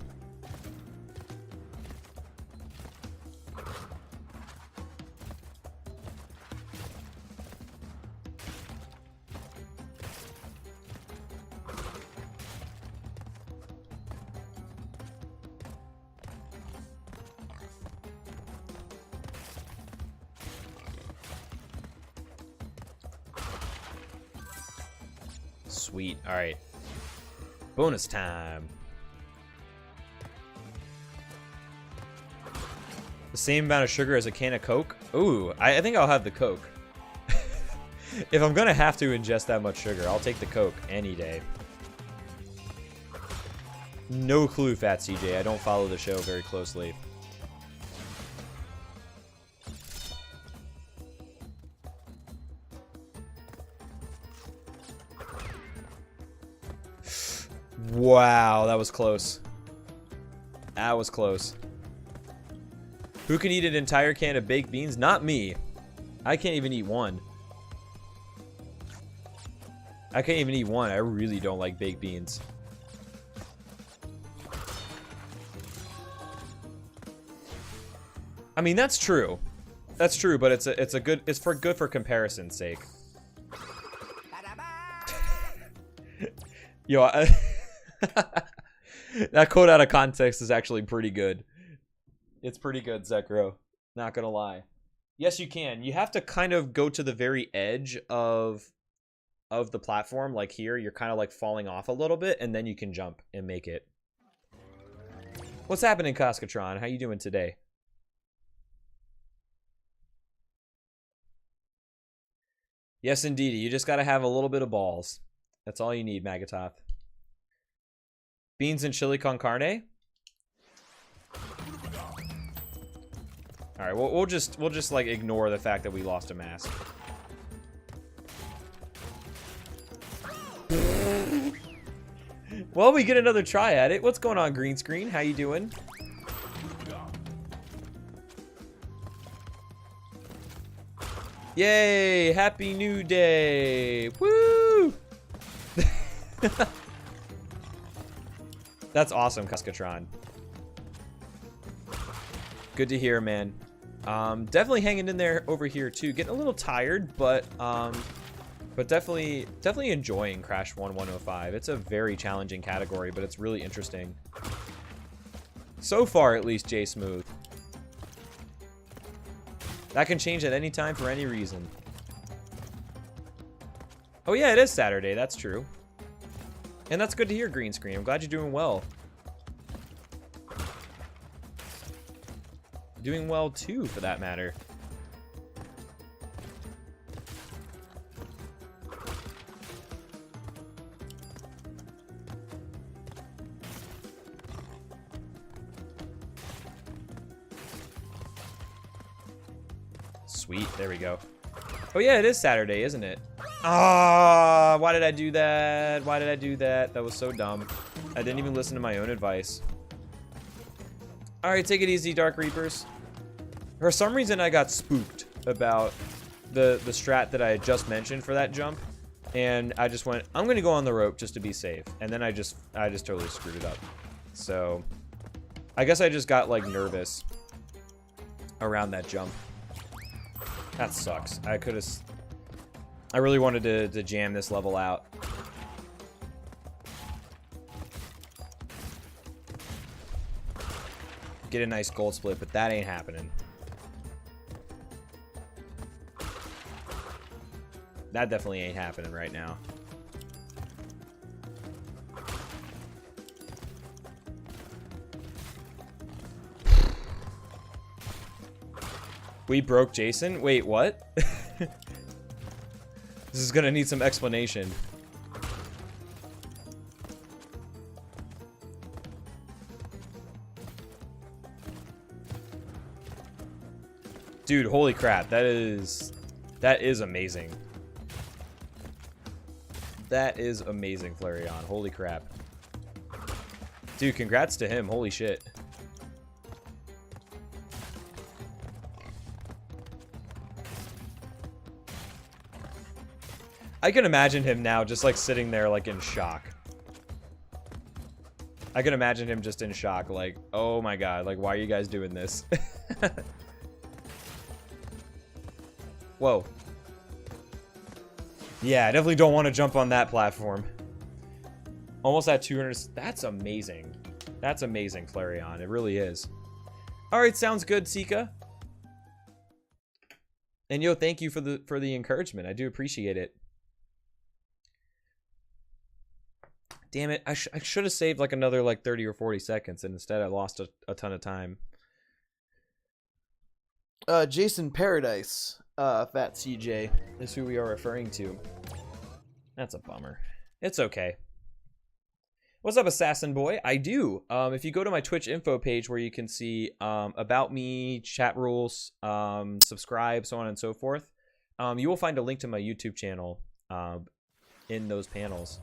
Sweet. All right. Bonus time. The same amount of sugar as a can of Coke? Ooh, I think I'll have the Coke. If I'm gonna have to ingest that much sugar, I'll take the Coke any day. No clue, Fat CJ. I don't follow the show very closely. Wow, that was close. That was close. Who can eat an entire can of baked beans? Not me. I can't even eat one. I can't even eat one. I really don't like baked beans. I mean, that's true. That's true, but it's good for comparison's sake. Yo, that quote out of context is actually pretty good. It's pretty good, Zekro. Not gonna lie. Yes, you can. You have to kind of go to the very edge of the platform. Like here, you're kind of like falling off a little bit, and then you can jump and make it. What's happening, Koskatron? How you doing today? Yes, indeed. You just gotta have a little bit of balls. That's all you need, Magatoth. Beans and chili con carne? All right, we'll just like ignore the fact that we lost a mask. Well, we get another try at it. What's going on, green screen? How you doing? Yay! Happy New Day! Woo! That's awesome, Cuskatron. Good to hear, man. Definitely hanging in there over here too. Getting a little tired, but definitely enjoying Crash 1-105. It's a very challenging category, but it's really interesting. So far, at least, J Smooth. That can change at any time for any reason. Oh yeah, it is Saturday. That's true. And that's good to hear, green screen. I'm glad you're doing well. Doing well too, for that matter. Sweet, there we go. Oh yeah, it is Saturday, isn't it? Ah, why did I do that? Why did I do that? That was so dumb. I didn't even listen to my own advice. All right, take it easy, Dark Reapers. For some reason, I got spooked about the strat that I had just mentioned for that jump, and I just went, I'm gonna go on the rope just to be safe, and then I just totally screwed it up. So, I guess I just got like nervous around that jump. That sucks. I really wanted to jam this level out. Get a nice gold split, but that ain't happening. That definitely ain't happening right now. We broke Jason? Wait, what? This is gonna need some explanation. Dude, holy crap. That is amazing. That is amazing, Flareon. Holy crap. Dude, congrats to him. Holy shit. I can imagine him now just like sitting there like in shock. I can imagine him just in shock, like, oh my god, like, why are you guys doing this? Whoa. Yeah, I definitely don't want to jump on that platform. Almost at 200. That's amazing. That's amazing, Flareon. It really is. Alright, sounds good, Sika. And yo, thank you for the encouragement. I do appreciate it. Damn it. I should have saved like another like 30 or 40 seconds, and instead I lost a ton of time. Jason Paradise, Fat CJ, is who we are referring to. That's a bummer. It's okay. What's up, Assassin Boy? I do. If you go to my Twitch info page where you can see about me, chat rules, subscribe, so on and so forth, you will find a link to my YouTube channel in those panels.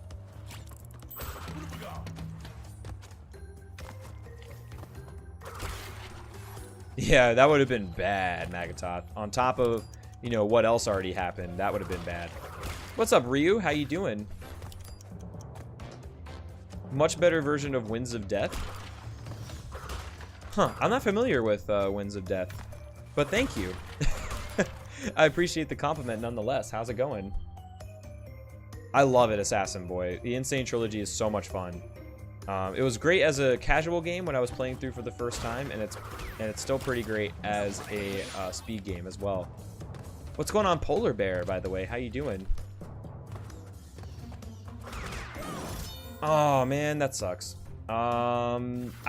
Yeah, that would have been bad, Magatoth. On top of, you know, what else already happened, that would have been bad. What's up, Ryu? How you doing? Much better version of Winds of Death? Huh, I'm not familiar with Winds of Death, but thank you. I appreciate the compliment nonetheless. How's it going? I love it, Assassin Boy. The Insane Trilogy is so much fun. It was great as a casual game when I was playing through for the first time, and it's still pretty great as a speed game as well. What's going on, Polar Bear, by the way? How you doing? Oh man, that sucks. I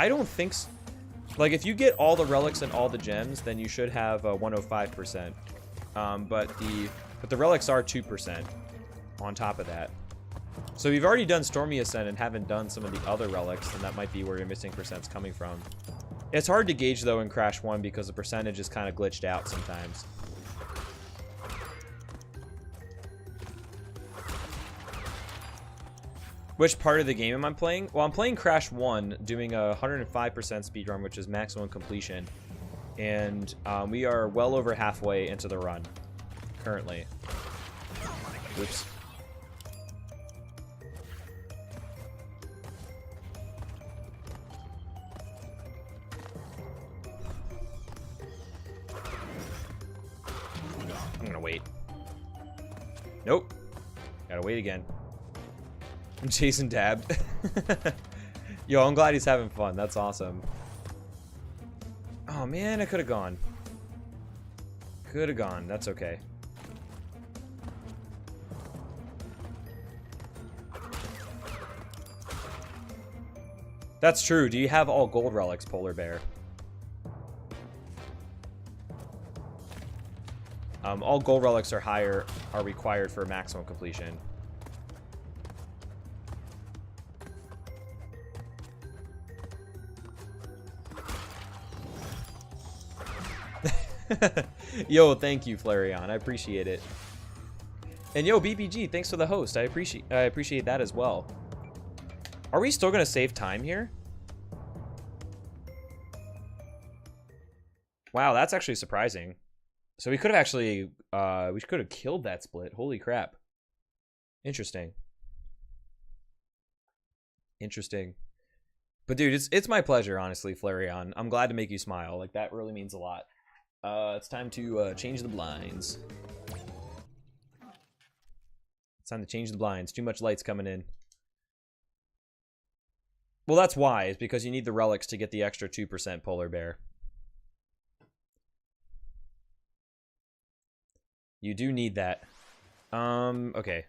don't think so. Like, if you get all the relics and all the gems, then you should have 105%. But the relics are 2% on top of that. So if you've already done Stormy Ascent and haven't done some of the other relics, then that might be where your missing percent's coming from. It's hard to gauge, though, in Crash 1 because the percentage is kind of glitched out sometimes. Which part of the game am I playing? Well, I'm playing Crash 1, doing a 105% speedrun, which is maximum completion. And we are well over halfway into the run, currently. Oops. I'm gonna wait. Nope. Gotta wait again. Jason dabbed. Yo, I'm glad he's having fun. That's awesome. Oh man, I could have gone. Could have gone. That's okay. That's true. Do you have all gold relics, Polar Bear? All gold relics are required for maximum completion. Yo, thank you, Flareon. I appreciate it. And yo, BBG, thanks for the host. I appreciate that as well. Are we still gonna save time here? Wow, that's actually surprising. So we could have actually we could have killed that split. Holy crap. Interesting. Interesting. But dude, it's my pleasure, honestly, Flareon. I'm glad to make you smile. Like, that really means a lot. It's time to change the blinds. It's time to change the blinds. Too much light's coming in. Well, that's why. It's because you need the relics to get the extra 2%, Polar Bear. You do need that. Okay.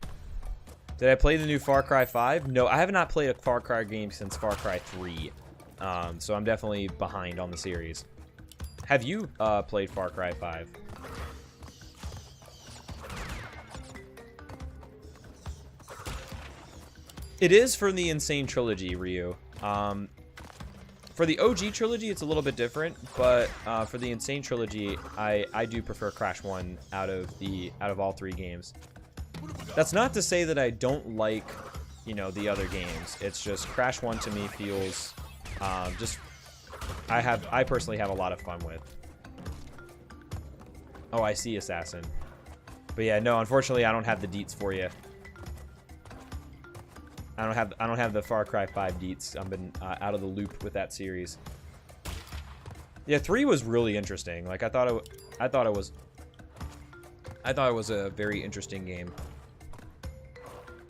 Did I play the new Far Cry 5? No, I have not played a Far Cry game since Far Cry 3. So I'm definitely behind on the series. Have you played Far Cry 5? It is from the Insane Trilogy, Ryu. For the OG trilogy, it's a little bit different, but for the Insane Trilogy, I do prefer Crash 1 out of all three games. That's not to say that I don't like, you know, the other games. It's just Crash 1 to me feels just I personally have a lot of fun with. Oh, I see, Assassin. But yeah, no, unfortunately I don't have the deets for you. I don't have the Far Cry 5 deets. I've been out of the loop with that series. Yeah, 3 was really interesting. Like, I thought it was a very interesting game.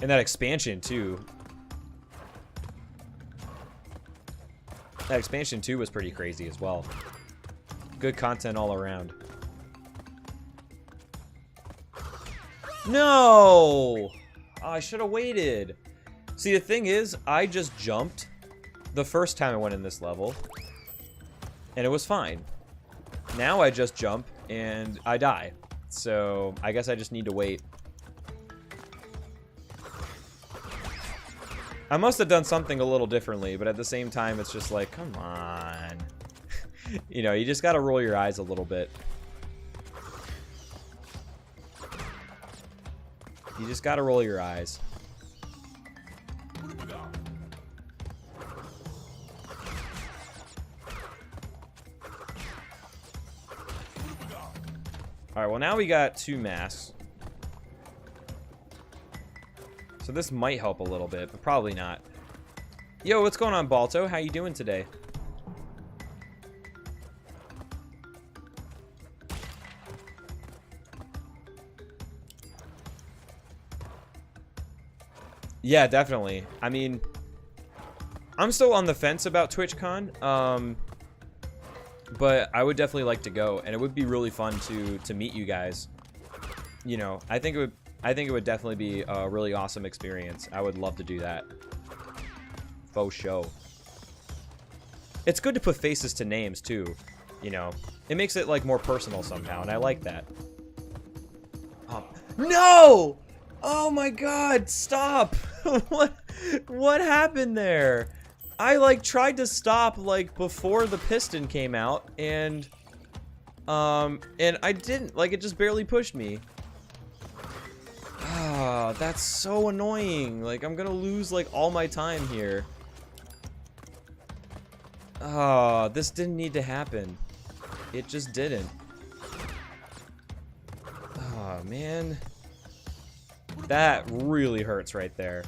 And that expansion too. That expansion too was pretty crazy as well. Good content all around. No! Oh, I should have waited. See, the thing is, I just jumped the first time I went in this level, and it was fine. Now I just jump, and I die. So, I guess I just need to wait. I must have done something a little differently, but at the same time, it's just like, come on. You know, you just gotta roll your eyes a little bit. You just gotta roll your eyes. Alright, well now we got 2 masks. So this might help a little bit, but probably not. Yo, what's going on, Balto? How you doing today? Yeah, definitely. I mean, I'm still on the fence about TwitchCon, but I would definitely like to go, and it would be really fun to meet you guys. You know, I think it would definitely be a really awesome experience. I would love to do that. Faux show. It's good to put faces to names too. You know, it makes it like more personal somehow, and I like that. Oh. No! Oh my God! Stop! What happened there? I like tried to stop like before the piston came out, and I didn't. Like, it just barely pushed me. Ah, that's so annoying. Like, I'm gonna lose like all my time here. Ah, this didn't need to happen. It just didn't. Oh man, that really hurts right there.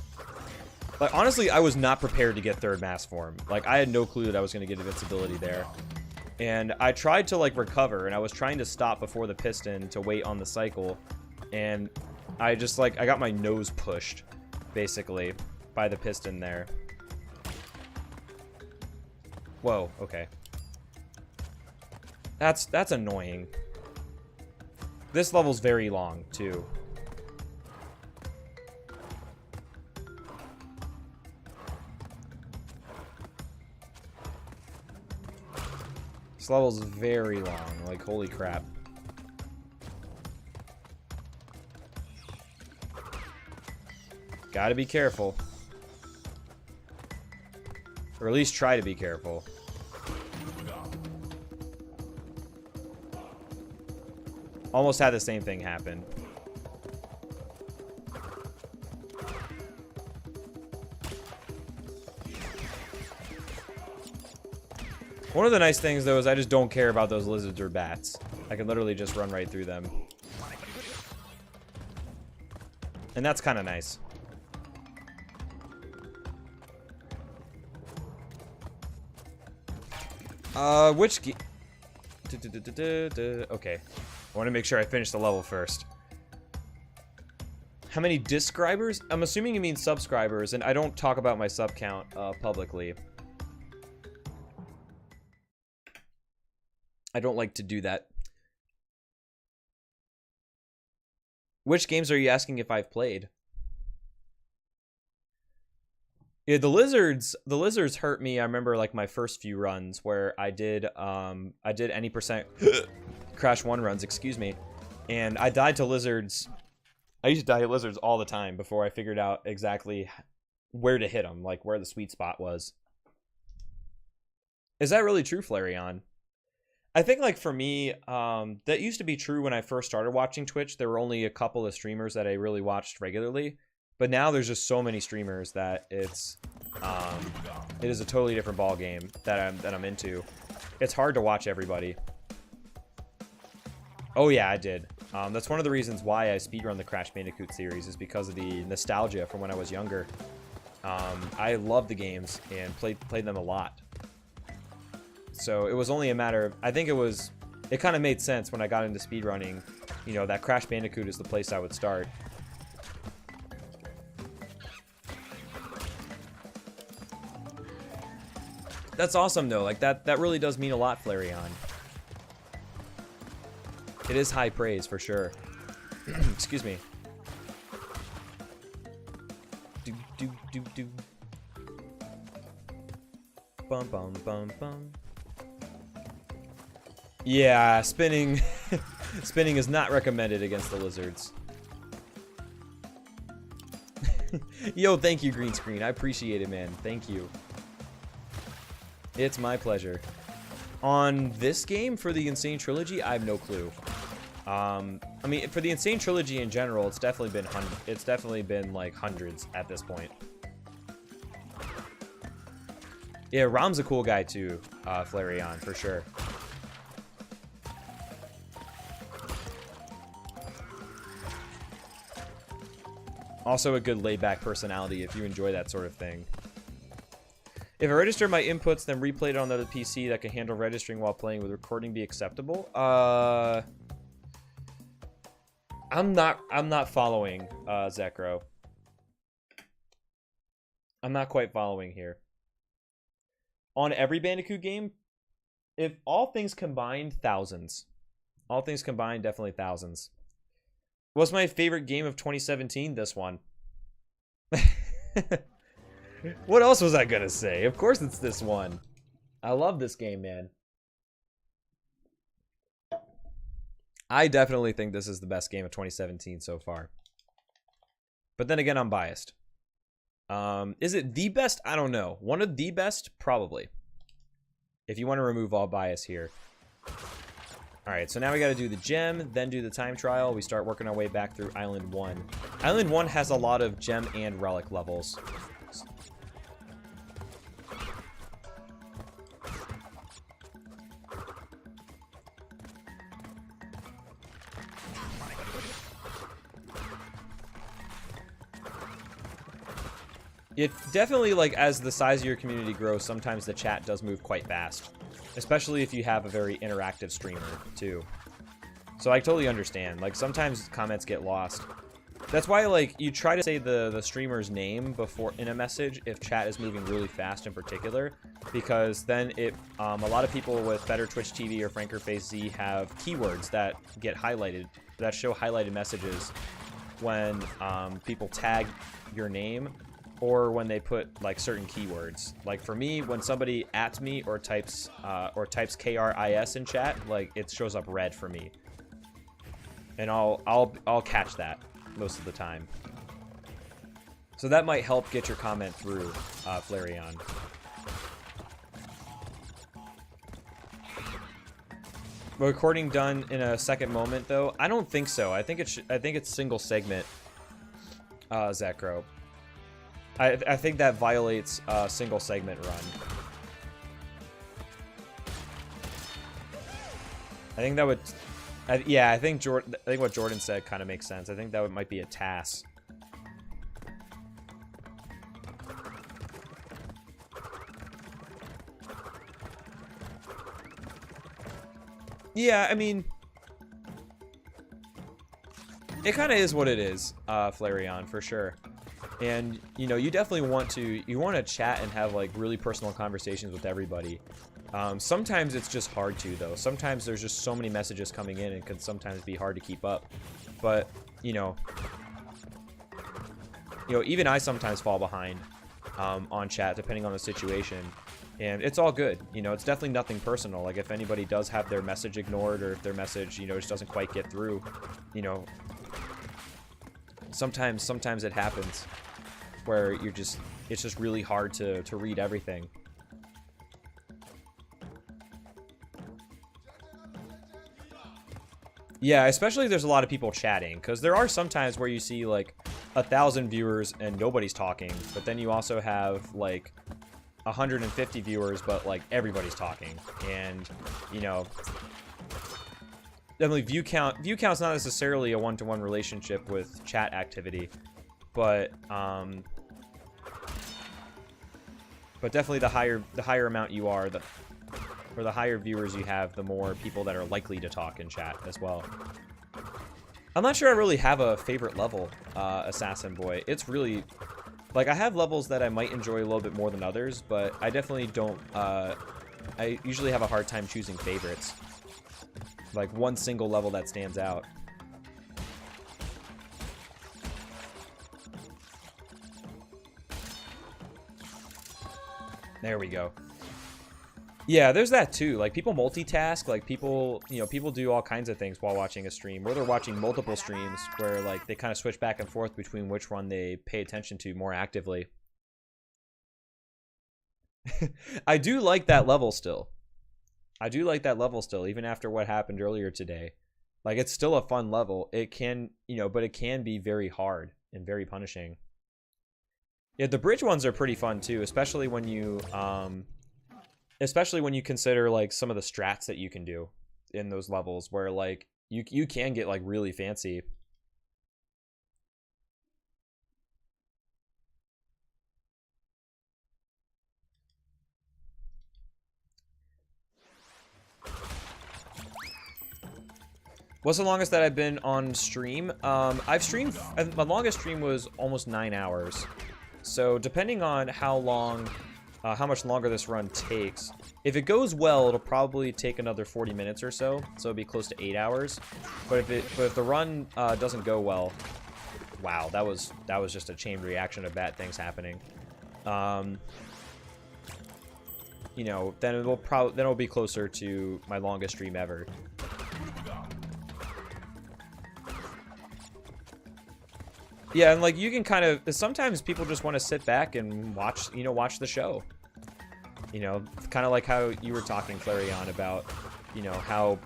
Like, honestly, I was not prepared to get third mass form. Like, I had no clue that I was gonna get invincibility there. And I tried to like recover, and I was trying to stop before the piston to wait on the cycle, and I just like, I got my nose pushed, basically, by the piston there. Whoa, okay. That's annoying. This level's very long, too. This level's very long, like, holy crap. Gotta be careful. Or at least try to be careful. Almost had the same thing happen. One of the nice things, though, is I just don't care about those lizards or bats. I can literally just run right through them. And that's kind of nice. Which okay. I want to make sure I finish the level first. How many describers? I'm assuming you mean subscribers, and I don't talk about my sub count publicly. I don't like to do that. Which games are you asking if I've played? Yeah, the lizards hurt me. I remember like my first few runs where I did any percent crash 1 runs, excuse me. And I died to lizards. I used to die to lizards all the time before I figured out exactly where to hit them, like where the sweet spot was. Is that really true, Flareon? I think, like, for me, that used to be true when I first started watching Twitch. There were only a couple of streamers that I really watched regularly. But now there's just so many streamers that it is a totally different ball game that I'm into. It's hard to watch everybody. Oh yeah, I did. That's one of the reasons why I speedrun the Crash Bandicoot series, is because of the nostalgia from when I was younger. I loved the games and played them a lot. So it was only a matter of, I think it kind of made sense when I got into speedrunning, you know, that Crash Bandicoot is the place I would start. That's awesome, though. Like, that really does mean a lot, Flareon. It is high praise, for sure. Excuse me. do do do do. Bum bum bum bum. Yeah, spinning spinning is not recommended against the lizards. Yo, thank you, Green Screen. I appreciate it, man. Thank you. It's my pleasure. On this game for the Insane Trilogy, I have no clue. I mean, for the Insane Trilogy in general, it's definitely been like hundreds at this point. Yeah, Rom's a cool guy too, Flareon, for sure. Also a good laid-back personality if you enjoy that sort of thing. If I register my inputs, then replay it on another PC that can handle registering while playing, would recording be acceptable? I'm not following, Zekro. I'm not quite following here. On every Bandicoot game, if all things combined, thousands. All things combined, definitely thousands. What's my favorite game of 2017? This one. What else was I gonna say? Of course it's this one. I love this game, man. I definitely think this is the best game of 2017 so far. But then again, I'm biased. Is it the best? I don't know. One of the best? Probably. If you want to remove all bias here. Alright, so now we got to do the gem, then do the time trial. We start working our way back through Island 1. Island 1 has a lot of gem and relic levels. It definitely, like, as the size of your community grows, sometimes the chat does move quite fast. Especially if you have a very interactive streamer, too. So I totally understand. Like, sometimes comments get lost. That's why, like, you try to say the streamer's name before in a message if chat is moving really fast in particular. Because then a lot of people with Better Twitch TV or Franker Face Z have keywords that get highlighted, that show highlighted messages when people tag your name. Or when they put like certain keywords. Like for me, when somebody @s me or types KRIS in chat, like it shows up red for me, and I'll catch that most of the time. So that might help get your comment through, Flareon. Recording done in a second moment though? I don't think so. I think it's single segment. Zekro. I think that violates a single segment run. I think that would, yeah. I think what Jordan said kind of makes sense. I think that might be a TAS. Yeah, I mean, it kind of is what it is, Flareon, for sure. And, you know, you definitely want to chat and have, like, really personal conversations with everybody. Sometimes it's just hard to, though. Sometimes there's just so many messages coming in, and it can sometimes be hard to keep up. But, you know, even I sometimes fall behind on chat, depending on the situation. And it's all good. You know, it's definitely nothing personal. Like, if anybody does have their message ignored, or if their message, you know, just doesn't quite get through, you know, sometimes it happens where it's just really hard to read everything. Yeah, especially if there's a lot of people chatting, because there are some times where you see like 1,000 viewers and nobody's talking, but then you also have like 150 viewers, but like everybody's talking. And, you know, definitely view count's not necessarily a one-to-one relationship with chat activity, but definitely the higher amount you are, or the higher viewers you have, the more people that are likely to talk in chat as well. I'm not sure I really have a favorite level, Assassin Boy. It's really, like, I have levels that I might enjoy a little bit more than others, but I definitely don't, I usually have a hard time choosing favorites. Like, one single level that stands out. There we go. Yeah, there's that too. Like, people multitask. Like, people, you know, people do all kinds of things while watching a stream. Or they're watching multiple streams where, like, they kind of switch back and forth between which one they pay attention to more actively. I do like that level still. I do like that level still, even after what happened earlier today. Like, it's still a fun level. It can, you know, but it can be very hard and very punishing. Yeah, the bridge ones are pretty fun too, especially when you consider like some of the strats that you can do in those levels where like you can get like really fancy. What's the longest that I've been on stream? I've streamed, my longest stream was almost 9 hours. So depending on how long, how much longer this run takes, if it goes well, it'll probably take another 40 minutes or so. So it'll be close to 8 hours. But if the run doesn't go well, wow, that was just a chain reaction of bad things happening. You know, then it'll be closer to my longest stream ever. Yeah, and like you can kind of, sometimes people just want to sit back and watch, you know, watch the show. You know, kind of like how you were talking, Clarion, about, you know, how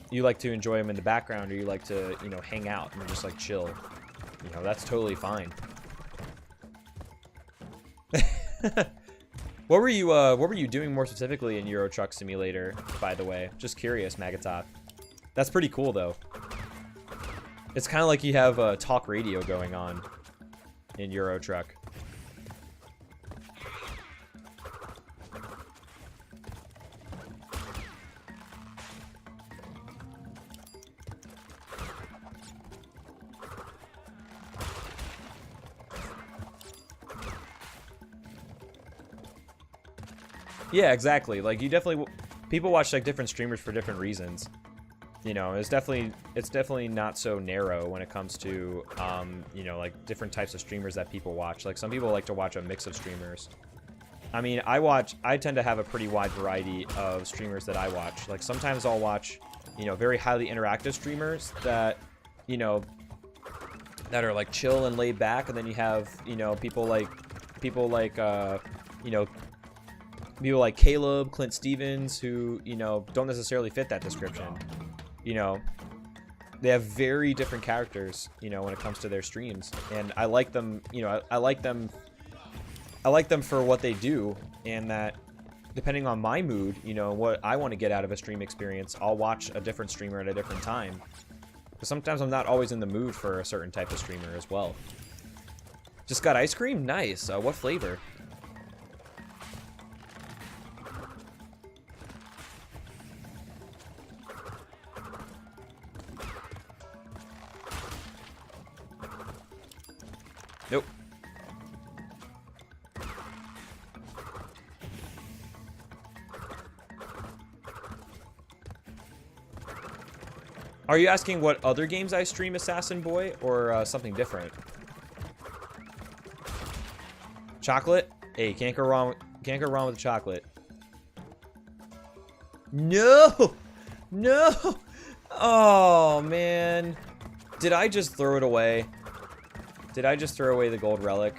you like to enjoy them in the background, or you like to, you know, hang out and just like chill. You know, that's totally fine. What were you doing more specifically in Euro Truck Simulator, by the way? Just curious, Magatot. That's pretty cool though. It's kind of like you have a talk radio going on in Euro Truck. Yeah, exactly. Like, you definitely, people watch like different streamers for different reasons. You know, it's definitely not so narrow when it comes to, you know, like different types of streamers that people watch. Like, some people like to watch a mix of streamers. I mean, I tend to have a pretty wide variety of streamers that I watch. Like, sometimes I'll watch, you know, very highly interactive streamers that, you know, that are like chill and laid back. And then you have, you know, people like, you know, people like Caleb, Clint Stevens, who, you know, don't necessarily fit that description. You know, they have very different characters, you know, when it comes to their streams, and I like them, you know, I like them for what they do, and that depending on my mood, you know, what I want to get out of a stream experience, I'll watch a different streamer at a different time. Because sometimes I'm not always in the mood for a certain type of streamer as well. Just got ice cream? Nice. What flavor? Nope. Are you asking what other games I stream, Assassin Boy, or something different? Chocolate? Hey, can't go wrong with chocolate. No! No! Oh, man. Did I just throw it away? Did I just throw away the gold relic?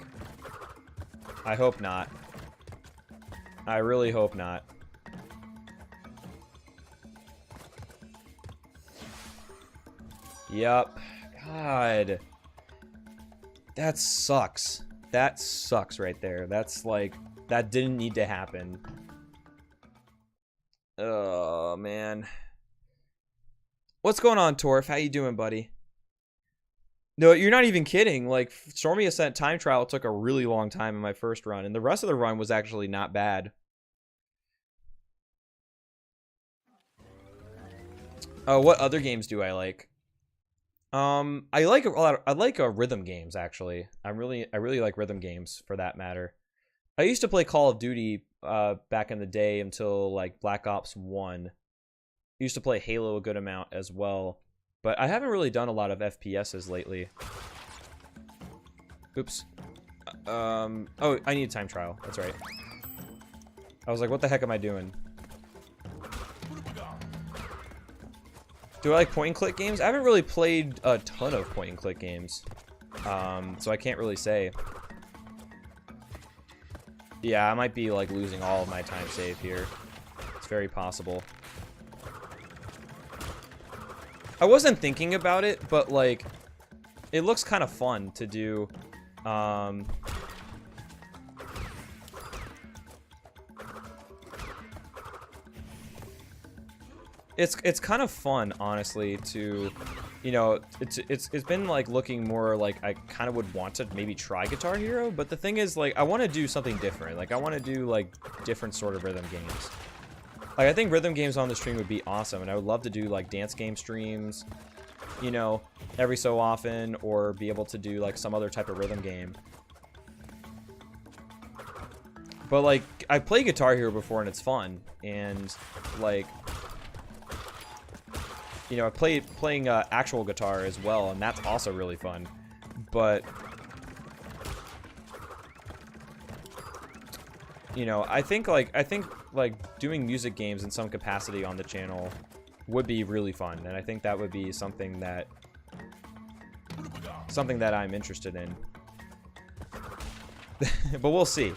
I hope not. I really hope not. Yup. God. That sucks. That sucks right there. That's like, that didn't need to happen. Oh, man. What's going on, Torf? How you doing, buddy? No, you're not even kidding. Like, Stormy Ascent time trial took a really long time in my first run, and the rest of the run was actually not bad. Oh, what other games do I like? I like a lot. I like rhythm games, actually. I really like rhythm games for that matter. I used to play Call of Duty back in the day until like Black Ops 1. I used to play Halo a good amount as well. But I haven't really done a lot of FPSs lately. Oops. Oh, I need a time trial. That's right. I was like, what the heck am I doing? Do I like point and click games? I haven't really played a ton of point and click games. So I can't really say. Yeah, I might be like losing all of my time save here. It's very possible. I wasn't thinking about it, but like, it looks kind of fun to do. It's kind of fun, honestly, to, you know, it's been like looking more like I kind of would want to maybe try Guitar Hero, but the thing is, like, I want to do something different. Like, I want to do like different sort of rhythm games. Like, I think rhythm games on the stream would be awesome, and I would love to do like dance game streams, you know, every so often, or be able to do like some other type of rhythm game. But like, I played Guitar Hero before and it's fun, and like, you know, I playing actual guitar as well, and that's also really fun. But you know, I think doing music games in some capacity on the channel would be really fun, and I think that would be something that I'm interested in. But we'll see.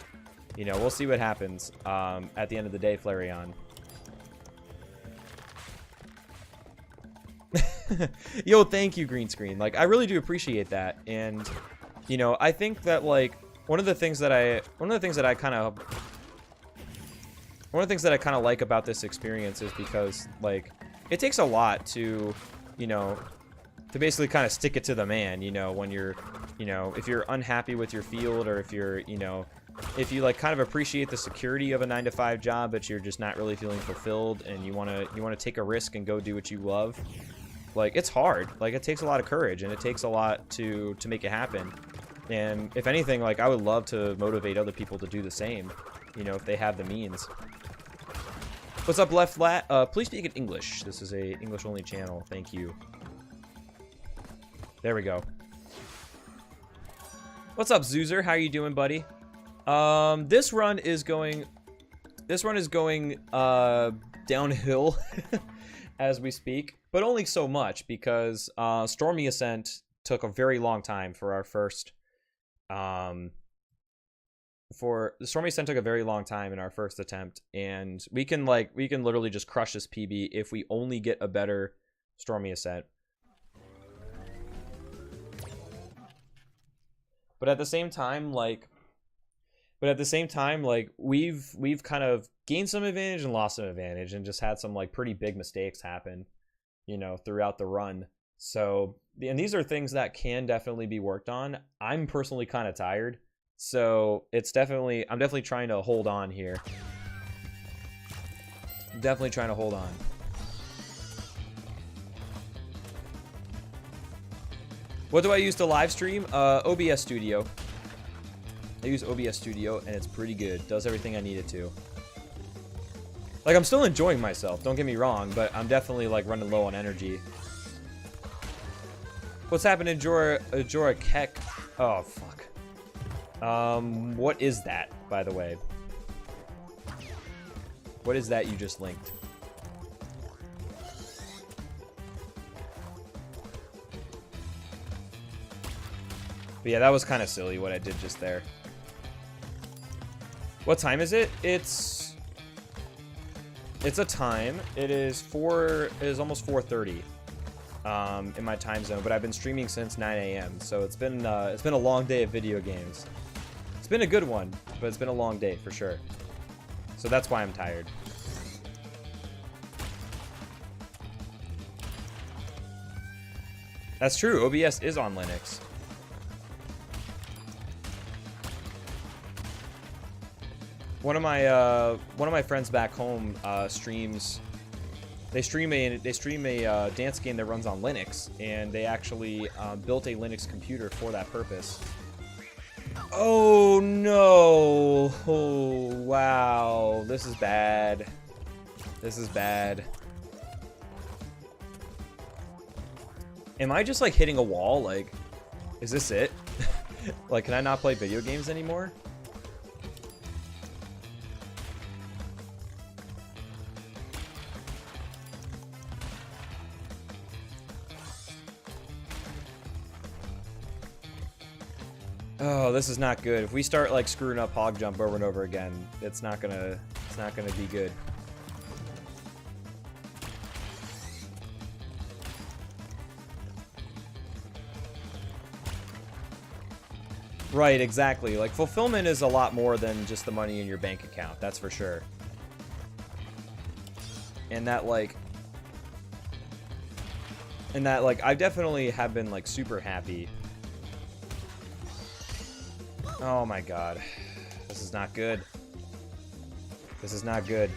You know, we'll see what happens at the end of the day, Flareon. Yo, thank you, Green Screen. Like, I really do appreciate that, and you know, I think that like one of the things that I kind of like about this experience is because like it takes a lot to, you know, to basically kind of stick it to the man, you know, when you're, you know, if you're unhappy with your field, or if you're, you know, if you like kind of appreciate the security of a 9-to-5 job, but you're just not really feeling fulfilled, and you want to take a risk and go do what you love. Like, it's hard. Like, it takes a lot of courage, and it takes a lot to make it happen. And if anything, like, I would love to motivate other people to do the same, you know, if they have the means. What's up, Left Lat? Please speak in English. This is a English-only channel. Thank you. There we go. What's up, Zoozer? How are you doing, buddy? This run is going downhill as we speak, but only so much because Stormy Ascent took a very long time for our first Stormy Ascent took a very long time in our first attempt, and we can literally just crush this PB if we only get a better Stormy Ascent. But at the same time, like we've kind of gained some advantage and lost some advantage, and just had some like pretty big mistakes happen, you know, throughout the run. So, and these are things that can definitely be worked on. I'm personally kind of tired, so I'm definitely trying to hold on here. Definitely trying to hold on. What do I use to live stream? OBS Studio. I use OBS Studio, and it's pretty good. Does everything I need it to. Like, I'm still enjoying myself, don't get me wrong, but I'm definitely, like, running low on energy. What's happening, Jorah Keck? Oh, fuck. What is that, by the way? What is that you just linked? But yeah, that was kind of silly what I did just there. What time is it? It's a time. It is almost 4:30 in my time zone, but I've been streaming since 9 a.m. So it's been a long day of video games. It's been a good one, but it's been a long day for sure. So that's why I'm tired. That's true. OBS is on Linux. One of my friends back home streams. They stream a dance game that runs on Linux, and they actually built a Linux computer for that purpose. Oh no! Oh wow! This is bad. This is bad. Am I just like hitting a wall? Like, is this it? Like, can I not play video games anymore? Oh, this is not good. If we start like screwing up hog jump over and over again, it's not gonna be good. Right, exactly. Like, fulfillment is a lot more than just the money in your bank account, that's for sure. And that, like, I definitely have been, like, super happy. Oh my god. This is not good. This is not good.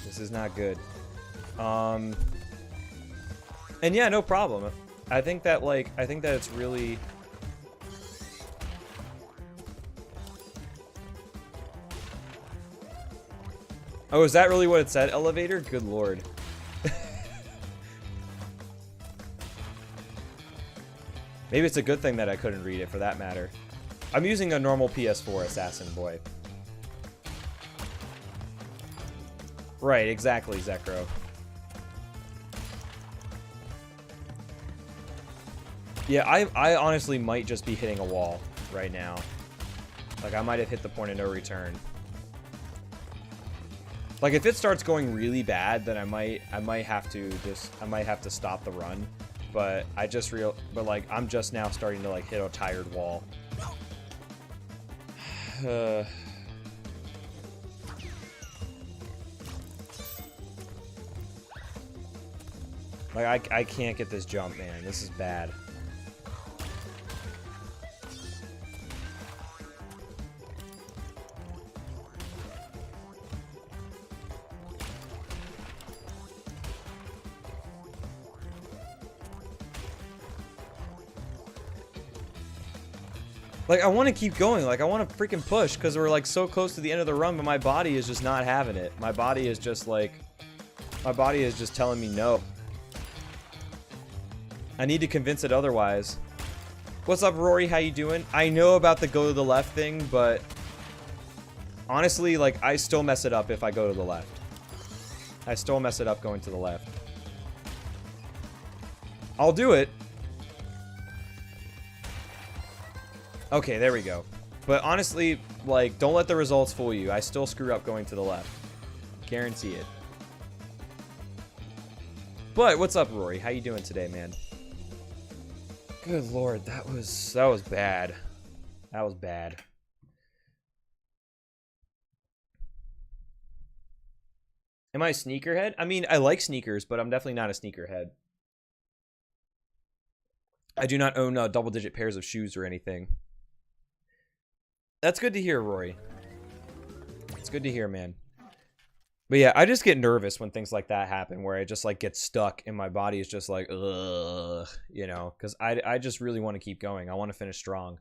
This is not good. And yeah, no problem. I think that, like, it's really... Oh, is that really what it said, elevator? Good lord. Maybe it's a good thing that I couldn't read it, for that matter. I'm using a normal PS4 Assassin Boy. Right, exactly, Zekro. Yeah, I honestly might just be hitting a wall right now. Like, I might have hit the point of no return. Like, if it starts going really bad, then I might have to stop the run. But but I'm just now starting to like hit a tired wall. Like, I can't get this jump, man. This is bad. Like, I want to keep going. Like, I want to freaking push because we're, like, so close to the end of the run, but my body is just not having it. My body is just, like... My body is just telling me no. I need to convince it otherwise. What's up, Rory? How you doing? I know about the go to the left thing, but... Honestly, like, I still mess it up if I go to the left. I still mess it up going to the left. I'll do it. Okay, there we go. But honestly, like, don't let the results fool you. I still screw up going to the left. Guarantee it. But what's up, Rory? How you doing today, man? Good lord, that was bad. That was bad. Am I a sneakerhead? I mean, I like sneakers, but I'm definitely not a sneakerhead. I do not own double-digit pairs of shoes or anything. That's good to hear, Rory. It's good to hear, man. But yeah, I just get nervous when things like that happen, where I just like get stuck and my body is just like, ugh, you know, because I just really want to keep going. I want to finish strong.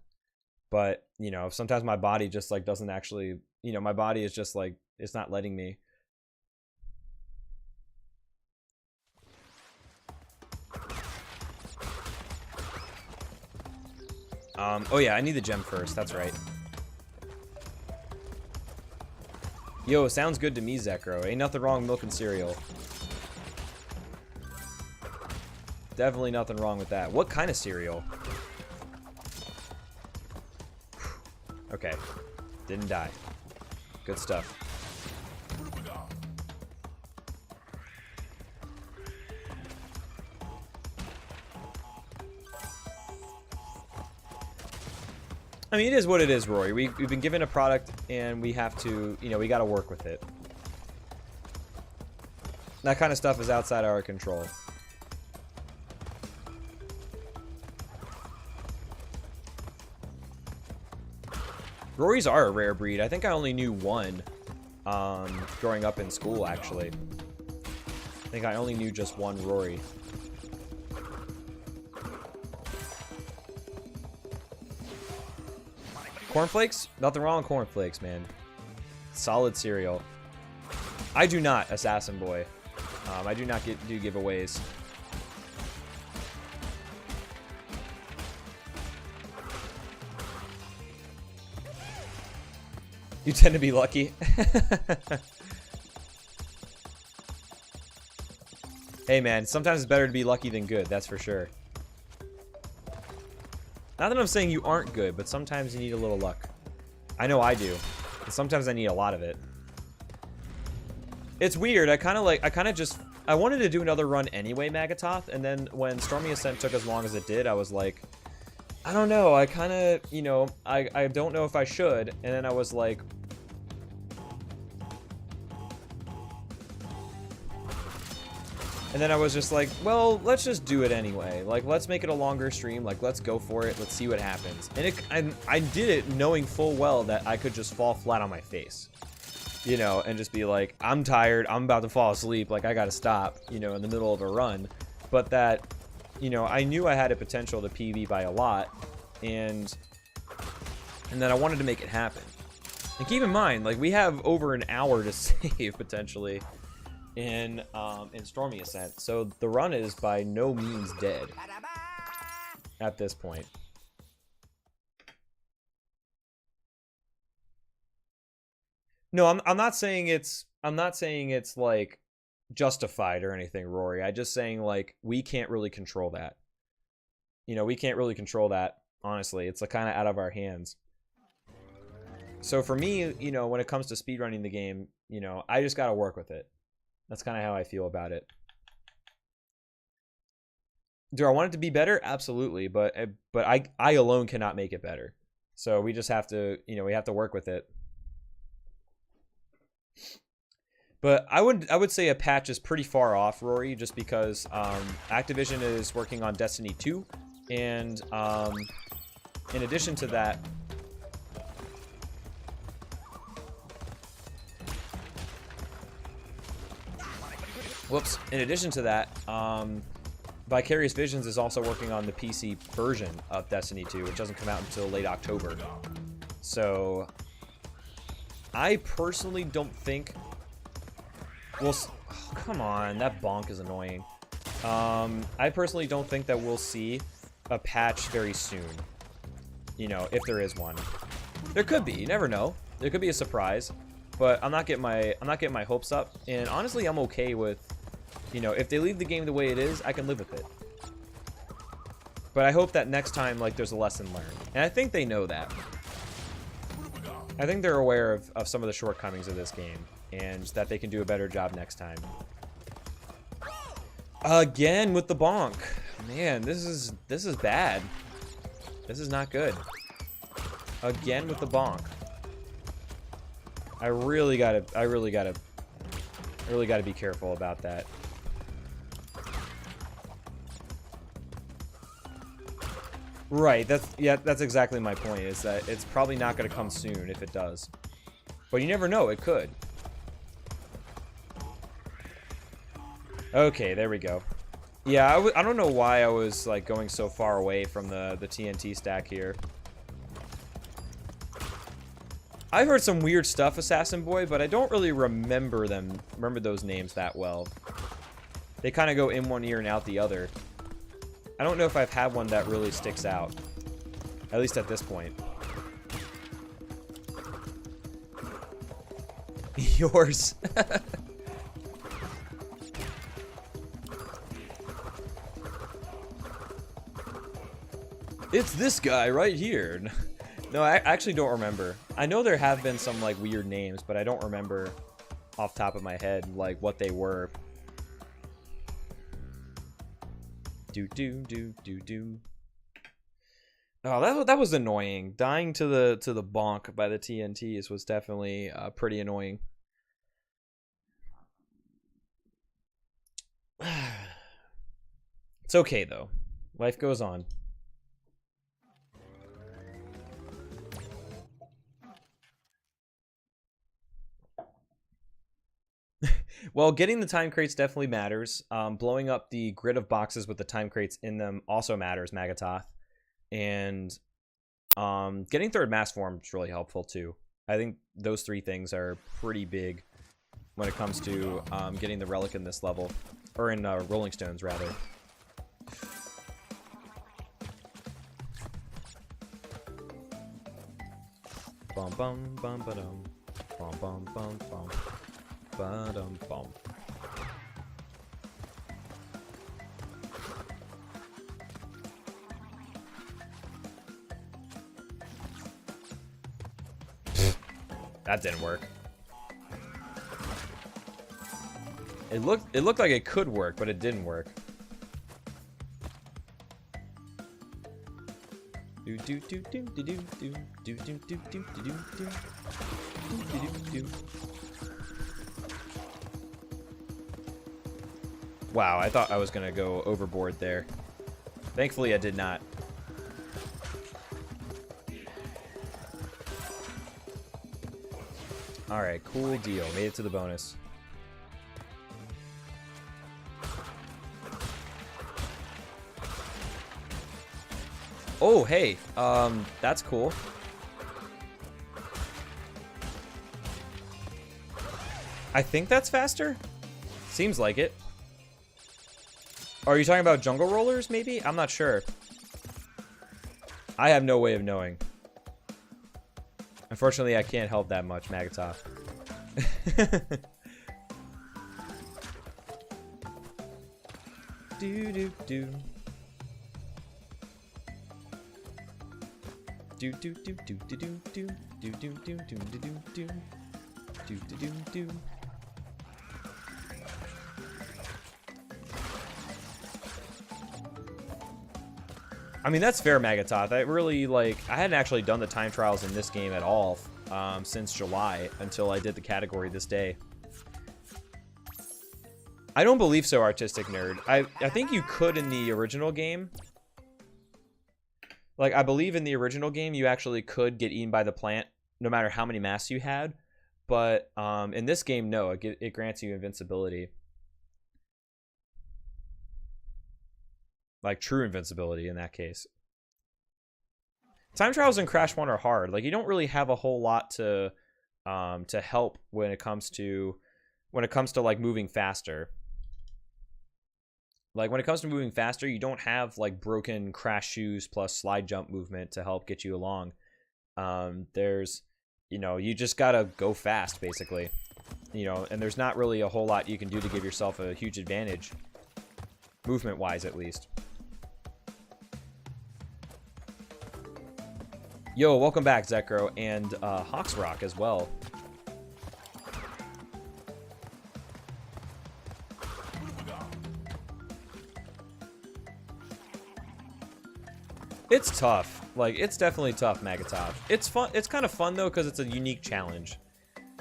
But, you know, sometimes my body just like doesn't actually, you know, my body is just like, it's not letting me. Oh yeah, I need the gem first, that's right. Yo, sounds good to me, Zekro. Ain't nothing wrong with milk and cereal. Definitely nothing wrong with that. What kind of cereal? Okay. Didn't die. Good stuff. I mean, it is what it is, Rory. We've been given a product, and we have to, you know, we got to work with it. That kind of stuff is outside our control. Rorys are a rare breed. I think I only knew one growing up in school, actually. I think I only knew just one Rory. Cornflakes? Nothing wrong with cornflakes, man. Solid cereal. I do not, Assassin Boy. I do not do giveaways. You tend to be lucky. Hey man, sometimes it's better to be lucky than good, that's for sure. Not that I'm saying you aren't good, but sometimes you need a little luck. I know I do. And sometimes I need a lot of it. It's weird. I wanted to do another run anyway, Magatoth, and then when Stormy Ascent took as long as it did, I was like, I don't know. I kind of, you know, I don't know if I should. And then I was like, just like, well, let's just do it anyway. Like, let's make it a longer stream. Like, let's go for it. Let's see what happens. And I did it knowing full well that I could just fall flat on my face, you know, and just be like, I'm tired. I'm about to fall asleep. Like, I got to stop, you know, in the middle of a run. But that, you know, I knew I had a potential to PB by a lot, and that I wanted to make it happen. And keep in mind, like, we have over an hour to save potentially in Stormy Ascent, so the run is by no means dead at this point. No, I'm not saying it's like justified or anything, Rory. I'm just saying, like, we can't really control that. You know, we can't really control that, honestly. It's like kind of out of our hands. So for me, you know, when it comes to speedrunning the game, you know, I just got to work with it. That's kind of how I feel about it. Do I want it to be better? Absolutely, but I alone cannot make it better. So we just have to, you know, we have to work with it. But I would say a patch is pretty far off, Rory, just because Activision is working on Destiny 2, and in addition to that, Vicarious Visions is also working on the PC version of Destiny 2, which doesn't come out until late October. So I personally don't think we'll... Oh, come on, that bonk is annoying. I personally don't think that we'll see a patch very soon. You know, if there is one. There could be, you never know. There could be a surprise. But I'm not getting my hopes up. And honestly, I'm okay with, you know, if they leave the game the way it is, I can live with it. But I hope that next time, like, there's a lesson learned. And I think they know that. I think they're aware of some of the shortcomings of this game, and that they can do a better job next time. Again with the bonk. Man, this is bad. This is not good. Again with the bonk. I really gotta be careful about that. Right, that's exactly my point, is that it's probably not gonna come soon if it does. But you never know, it could. Okay, there we go. Yeah, I don't know why I was like going so far away from the TNT stack here. I've heard some weird stuff, Assassin Boy, but I don't really remember those names that well. They kind of go in one ear and out the other. I don't know if I've had one that really sticks out. At least at this point. Yours. It's this guy right here. No, I actually don't remember. I know there have been some like weird names, but I don't remember off the top of my head like what they were. Do. Oh, that was annoying. Dying to the bonk by the TNTs was definitely pretty annoying. It's okay though. Life goes on. Well, getting the time crates definitely matters. Blowing up the grid of boxes with the time crates in them also matters, Magatoth. And getting third mass form is really helpful too. I think those three things are pretty big when it comes to getting the relic in this level. Or in Rolling Stones, rather. Bum bum bum ba-dum. Bum bum bum bum. Ba-dum bum. That didn't work. It looked like it could work, but it didn't work. Do do do do do do do do do do do do do. Wow, I thought I was gonna go overboard there. Thankfully, I did not. All right, cool deal. Made it to the bonus. Oh, hey, that's cool. I think that's faster. Seems like it. Are you talking about jungle rollers, maybe? I'm not sure. I have no way of knowing. Unfortunately, I can't help that much, Magatop. Do do do. Do do do do do do do do do do do do do do do do do. I mean, that's fair, Magatoth. I really, like, I hadn't actually done the time trials in this game at all since July until I did the category this day. I don't believe so, Artistic Nerd. I think you could in the original game. Like, I believe in the original game, you actually could get eaten by the plant no matter how many masks you had. But in this game, no, it grants you invincibility. Like, true invincibility in that case. Time trials in Crash 1 are hard. Like, you don't really have a whole lot to help when it comes to like moving faster. Like, when it comes to moving faster, you don't have like broken crash shoes plus slide jump movement to help get you along. There's, you know, you just gotta go fast basically. You know, and there's not really a whole lot you can do to give yourself a huge advantage, movement wise at least. Yo, welcome back, Zekro, and Hawksrock as well. It's tough. Like, it's definitely tough, Magatop. It's fun. It's kind of fun, though, because it's a unique challenge.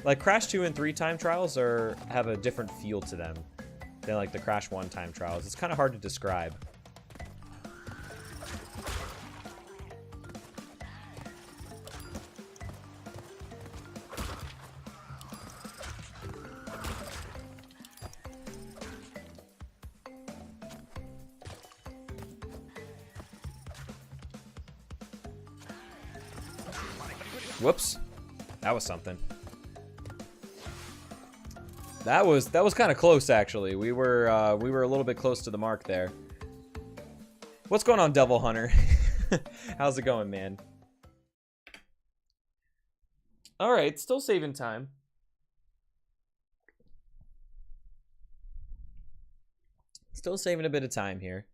Like, Crash 2 and 3 time trials have a different feel to them than, like, the Crash 1 time trials. It's kind of hard to describe. Whoops. That was something. That was kind of close, actually. We were a little bit close to the mark there. What's going on, Devil Hunter? How's it going, man? All right, still saving time. Still saving a bit of time here.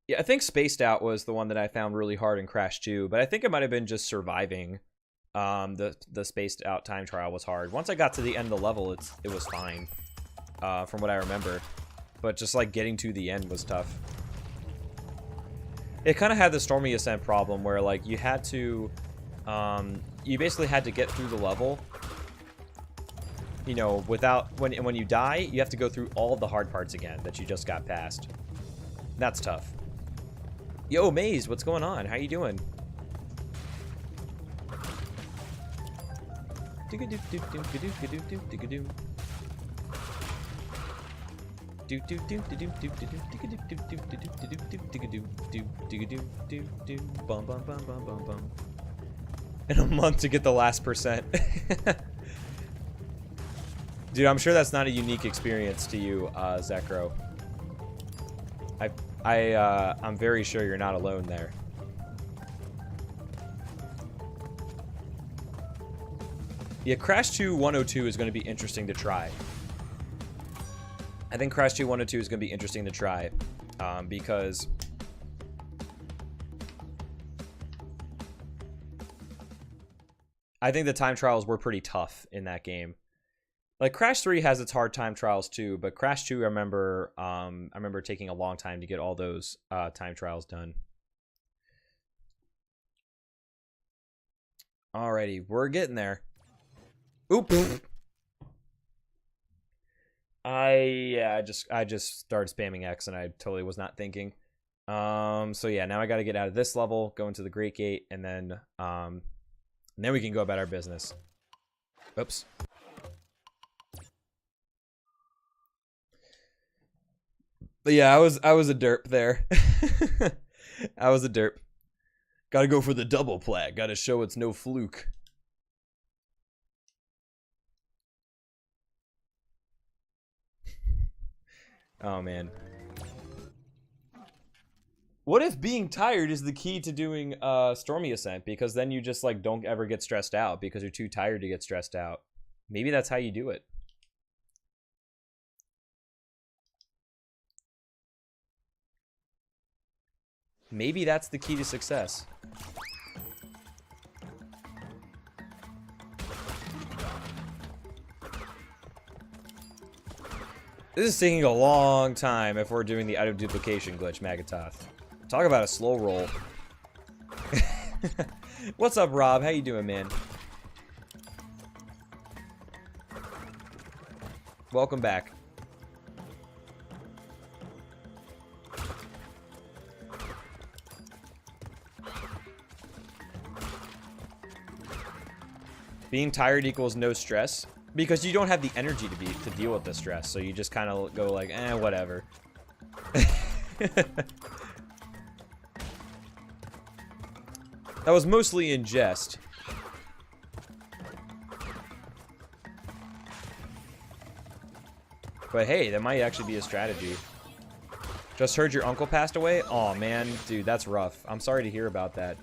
Yeah, I think Spaced Out was the one that I found really hard in Crash 2, but I think it might have been just surviving. The Spaced Out time trial was hard. Once I got to the end of the level, it was fine, from what I remember. But just like getting to the end was tough. It kind of had the Stormy Ascent problem where like you had to, you basically had to get through the level. You know, without when you die, you have to go through all the hard parts again that you just got past. That's tough. Yo, Maze, what's going on? How you doing? In a month to get the last percent. Dude, I'm sure that's not a unique experience to you, Zekro. I'm very sure you're not alone there. Yeah, Crash 2 102 is going to be interesting to try. I think Crash 2 102 is going to be interesting to try. Because... I think the time trials were pretty tough in that game. Like, Crash 3 has its hard time trials too, but Crash 2, I remember taking a long time to get all those time trials done. Alrighty, we're getting there. Oops. I just started spamming X and I totally was not thinking. So yeah, now I got to get out of this level, go into the Great Gate, and then we can go about our business. Oops. But yeah, I was a derp there. I was a derp. Gotta go for the double plat. Gotta show it's no fluke. Oh, man. What if being tired is the key to doing Stormy Ascent? Because then you just, like, don't ever get stressed out because you're too tired to get stressed out. Maybe that's how you do it. Maybe that's the key to success. This is taking a long time if we're doing the out of duplication glitch, Magatoth. Talk about a slow roll. What's up, Rob? How you doing, man? Welcome back. Being tired equals no stress because you don't have the energy to deal with the stress, so you just kind of go like, whatever. That was mostly in jest. But hey, that might actually be a strategy. Just heard your uncle passed away? Aw, man, dude, that's rough. I'm sorry to hear about that.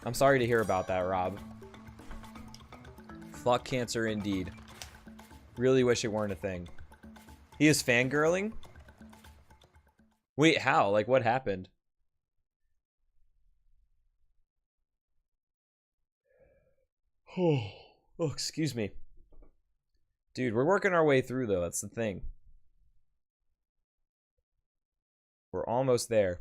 I'm sorry to hear about that, Rob. Fuck cancer indeed. Really wish it weren't a thing. He is fangirling? Wait, how? Like, what happened? Oh, excuse me. Dude, we're working our way through, though. That's the thing. We're almost there.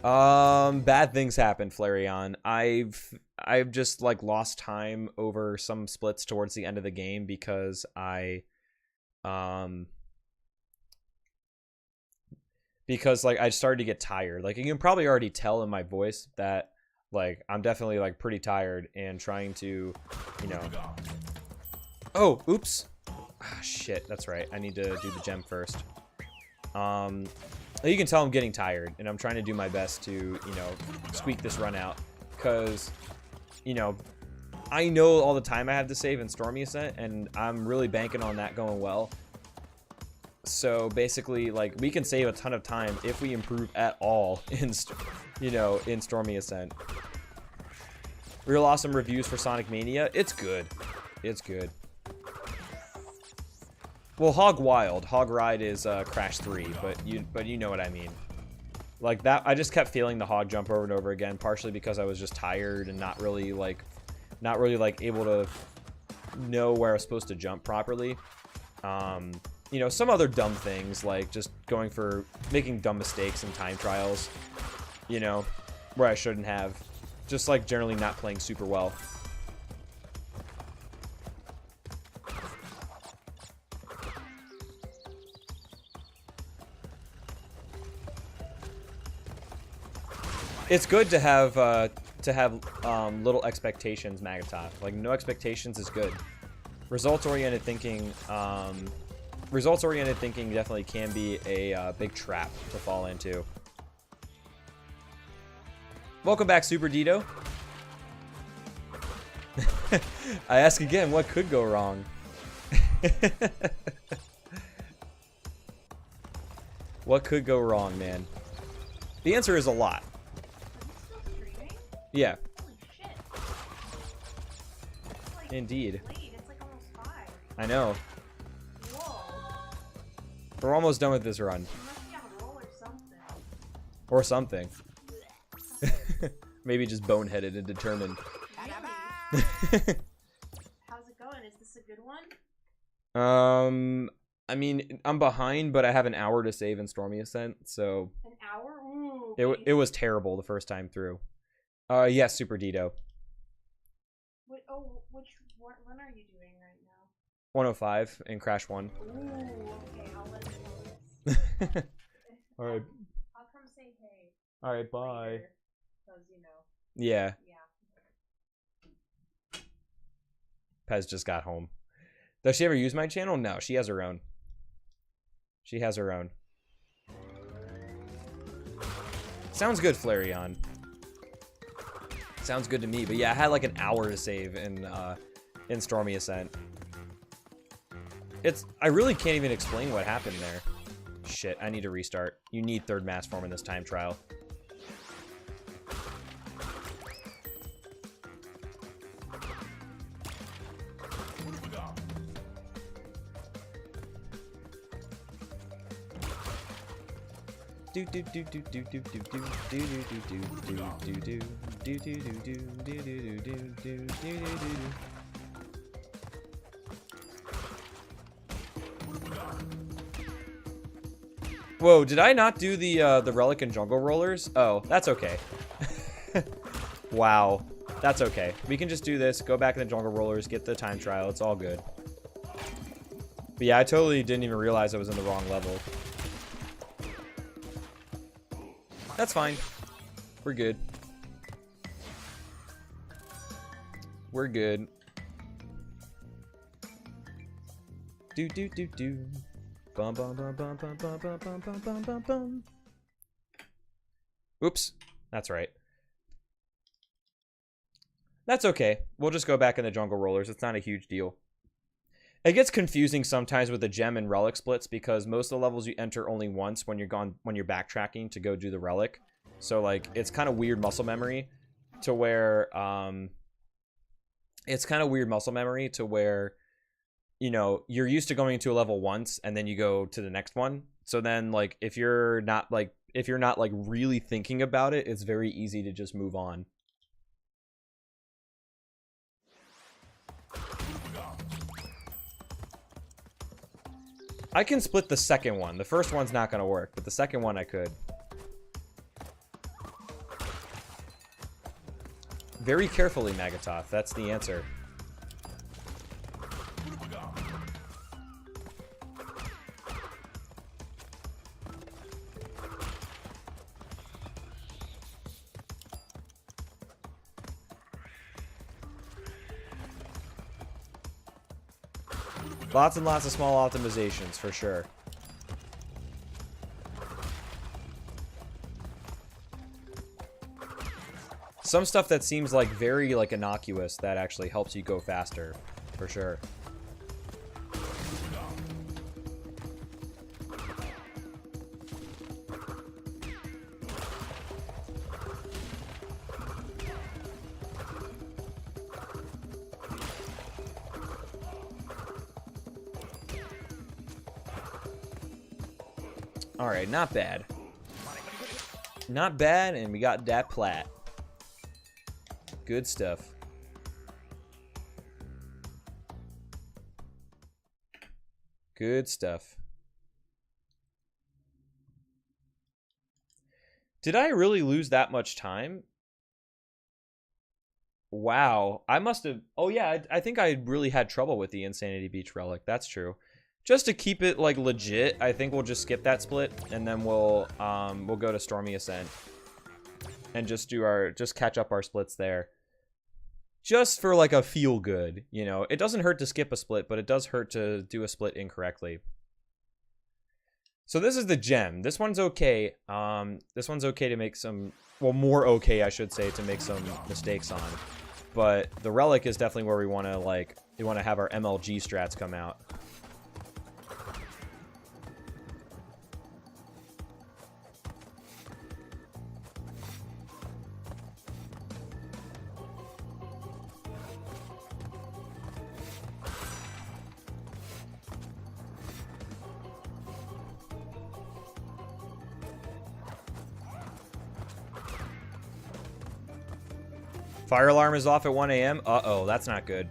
Bad things happen, Flareon. I've just, like, lost time over some splits towards the end of the game because I started to get tired. Like, you can probably already tell in my voice that, like, I'm definitely, like, pretty tired and trying to, you know... Oh, oops. Ah, shit, that's right. I need to do the gem first. You can tell I'm getting tired, and I'm trying to do my best to, you know, squeak this run out. Because, you know, I know all the time I have to save in Stormy Ascent, and I'm really banking on that going well. So, basically, like, we can save a ton of time if we improve at all in, you know, in Stormy Ascent. Real awesome reviews for Sonic Mania. It's good. It's good. Well, Hog Wild. Hog Ride is Crash 3, but you know what I mean. Like that, I just kept feeling the hog jump over and over again, partially because I was just tired and not really like able to know where I was supposed to jump properly. You know, some other dumb things like just making dumb mistakes in time trials, you know, where I shouldn't have. Just like generally not playing super well. It's good to have little expectations, Magatoth. Like, no expectations is good. Results-oriented thinking definitely can be a big trap to fall into. Welcome back, Super Dito. I ask again, what could go wrong? What could go wrong, man? The answer is a lot. Yeah. Holy shit. Like, Indeed. Late. It's like almost 5. I know. Whoa. We're almost done with this run. You must be on a roll or something. Or something. Maybe just boneheaded and determined. Really? How's it going? Is this a good one? I mean, I'm behind, but I have an hour to save in Stormy Ascent, so... An hour? Ooh. It was terrible the first time through. Yes, Super Dito. What run are you doing right now? 105 in Crash 1. Ooh, okay, I'll let you know this. Alright. I'll come say hey. Alright, bye. Because, you know. Yeah, Yeah. Pez just got home. Does she ever use my channel? No, she has her own. She has her own. Sounds good, Flareon. Sounds good to me, but yeah, I had like an hour to save in Stormy Ascent. I really can't even explain what happened there. Shit, I need to restart. You need third mass form in this time trial. Whoa, did I not do the relic and jungle rollers? Oh, that's okay. Wow, that's okay. We can just do this, go back in the jungle rollers, get the time trial, it's all good. But yeah, I totally didn't even realize I was in the wrong level. That's fine. We're good. We're good. Do do do do. Bum bum bum bum bum bum bum bum bum bum bum bum. Oops. That's right. That's okay. We'll just go back in the jungle rollers. It's not a huge deal. It gets confusing sometimes with the gem and relic splits because most of the levels you enter only once when you're backtracking to go do the relic. So like it's kind of weird muscle memory to where you know, you're used to going to a level once and then you go to the next one. So then like if you're not really thinking about it, it's very easy to just move on. I can split the second one. The first one's not going to work, but the second one I could. Very carefully, Magatoth. That's the answer. Lots and lots of small optimizations, for sure. Some stuff that seems like very like innocuous that actually helps you go faster, for sure. Alright, not bad. Not bad, and we got that plat. Good stuff. Good stuff. Did I really lose that much time? Wow. I must have... Oh, yeah, I think I really had trouble with the Insanity Beach Relic. That's true. Just to keep it like legit, I think we'll just skip that split and then we'll go to Stormy Ascent and just catch up our splits there. Just for like a feel good, you know. It doesn't hurt to skip a split, but it does hurt to do a split incorrectly. So this is the gem. This one's okay. This one's okay to make some, well, more okay, I should say, to make some mistakes on. But the relic is definitely where we want to have our MLG strats come out. Fire alarm is off at 1 a.m. Uh-oh, that's not good.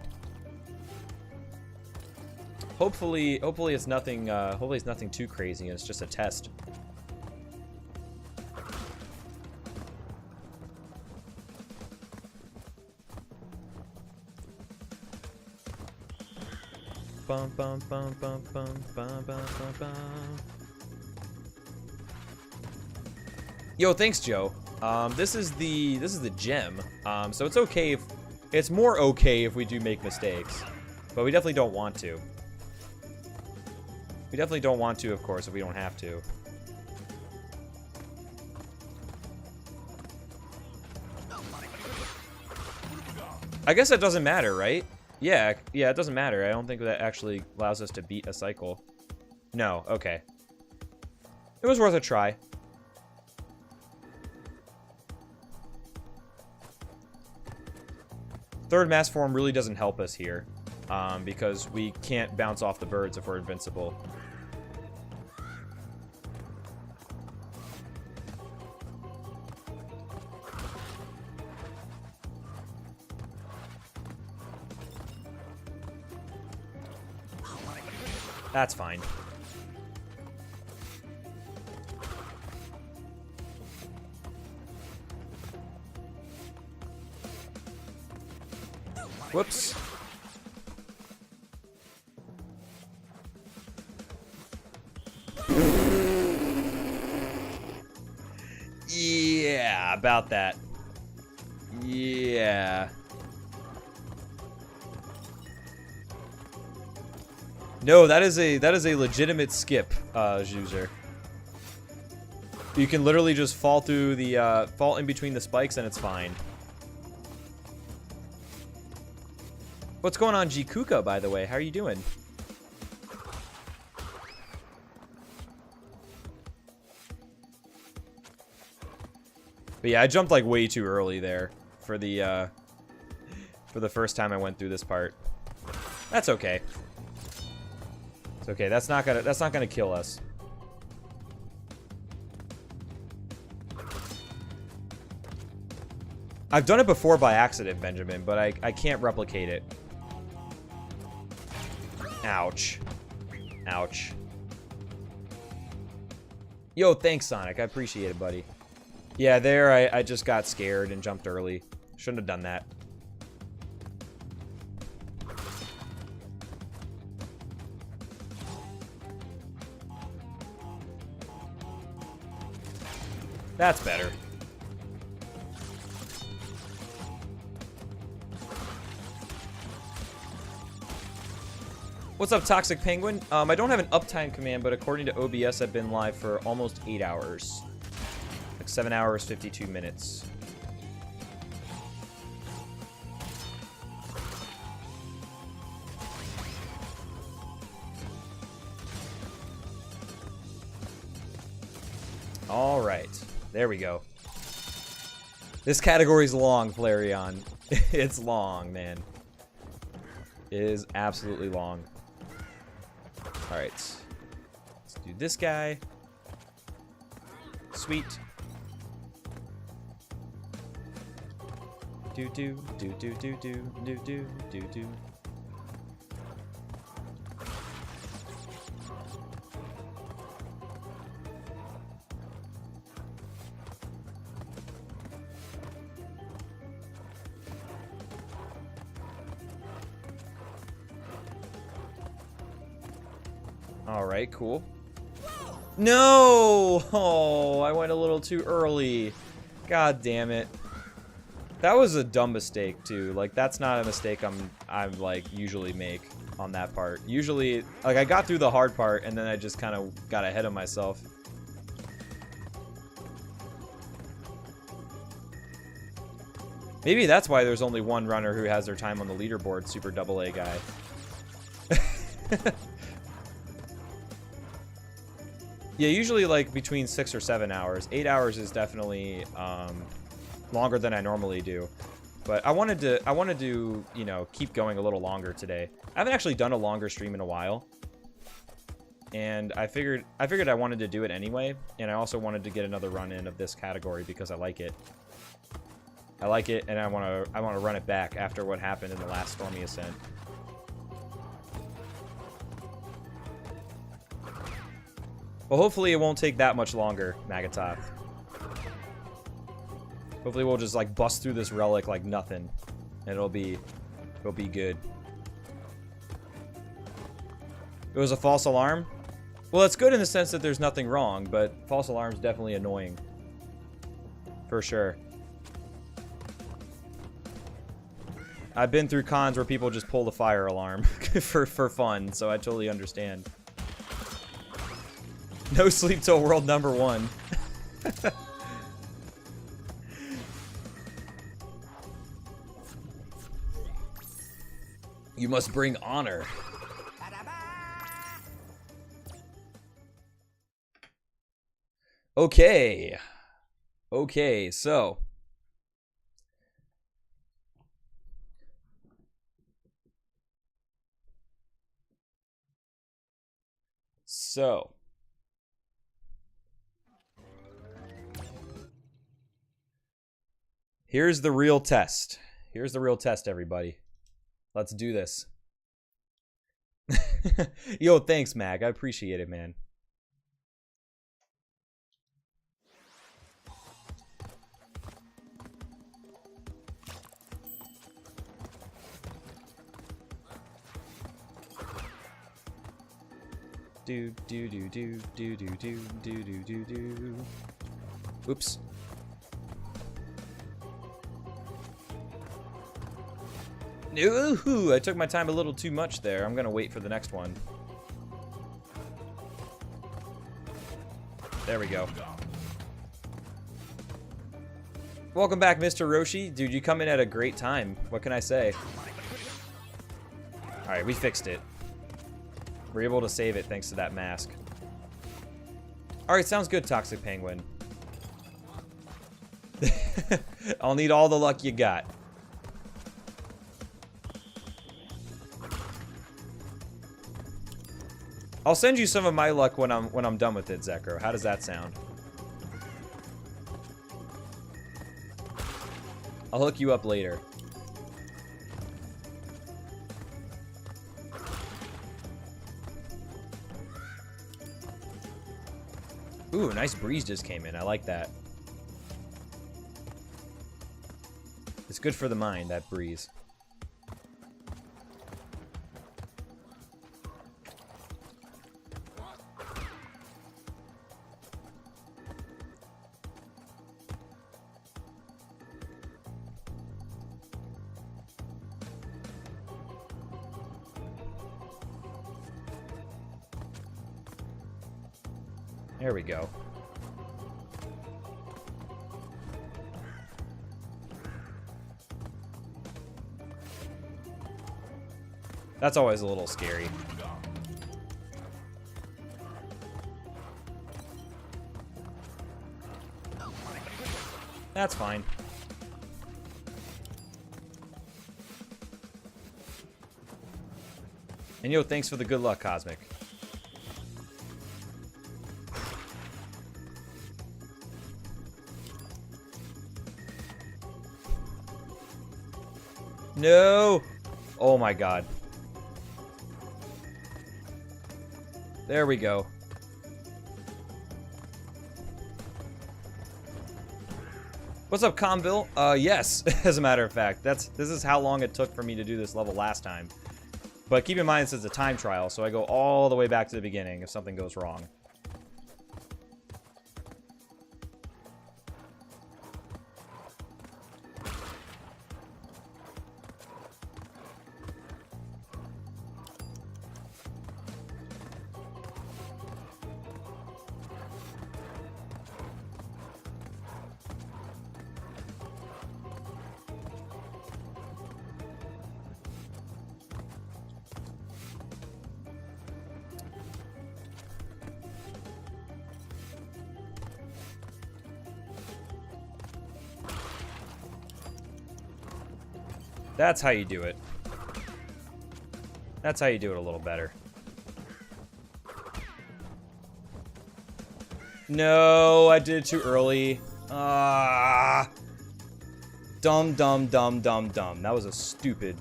Hopefully it's nothing. Hopefully it's nothing too crazy. And it's just a test. Bum bum bum bum bum bum bum bum bum. Yo, thanks, Joe. This is the gem. So it's okay if it's more okay if we do make mistakes, but we definitely don't want to. We definitely don't want to, of course, if we don't have to. I guess that doesn't matter, right? Yeah, it doesn't matter. I don't think that actually allows us to beat a cycle. No, okay. It was worth a try. Third mass form really doesn't help us here, because we can't bounce off the birds if we're invincible. That's fine. Whoops. Yeah, about that. Yeah. No, that is a legitimate skip, Juicer. You can literally just fall through the fall in between the spikes and it's fine. What's going on, G Kuka, by the way? How are you doing? But yeah, I jumped like way too early there for the first time I went through this part. That's okay. It's okay. That's not gonna kill us. I've done it before by accident, Benjamin, but I can't replicate it. Ouch. Ouch. Yo, thanks, Sonic. I appreciate it, buddy. Yeah, there I just got scared and jumped early. Shouldn't have done that. That's better. What's up, Toxic Penguin? I don't have an uptime command, but according to OBS, I've been live for almost 8 hours. Like 7 hours, 52 minutes. All right. There we go. This category's long, Flareon. It's long, man. It is absolutely long. Alright. Let's do this guy. Sweet. Do do do do do do do do do do. Alright, cool. No! Oh, I went a little too early. God damn it. That was a dumb mistake, too. Like, that's not a mistake I'm like, usually make on that part. Usually, like, I got through the hard part, and then I just kind of got ahead of myself. Maybe that's why there's only one runner who has their time on the leaderboard, Super Double A guy. Yeah, usually like between 6 or 7 hours. 8 hours is definitely longer than I normally do. But I wanted to, you know, keep going a little longer today. I haven't actually done a longer stream in a while. And I figured I wanted to do it anyway, and I also wanted to get another run in of this category because I like it. I like it, and I want to run it back after what happened in the last Stormy Ascent. Well, hopefully it won't take that much longer, Magatoth. Hopefully we'll just like bust through this relic like nothing, and it'll be good. It was a false alarm? Well, it's good in the sense that there's nothing wrong, but false alarm's definitely annoying. For sure. I've been through cons where people just pull the fire alarm for fun, so I totally understand. No sleep till world number 1. You must bring honor. Okay. Okay, so. Here's the real test. Here's the real test, everybody. Let's do this. Yo, thanks, Mag. I appreciate it, man. Do do do do do do do do do do do. Oops. Ooh, I took my time a little too much there. I'm gonna wait for the next one. There we go. Welcome back, Mr. Roshi. Dude, you come in at a great time. What can I say? Alright, we fixed it. We're able to save it thanks to that mask. Alright, sounds good, Toxic Penguin. I'll need all the luck you got. I'll send you some of my luck when I'm done with it, Zekro. How does that sound? I'll hook you up later. Ooh, a nice breeze just came in. I like that. It's good for the mind, that breeze. There we go. That's always a little scary. That's fine. And yo, thanks for the good luck, Cosmic. No! Oh my god. There we go. What's up, Comville? Yes, as a matter of fact. This is how long it took for me to do this level last time. But keep in mind, this is a time trial, so I go all the way back to the beginning if something goes wrong. That's how you do it. That's how you do it a little better. No, I did it too early. Dumb. That was a stupid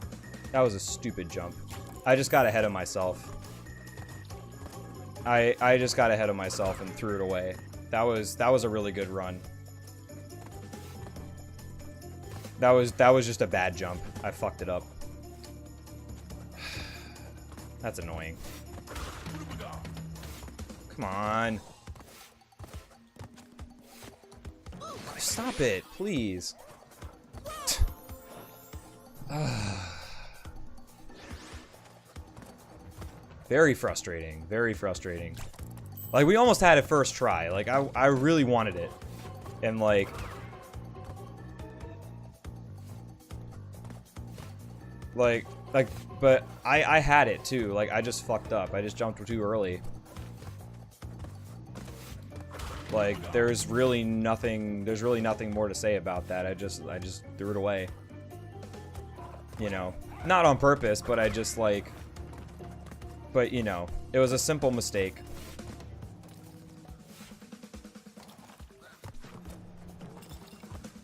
jump. I just got ahead of myself. I just got ahead of myself and threw it away. That was a really good run. That was just a bad jump. I fucked it up. That's annoying. Come on. Stop it, please. Very frustrating. Very frustrating. Like, we almost had it first try. Like, I really wanted it. And, like... but I had it, too. Like, I just fucked up. I just jumped too early. Like, there's really nothing more to say about that. I just threw it away. You know, not on purpose, but I just, like... But, you know, it was a simple mistake.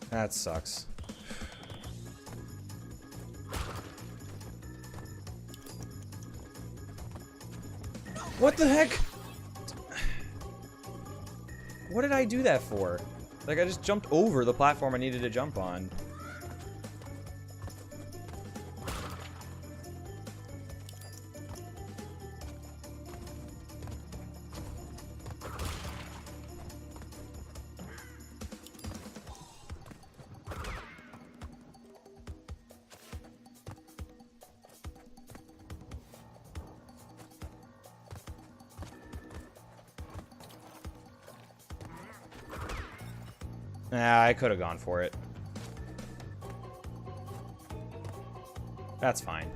That sucks. What the heck? What did I do that for? Like, I just jumped over the platform I needed to jump on. Nah, I could have gone for it. That's fine.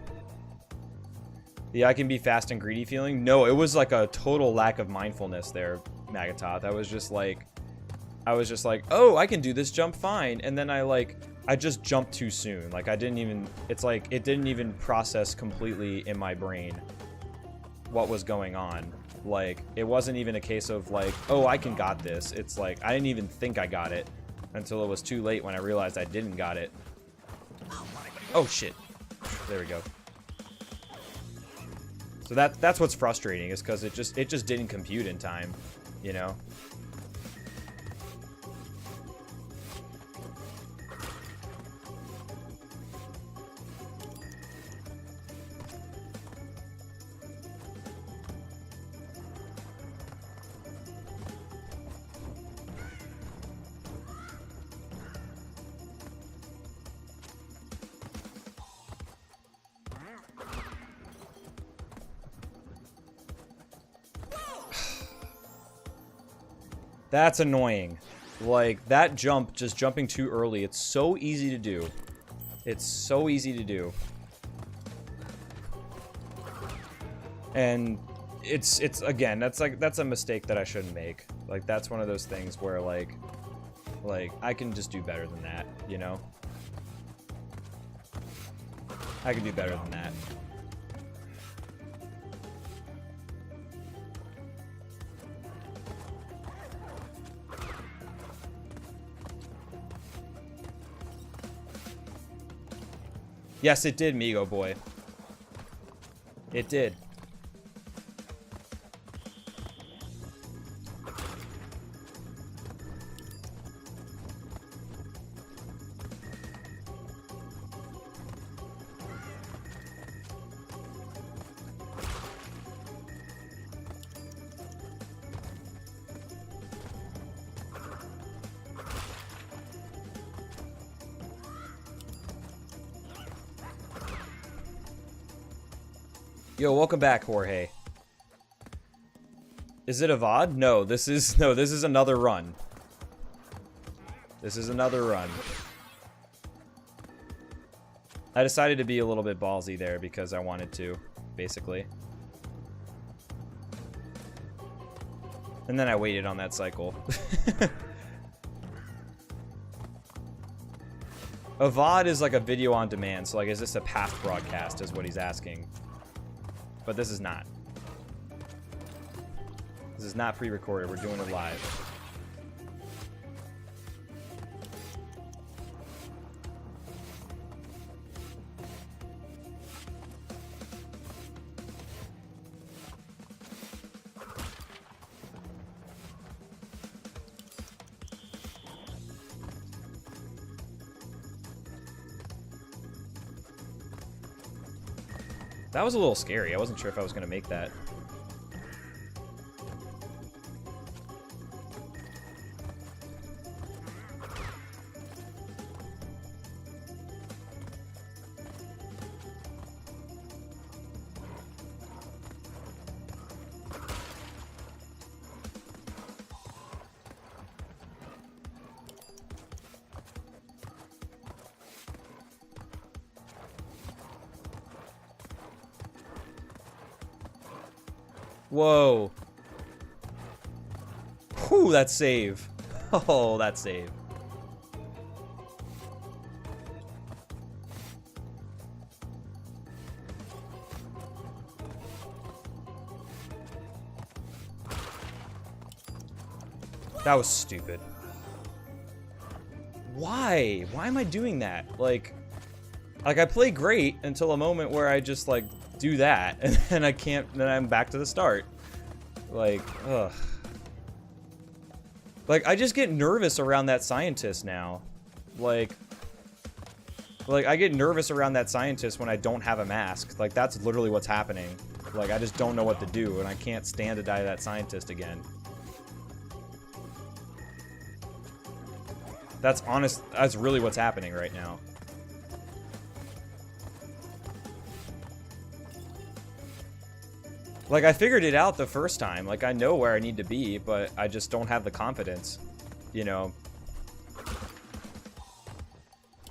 The I can be fast and greedy feeling? No, it was like a total lack of mindfulness there, Magatoth. I was just like, oh, I can do this jump fine. And then I just jumped too soon. Like, it didn't even process completely in my brain what was going on. Like, it wasn't even a case of like, oh, I got this. It's like, I didn't even think I got it until it was too late when I realized I didn't got it. Oh, shit. There we go. So that's what's frustrating, is because it just didn't compute in time, you know? That's annoying. Like, that jump, just jumping too early, it's so easy to do. It's so easy to do. And it's again, that's a mistake that I shouldn't make. Like, that's one of those things where like I can just do better than that, you know? I can do better than that. Yes, it did, Migo boy. It did. Yo, welcome back, Jorge. Is it a VOD? No, this is another run. This is another run. I decided to be a little bit ballsy there because I wanted to, basically. And then I waited on that cycle. A VOD is like a video on demand, so like, is this a past broadcast is what he's asking. But this is not. This is not pre-recorded. We're doing it live. That was a little scary. I wasn't sure if I was gonna make that. Whoa. Whew, that save. Oh, that save. That was stupid. Why? Why am I doing that? Like I play great until a moment where I just like do that and then I can't, then I'm back to the start. Like, ugh. Like I just get nervous around that scientist now. Like I get nervous around that scientist when I don't have a mask. Like that's literally what's happening. Like I just don't know what to do and I can't stand to die to that scientist again. That's honest, that's really what's happening right now. Like, I figured it out the first time. Like, I know where I need to be, but I just don't have the confidence, you know.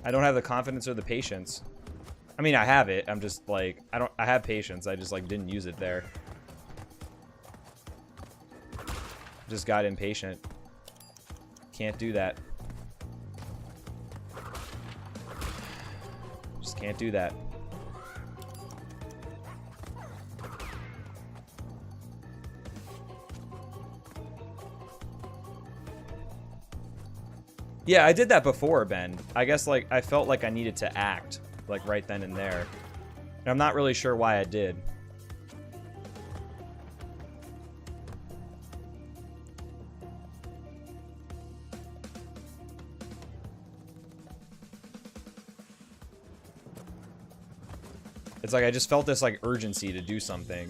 I don't have the confidence or the patience. I mean, I have it. I'm just, like, I have patience. I just, like, didn't use it there. Just got impatient. Can't do that. Just can't do that. Yeah, I did that before, Ben. I guess, like, I felt like I needed to act, like, right then and there. And I'm not really sure why I did. It's like I just felt this, like, urgency to do something.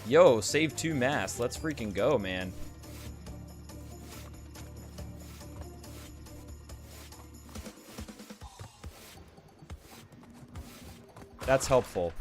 Yo, save 2 mass. Let's freaking go, man. That's helpful.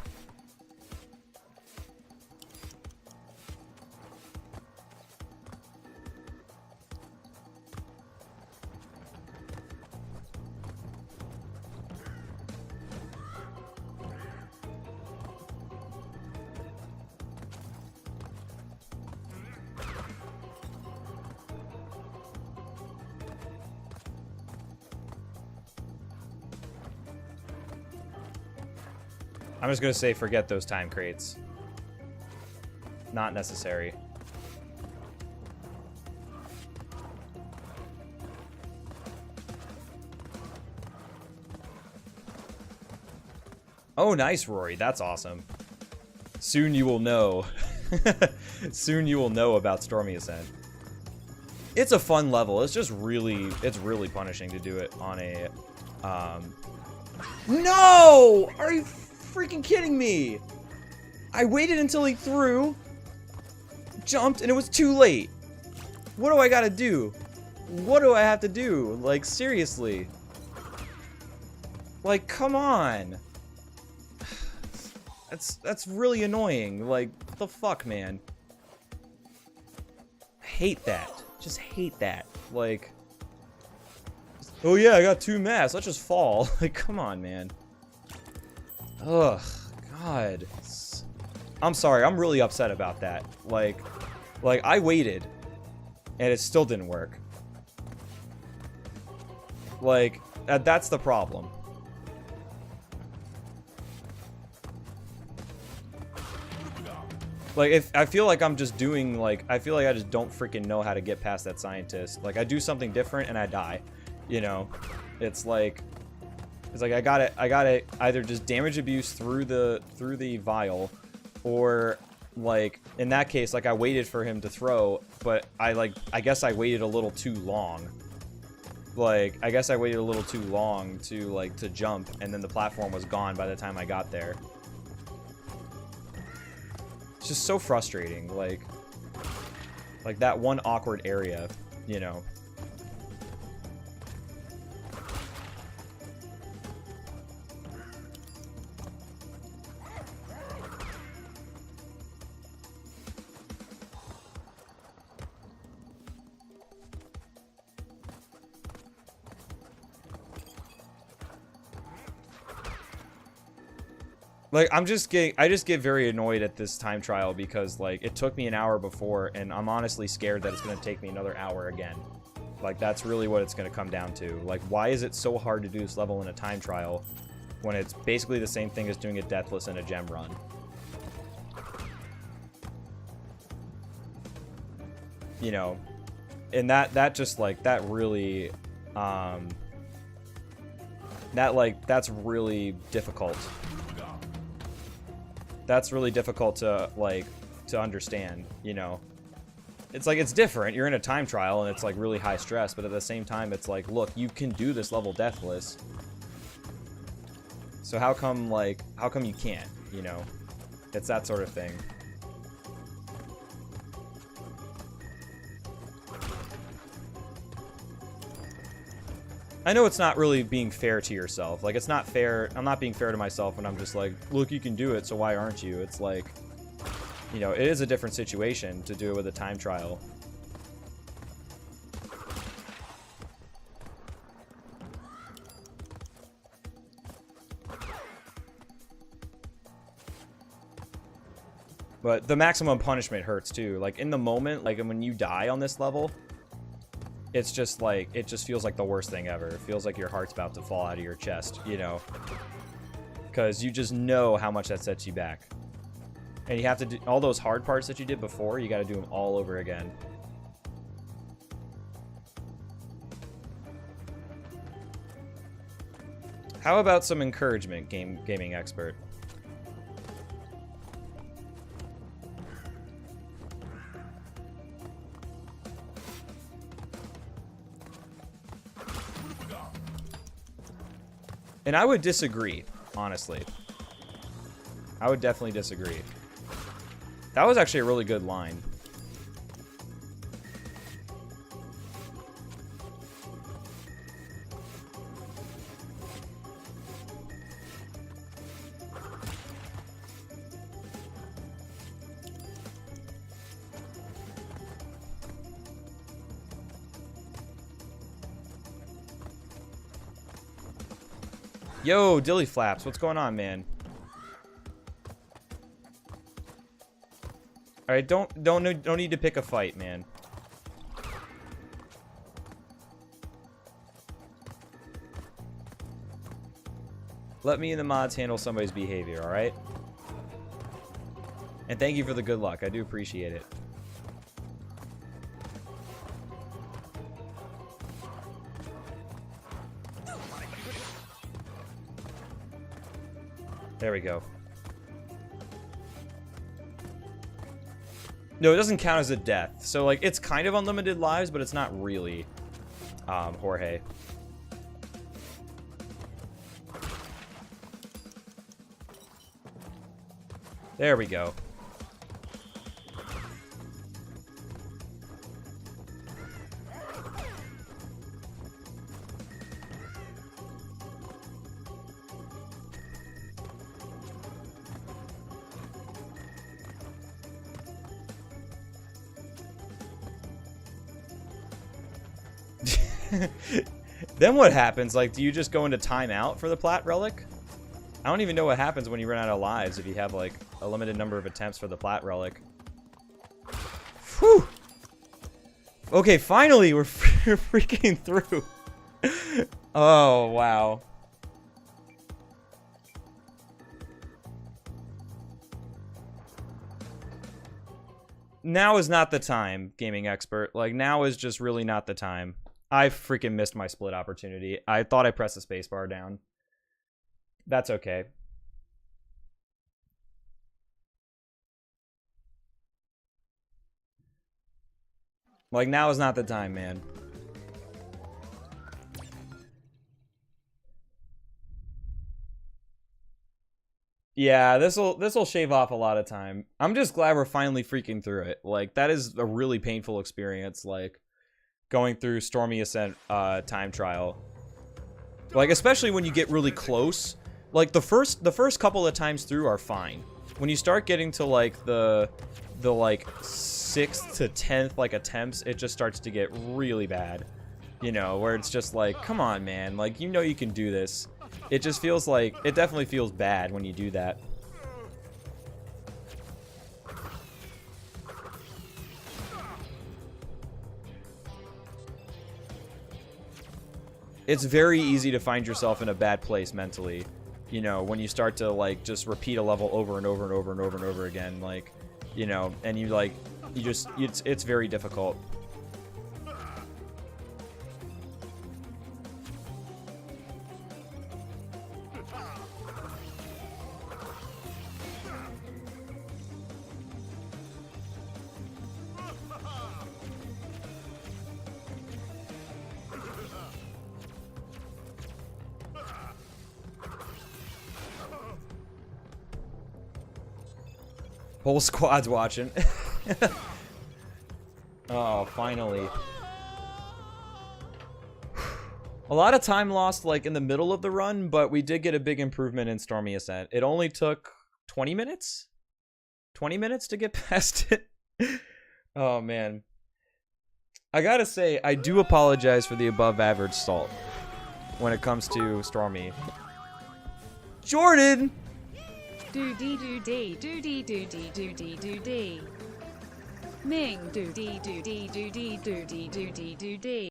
I'm just gonna say forget those time crates. Not necessary. Oh, nice, Rory. That's awesome. Soon you will know. Soon you will know about Stormy Ascent. It's a fun level. It's just really, it's really punishing to do it on a, No! Are you freaking kidding me? I waited until he threw, jumped, and it was too late. What do I gotta do? What do I have to do? Like, seriously. Like, come on. That's really annoying. Like, what the fuck, man? I hate that. Just hate that. Like, oh yeah, I got 2 mass. Let's just fall. Like, come on, man. Ugh, God. I'm sorry. I'm really upset about that. Like I waited, and it still didn't work. Like, that's the problem. Like, if I feel like I'm just doing, like, I feel like I just don't freaking know how to get past that scientist. Like, I do something different and I die. You know? It's like, It's like I gotta either just damage abuse through the vial, or like in that case, like I waited for him to throw, but I guess I waited a little too long. Like I guess I waited a little too long to jump, and then the platform was gone by the time I got there. It's just so frustrating, like that one awkward area, you know. Like, I just get very annoyed at this time trial because, like, it took me an hour before, and I'm honestly scared that it's going to take me another hour again. Like, that's really what it's going to come down to. Like, why is it so hard to do this level in a time trial when it's basically the same thing as doing a deathless in a gem run? You know, and that just, like, that really, that's really difficult. That's really difficult to, like, to understand, you know. It's like, it's different. You're in a time trial, and it's, like, really high stress, but at the same time, it's like, look, you can do this level deathless. So how come you can't, you know? It's that sort of thing. I know it's not really being fair to yourself. Like, it's not fair. I'm not being fair to myself when I'm just like, look, you can do it, so why aren't you? It's like, you know, it is a different situation to do it with a time trial. But the maximum punishment hurts too. Like, in the moment, like when you die on this level, it's just like, it just feels like the worst thing ever. It feels like your heart's about to fall out of your chest, you know? Because you just know how much that sets you back. And you have to do all those hard parts that you did before, you got to do them all over again. How about some encouragement, gaming expert? And I would disagree, honestly. I would definitely disagree. That was actually a really good line. Yo, Dilly Flaps, what's going on, man? All right, don't need to pick a fight, man. Let me and the mods handle somebody's behavior, all right? And thank you for the good luck. I do appreciate it. There we go. No, it doesn't count as a death. So, like, it's kind of unlimited lives, but it's not really, Jorge. There we go. Then what happens? Like, do you just go into timeout for the Plat Relic? I don't even know what happens when you run out of lives if you have, like, a limited number of attempts for the Plat Relic. Whew! Okay, finally, we're freaking through. Oh, wow. Now is not the time, gaming expert. Like, now is just really not the time. I freaking missed my split opportunity. I thought I pressed the spacebar down. That's okay. Like, now is not the time, man. Yeah, this'll shave off a lot of time. I'm just glad we're finally freaking through it. Like, that is a really painful experience, like, going through Stormy Ascent time trial. Like, especially when you get really close. Like, the first couple of times through are fine. When you start getting to, like, the like, 6th to 10th, like, attempts, it just starts to get really bad. You know, where it's just like, come on, man. Like, you know you can do this. It just feels like, it definitely feels bad when you do that. It's very easy to find yourself in a bad place mentally, you know, when you start to, like, just repeat a level over and over and over and over and over again, like, you know, and you, like, you just, it's very difficult. Whole squad's watching. Oh, finally. A lot of time lost, like, in the middle of the run, but we did get a big improvement in Stormy Ascent. It only took 20 minutes? 20 minutes to get past it? Oh, man. I gotta say, I do apologize for the above average salt when it comes to Stormy. Jordan! Do dee do dee do dee do dee do dee do dee. Ming do dee do dee do dee do dee do dee do dee.